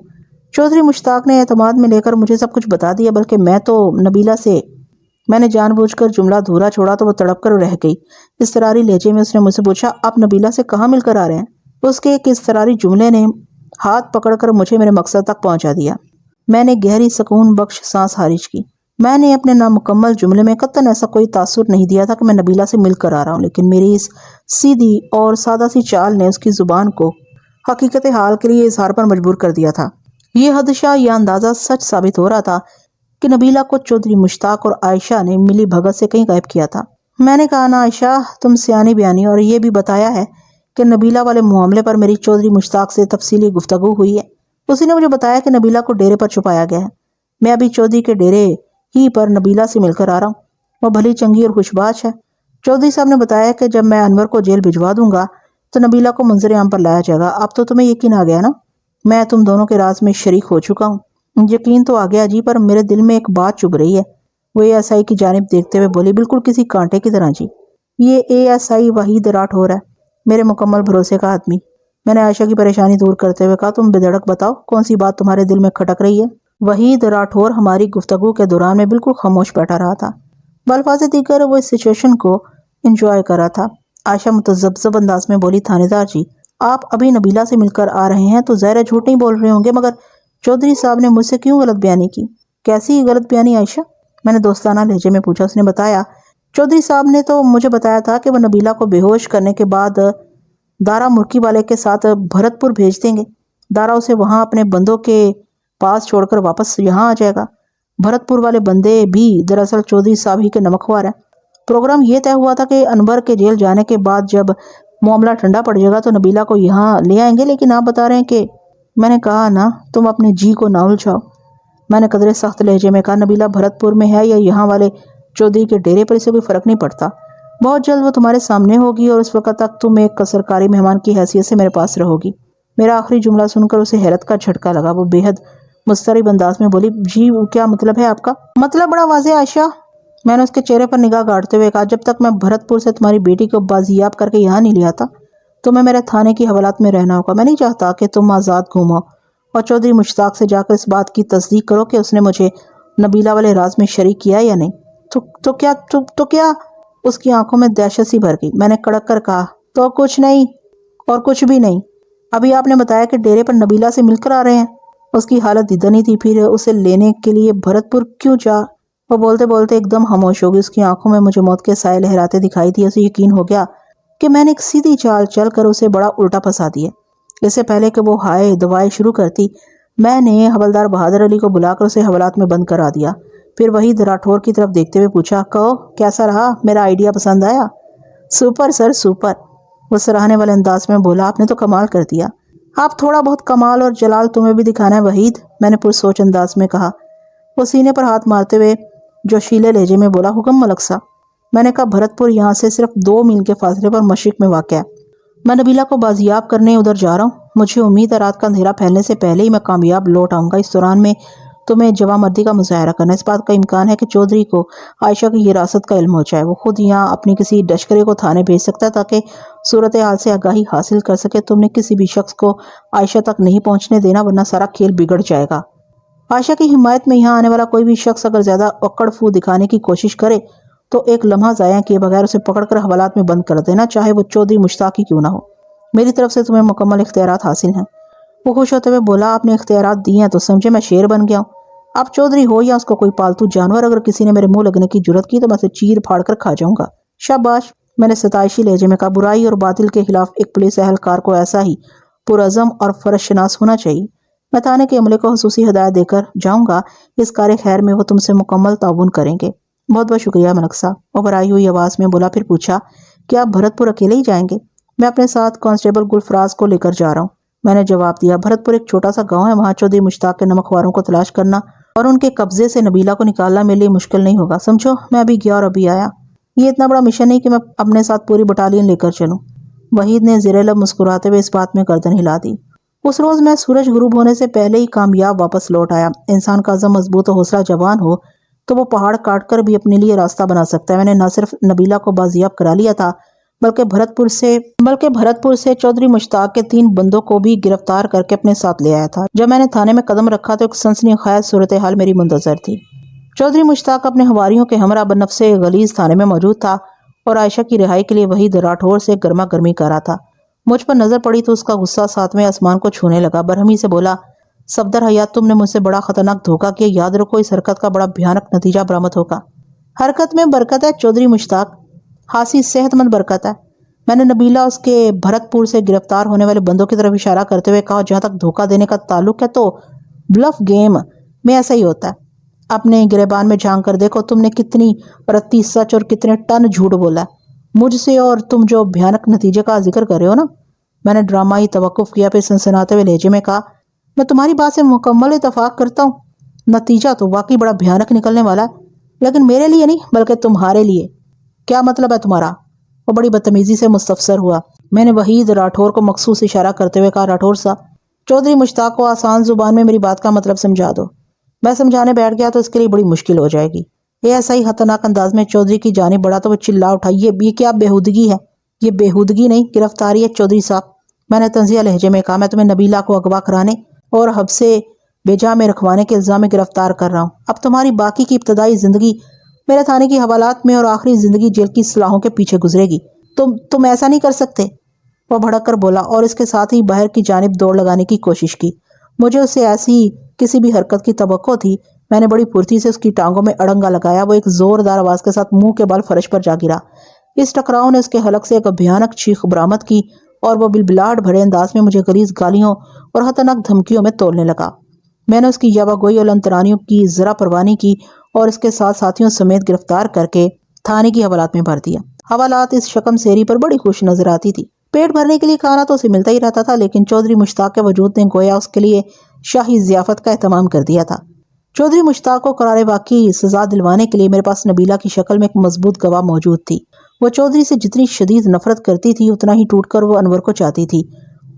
چودھری مشتاق نے اعتماد میں لے کر مجھے سب کچھ بتا دیا، بلکہ میں نے جان بوجھ کر جملہ دھورا چھوڑا تو وہ تڑپ کر رہ گئی۔ اضطراری لہجے میں اس نے مجھ سے پوچھا، آپ نبیلہ سے کہاں مل کر آ رہے ہیں؟ اس کے ایک اضطراری جملے نے ہاتھ پکڑ کر مجھے میرے مقصد تک پہنچا دیا۔ میں نے گہری سکون بخش سانس خارج کی۔ میں نے اپنے نامکمل جملے میں قطعاً ایسا کوئی تاثر نہیں دیا تھا کہ میں نبیلہ سے مل کر آ رہا ہوں، لیکن میری اس سیدھی اور سادہ سی چال نے اس کی زبان کو حقیقت حال کے لیے اظہار پر مجبور کر دیا تھا۔ یہ حدشہ، یہ اندازہ سچ ثابت ہو رہا تھا کہ نبیلہ کو چودھری مشتاق اور عائشہ نے ملی بھگت سے کہیں غائب کیا تھا۔ میں نے کہا، نا عائشہ، تم سیانی بیانی، اور یہ بھی بتایا ہے کہ نبیلہ والے معاملے پر میری چودھری مشتاق سے تفصیلی گفتگو ہوئی ہے۔ اسی نے مجھے بتایا کہ نبیلہ کو ڈیرے پر چھپایا گیا ہے۔ میں ابھی چودھری کے ڈیرے ہی پر نبیلہ سے مل کر آ رہا ہوں۔ وہ بھلی چنگی اور خوشباش ہے۔ چودھری صاحب نے بتایا کہ جب میں انور کو جیل بھجوا دوں گا تو نبیلہ کو منظر عام پر لایا جائے گا۔ اب تو تمہیں یقین آ گیا نا، میں تم دونوں کے راز میں شریک ہو چکا ہوں۔ یقین تو آ گیا جی، پر میرے دل میں ایک بات چبھ رہی ہے۔ وہ اے ایس آئی کی جانب دیکھتے ہوئے بولی، بالکل کسی کانٹے کی طرح جی۔ یہ A S I Waheed Rathore ہے، میرے مکمل بھروسے کا آدمی۔ میں نے عائشہ کی پریشانی دور کرتے ہوئے کہا، تم بے دھڑک بتاؤ، کون سی بات تمہارے دل میں کھٹک رہی ہے؟ وحید راٹھور ہماری گفتگو کے دوران میں بالکل خاموش بیٹھا رہا تھا۔ بالفاظ دیگر وہ اس سچویشن کو انجوائے کر رہا تھا۔ عائشہ متذبذب انداز میں بولی، تھانے دار جی، آپ ابھی نبیلہ سے مل کر آ رہے ہیں تو ظاہر ہے جھوٹ نہیں بول رہے ہوں گے، مگر چودھری صاحب نے مجھ سے کیوں غلط بیانی کی؟ کیسی غلط بیانی عائشہ؟ میں نے دوستانہ لہجے میں پوچھا۔ اس نے بتایا، چودھری صاحب نے تو مجھے بتایا تھا کہ وہ نبیلہ کو بے ہوش کرنے کے بعد دارا مرکی والے کے ساتھ بھرت پور بھیج دیں گے۔ دارا اسے وہاں اپنے بندوں کے پاس چھوڑ کر واپس یہاں آ جائے گا۔ بھرت پور والے بندے بھی دراصل چودھری صاحب ہی کے نمکخوار ہیں۔ پروگرام یہ طے ہوا تھا کہ انور کے جیل جانے کے بعد جب معاملہ ٹھنڈا پڑ جائے گا تو نبیلہ کو یہاں لے آئیں گے، لیکن آپ بتا رہے ہیں کہ… میں نے کہا نا، تم اپنے جی کو نہ الجھاؤ۔ میں نے قدرے سخت لہجے میں کہا، نبیلہ بھرت پور میں ہے یا یہاں والے چودھری کے ڈیرے پر، اسے کوئی فرق نہیں پڑتا۔ بہت جلد وہ تمہارے سامنے ہوگی اور اس وقت تک تم ایک سرکاری مہمان کی حیثیت سے میرے پاس رہو گی۔ میرا آخری جملہ سن کر اسے حیرت کا جھٹکا لگا۔ وہ بے حد مضطرب انداز میں بولی، جی کیا مطلب ہے آپ کا؟ مطلب بڑا واضح عائشہ۔ میں نے اس کے چہرے پر نگاہ گاڑتے ہوئے کہا، جب تک میں بھرت پور سے تمہاری بیٹی کو بازیاب کر کے یہاں نہیں لے آتا تمہیں میرے تھانے کی حوالات میں رہنا ہوگا۔ میں نہیں چاہتا کہ تم آزاد گھومو اور چودھری مشتاق سے جا کر اس بات کی تصدیق کرو کہ اس نے مجھے نبیلہ والے راز میں شریک کیا یا نہیں۔ تو کیا؟ اس کی آنکھوں میں دہشت سی بھر گئی۔ میں نے کڑک کر کہا، تو کچھ نہیں اور کچھ بھی نہیں۔ ابھی آپ نے بتایا کہ ڈیرے پر نبیلہ سے مل کر آ رہے ہیں۔ اس کی حالت دیدنی تھی، پھر اسے لینے کے لیے بھرت پور کیوں جا… وہ بولتے بولتے ایک دم خاموش ہو گئی۔ اس کی آنکھوں میں مجھے موت کے سائے لہراتے دکھائی دیے۔ اسے یقین ہو گیا کہ میں نے ایک سیدھی چال چل کر اسے بڑا الٹا پھنسا دیا۔ اس سے پہلے کہ وہ ہائے دعائیں شروع کرتی، میں نے حوالدار بہادر علی کو بلا کر اسے حوالات میں بند کرا دیا۔ پھر وحید راٹھور کی طرف دیکھتے ہوئے پوچھا، کہو کیسا رہا؟ میرا آئیڈیا پسند آیا؟ سپر سر سپر، وہ سراہنے والے انداز میں بولا، آپ نے تو کمال کر دیا۔ آپ تھوڑا بہت کمال اور جلال تمہیں بھی دکھانا ہے وحید، میں نے پرسوچ انداز میں کہا۔ وہ سینے پر ہاتھ مارتے ہوئے جوشیلے لہجے میں بولا، حکم ملک صاحب۔ میں نے کہا، بھرت پور یہاں سے صرف 2 میل کے فاصلے پر مشرق میں واقع ہے۔ میں نبیلہ کو بازیاب کرنے ادھر جا رہا ہوں۔ مجھے امید ہے رات کا اندھیرا پھیلنے سے پہلے ہی میں کامیاب لوٹ آؤں گا۔ اس دوران میں تمہیں جوانمردی کا مظاہرہ کرنا۔ اس بات کا امکان ہے کہ چودھری کو عائشہ کی حراست کا علم ہو جائے۔ وہ خود یہاں اپنی کسی ڈشکرے کو تھانے بھیج سکتا ہے تاکہ صورتحال سے آگاہی حاصل کر سکے۔ تم نے کسی بھی شخص کو عائشہ تک نہیں پہنچنے دینا، ورنہ سارا کھیل بگڑ جائے گا۔ عائشہ کی حمایت میں یہاں آنے والا کوئی بھی شخص اگر زیادہ اکڑ فو دکھانے کی کوشش کرے تو ایک لمحہ ضائع کیے بغیر اسے پکڑ کر حوالات میں بند کر دینا، چاہے وہ چودھری مشتاق ہی کیوں نہ ہو۔ میری طرف سے تمہیں مکمل اختیارات حاصل ہیں۔ وہ خوش ہوتے ہوئے بولا، آپ نے اختیارات دی ہیں تو سمجھے میں شیر بن گیا ہوں۔ آپ چودھری ہو یا اس کو کوئی پالتو جانور، اگر کسی نے میرے منہ لگنے کی جرات کی تو میں اسے چیر پھاڑ کر کھا جاؤں گا۔ شاباش، میں نے ستائشی لہجے میں کہا، برائی اور باطل کے خلاف ایک پولیس اہلکار کو ایسا ہی پرعزم اور فرض شناس ہونا چاہیے۔ میں تھانے کے عملے کو خصوصی ہدایت دے کر جاؤں گا، اس کار خیر میں وہ تم سے مکمل تعاون کریں گے۔ بہت بہت شکریہ ملک صاحب، وہ بھرائی ہوئی آواز میں بولا۔ پھر پوچھا، کیا آپ بھرت پور اکیلے ہی جائیں گے؟ میں اپنے ساتھ کانسٹیبل گلفراز کو لے کر جا رہا ہوں، میں نے جواب دیا۔ بھرت پور ایک چھوٹا سا گاؤں ہے، وہاں چودھری مشتاق کے نمکخواروں کو تلاش کرنا اور ان کے قبضے سے نبیلہ کو نکالنا میرے لیے مشکل نہیں ہوگا۔ سمجھو میں ابھی گیا اور ابھی آیا، یہ اتنا بڑا مشن نہیں کہ میں اپنے ساتھ پوری بٹالین لے کر چلوں۔ وحید نے زیر لب مسکراتے ہوئے اس بات میں گردن ہلا دی۔ اس روز میں سورج غروب ہونے سے پہلے ہی کامیاب واپس لوٹ آیا۔ انسان کا عزم مضبوط و حوصلہ جوان ہو تو وہ پہاڑ کاٹ کر بھی اپنے لیے راستہ بنا سکتا ہے۔ میں نے نہ صرف نبیلہ کو بازیاب کرا لیا تھا بلکہ بھرت پور سے چودھری مشتاق کے 3 بندوں کو بھی گرفتار کر کے اپنے ساتھ لے آیا تھا۔ جب میں نے تھانے میں قدم رکھا تو ایک سنسنی خیز صورتحال میری منتظر تھی۔ چودھری مشتاق اپنے حواریوں کے ہمراہ بنفس غلیظ تھانے میں موجود تھا اور عائشہ کی رہائی کے لیے وحید راٹھور سے گرما گرمی کر رہا تھا۔ مجھ پر نظر پڑی تو اس کا غصہ 7ویں آسمان کو چھونے لگا۔ برہمی سے بولا، صفدر حیات، تم نے مجھ سے بڑا خطرناک دھوکہ کیا، یاد رکھو اس حرکت کا بڑا بھیانک نتیجہ برآمد ہوگا۔ حرکت میں برکت ہے چودھری مشتاق، خاصی صحت مند برکت ہے۔ میں نے نبیلہ اس کے بھرت پور سے گرفتار ہونے والے بندوں کی طرف اشارہ کرتے ہوئے کہا، جہاں تک دھوکہ دینے کا تعلق ہے تو بلف گیم میں ایسا ہی ہوتا ہے۔ اپنے گریبان میں جھانک کر دیکھو، تم نے کتنی رتی سچ اور کتنے ٹن جھوٹ بولا ہے مجھ سے، اور تم جو بھیانک نتیجے کا ذکر کر رہے ہو نا۔ میں نے ڈرامائی توقف کیا، پھر سنسناتے ہوئے لہجے میں کہا، میں تمہاری بات سے مکمل اتفاق کرتا ہوں، نتیجہ تو واقعی بڑا بھیانک نکلنے والا ہے، لیکن میرے لیے نہیں بلکہ تمہارے لیے۔ کیا مطلب ہے تمہارا؟ وہ بڑی بدتمیزی سے مستفسر ہوا۔ میں نے وحید راٹھور کو مخصوص اشارہ کرتے ہوئے کہا، راٹھور صاحب، چودھری مشتاق کو آسان زبان میں میری بات کا مطلب سمجھا دو۔ میں سمجھانے بیٹھ گیا تو اس کے لیے بڑی مشکل ہو جائے گی۔ یہ ایسا ہی خطرناک انداز میں چودھری کی جانب بڑھا تو وہ چلا اٹھا، یہ کیا بےہودگی ہے؟ یہ بےہودگی نہیں، گرفتاری ہے چودھری صاحب۔ میں نے طنزیہ لہجے میں کہا، میں تمہیں نبیلہ کو اغوا کرانے اور حبس بے جا میں رکھوانے کے الزام میں گرفتار کر رہا ہوں۔ اب تمہاری باقی کی ابتدائی زندگی میرے تھانے کی حوالات میں اور آخری زندگی جیل کی سلاخوں کے پیچھے گزرے گی۔ تم ایسا نہیں کر سکتے، وہ بھڑک کر بولا، اور اس کے ساتھ ہی باہر کی جانب دوڑ لگانے کی کوشش کی۔ مجھے اس سے ایسی کسی بھی حرکت کی توقع تھی۔ میں نے بڑی پھرتی سے اس کی ٹانگوں میں اڑنگا لگایا۔ وہ ایک زوردار آواز کے ساتھ منہ کے بال فرش پر جا گرا۔ اس ٹکراؤ نے اس کے حلق سے ایک بھیانک چیخ برآمد کی اور وہ بلبلاہٹ بھرے انداز میں مجھے غلیظ گالیوں اور خطرناک دھمکیوں میں تولنے لگا۔ میں نے اس کی یاوہ گوئی اور لنترانیوں کی ذرا پرواہ نہیں کی اور اس کے ساتھ ساتھیوں سمیت گرفتار کر کے تھانے کی حوالات میں بھر دیا۔ حوالات اس شکم سیری پر بڑی خوش نظر آتی تھی۔ پیٹ بھرنے کے لیے کھانا تو اسے ملتا ہی رہتا تھا، لیکن چودھری مشتاق کے وجود نے گویا اس کے لیے شاہی ضیافت کا اہتمام کر دیا تھا۔ چودھری مشتاق کو قرار واقعی سزا دلوانے کے لیے میرے پاس نبیلہ کی شکل میں ایک مضبوط گواہ موجود تھی۔ وہ چودھری سے جتنی شدید نفرت کرتی تھی اتنا ہی ٹوٹ کر وہ انور کو چاہتی تھی۔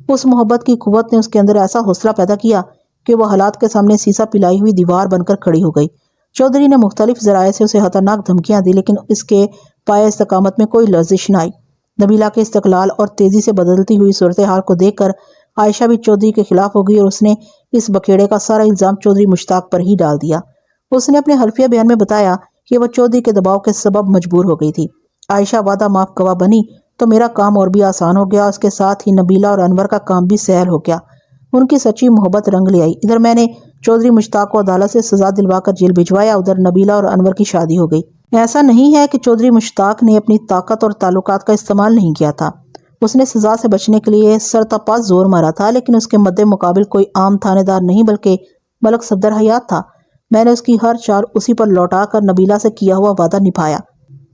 اس محبت کی قوت نے اس کے اندر ایسا حوصلہ پیدا کیا کہ وہ حالات کے سامنے سیسا پلائی ہوئی دیوار بن کر کھڑی ہو گئی۔ چودھری نے مختلف ذرائع سے اسے خطرناک دھمکیاں دی، لیکن اس کے پائے استقامت میں کوئی لرزش نہ آئی۔ نبیلہ کے استقلال اور تیزی سے بدلتی ہوئی صورتحال کو دیکھ کر عائشہ بھی چودھری کے خلاف ہو گئی اور اس نے اس بکھیڑے کا سارا الزام چودھری مشتاق پر ہی ڈال دیا۔ اس نے اپنے حلفیہ بیان میں بتایا کہ وہ چودھری کے دباؤ کے سبب مجبور ہو گئی تھی۔ عائشہ وعدہ معاف گواہ بنی تو میرا کام اور بھی آسان ہو گیا، اس کے ساتھ ہی نبیلہ اور انور کا کام بھی سہل ہو گیا۔ ان کی سچی محبت رنگ لے آئی۔ ادھر میں نے چودھری مشتاق کو عدالت سے سزا دلوا کر جیل بھجوایا، ادھر نبیلہ اور انور کی شادی ہو گئی۔ ایسا نہیں ہے کہ چودھری مشتاق نے اپنی طاقت اور تعلقات کا استعمال نہیں کیا تھا۔ اس نے سزا سے بچنے کے لیے سرتاپا زور مارا تھا، لیکن اس کے مد مقابل کوئی عام تھانے دار نہیں بلکہ ملک صفدر حیات تھا۔ میں نے اس کی ہر چال اسی پر لوٹا کر نبیلہ سے کیا ہوا وعدہ نبھایا۔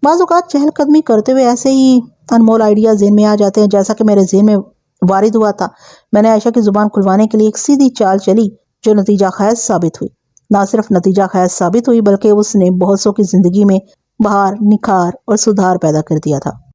بعض اوقات چہل قدمی کرتے ہوئے ایسے ہی انمول آئیڈیا ذہن میں آ جاتے ہیں، جیسا کہ میرے ذہن میں وارد ہوا تھا۔ میں نے عائشہ کی زبان کھلوانے کے لیے ایک سیدھی چال چلی جو نتیجہ خیز ثابت ہوئی۔ نہ صرف نتیجہ خیز ثابت ہوئی بلکہ اس نے بہت سو کی زندگی میں بہار، نکھار اور سدھار پیدا کر دیا تھا۔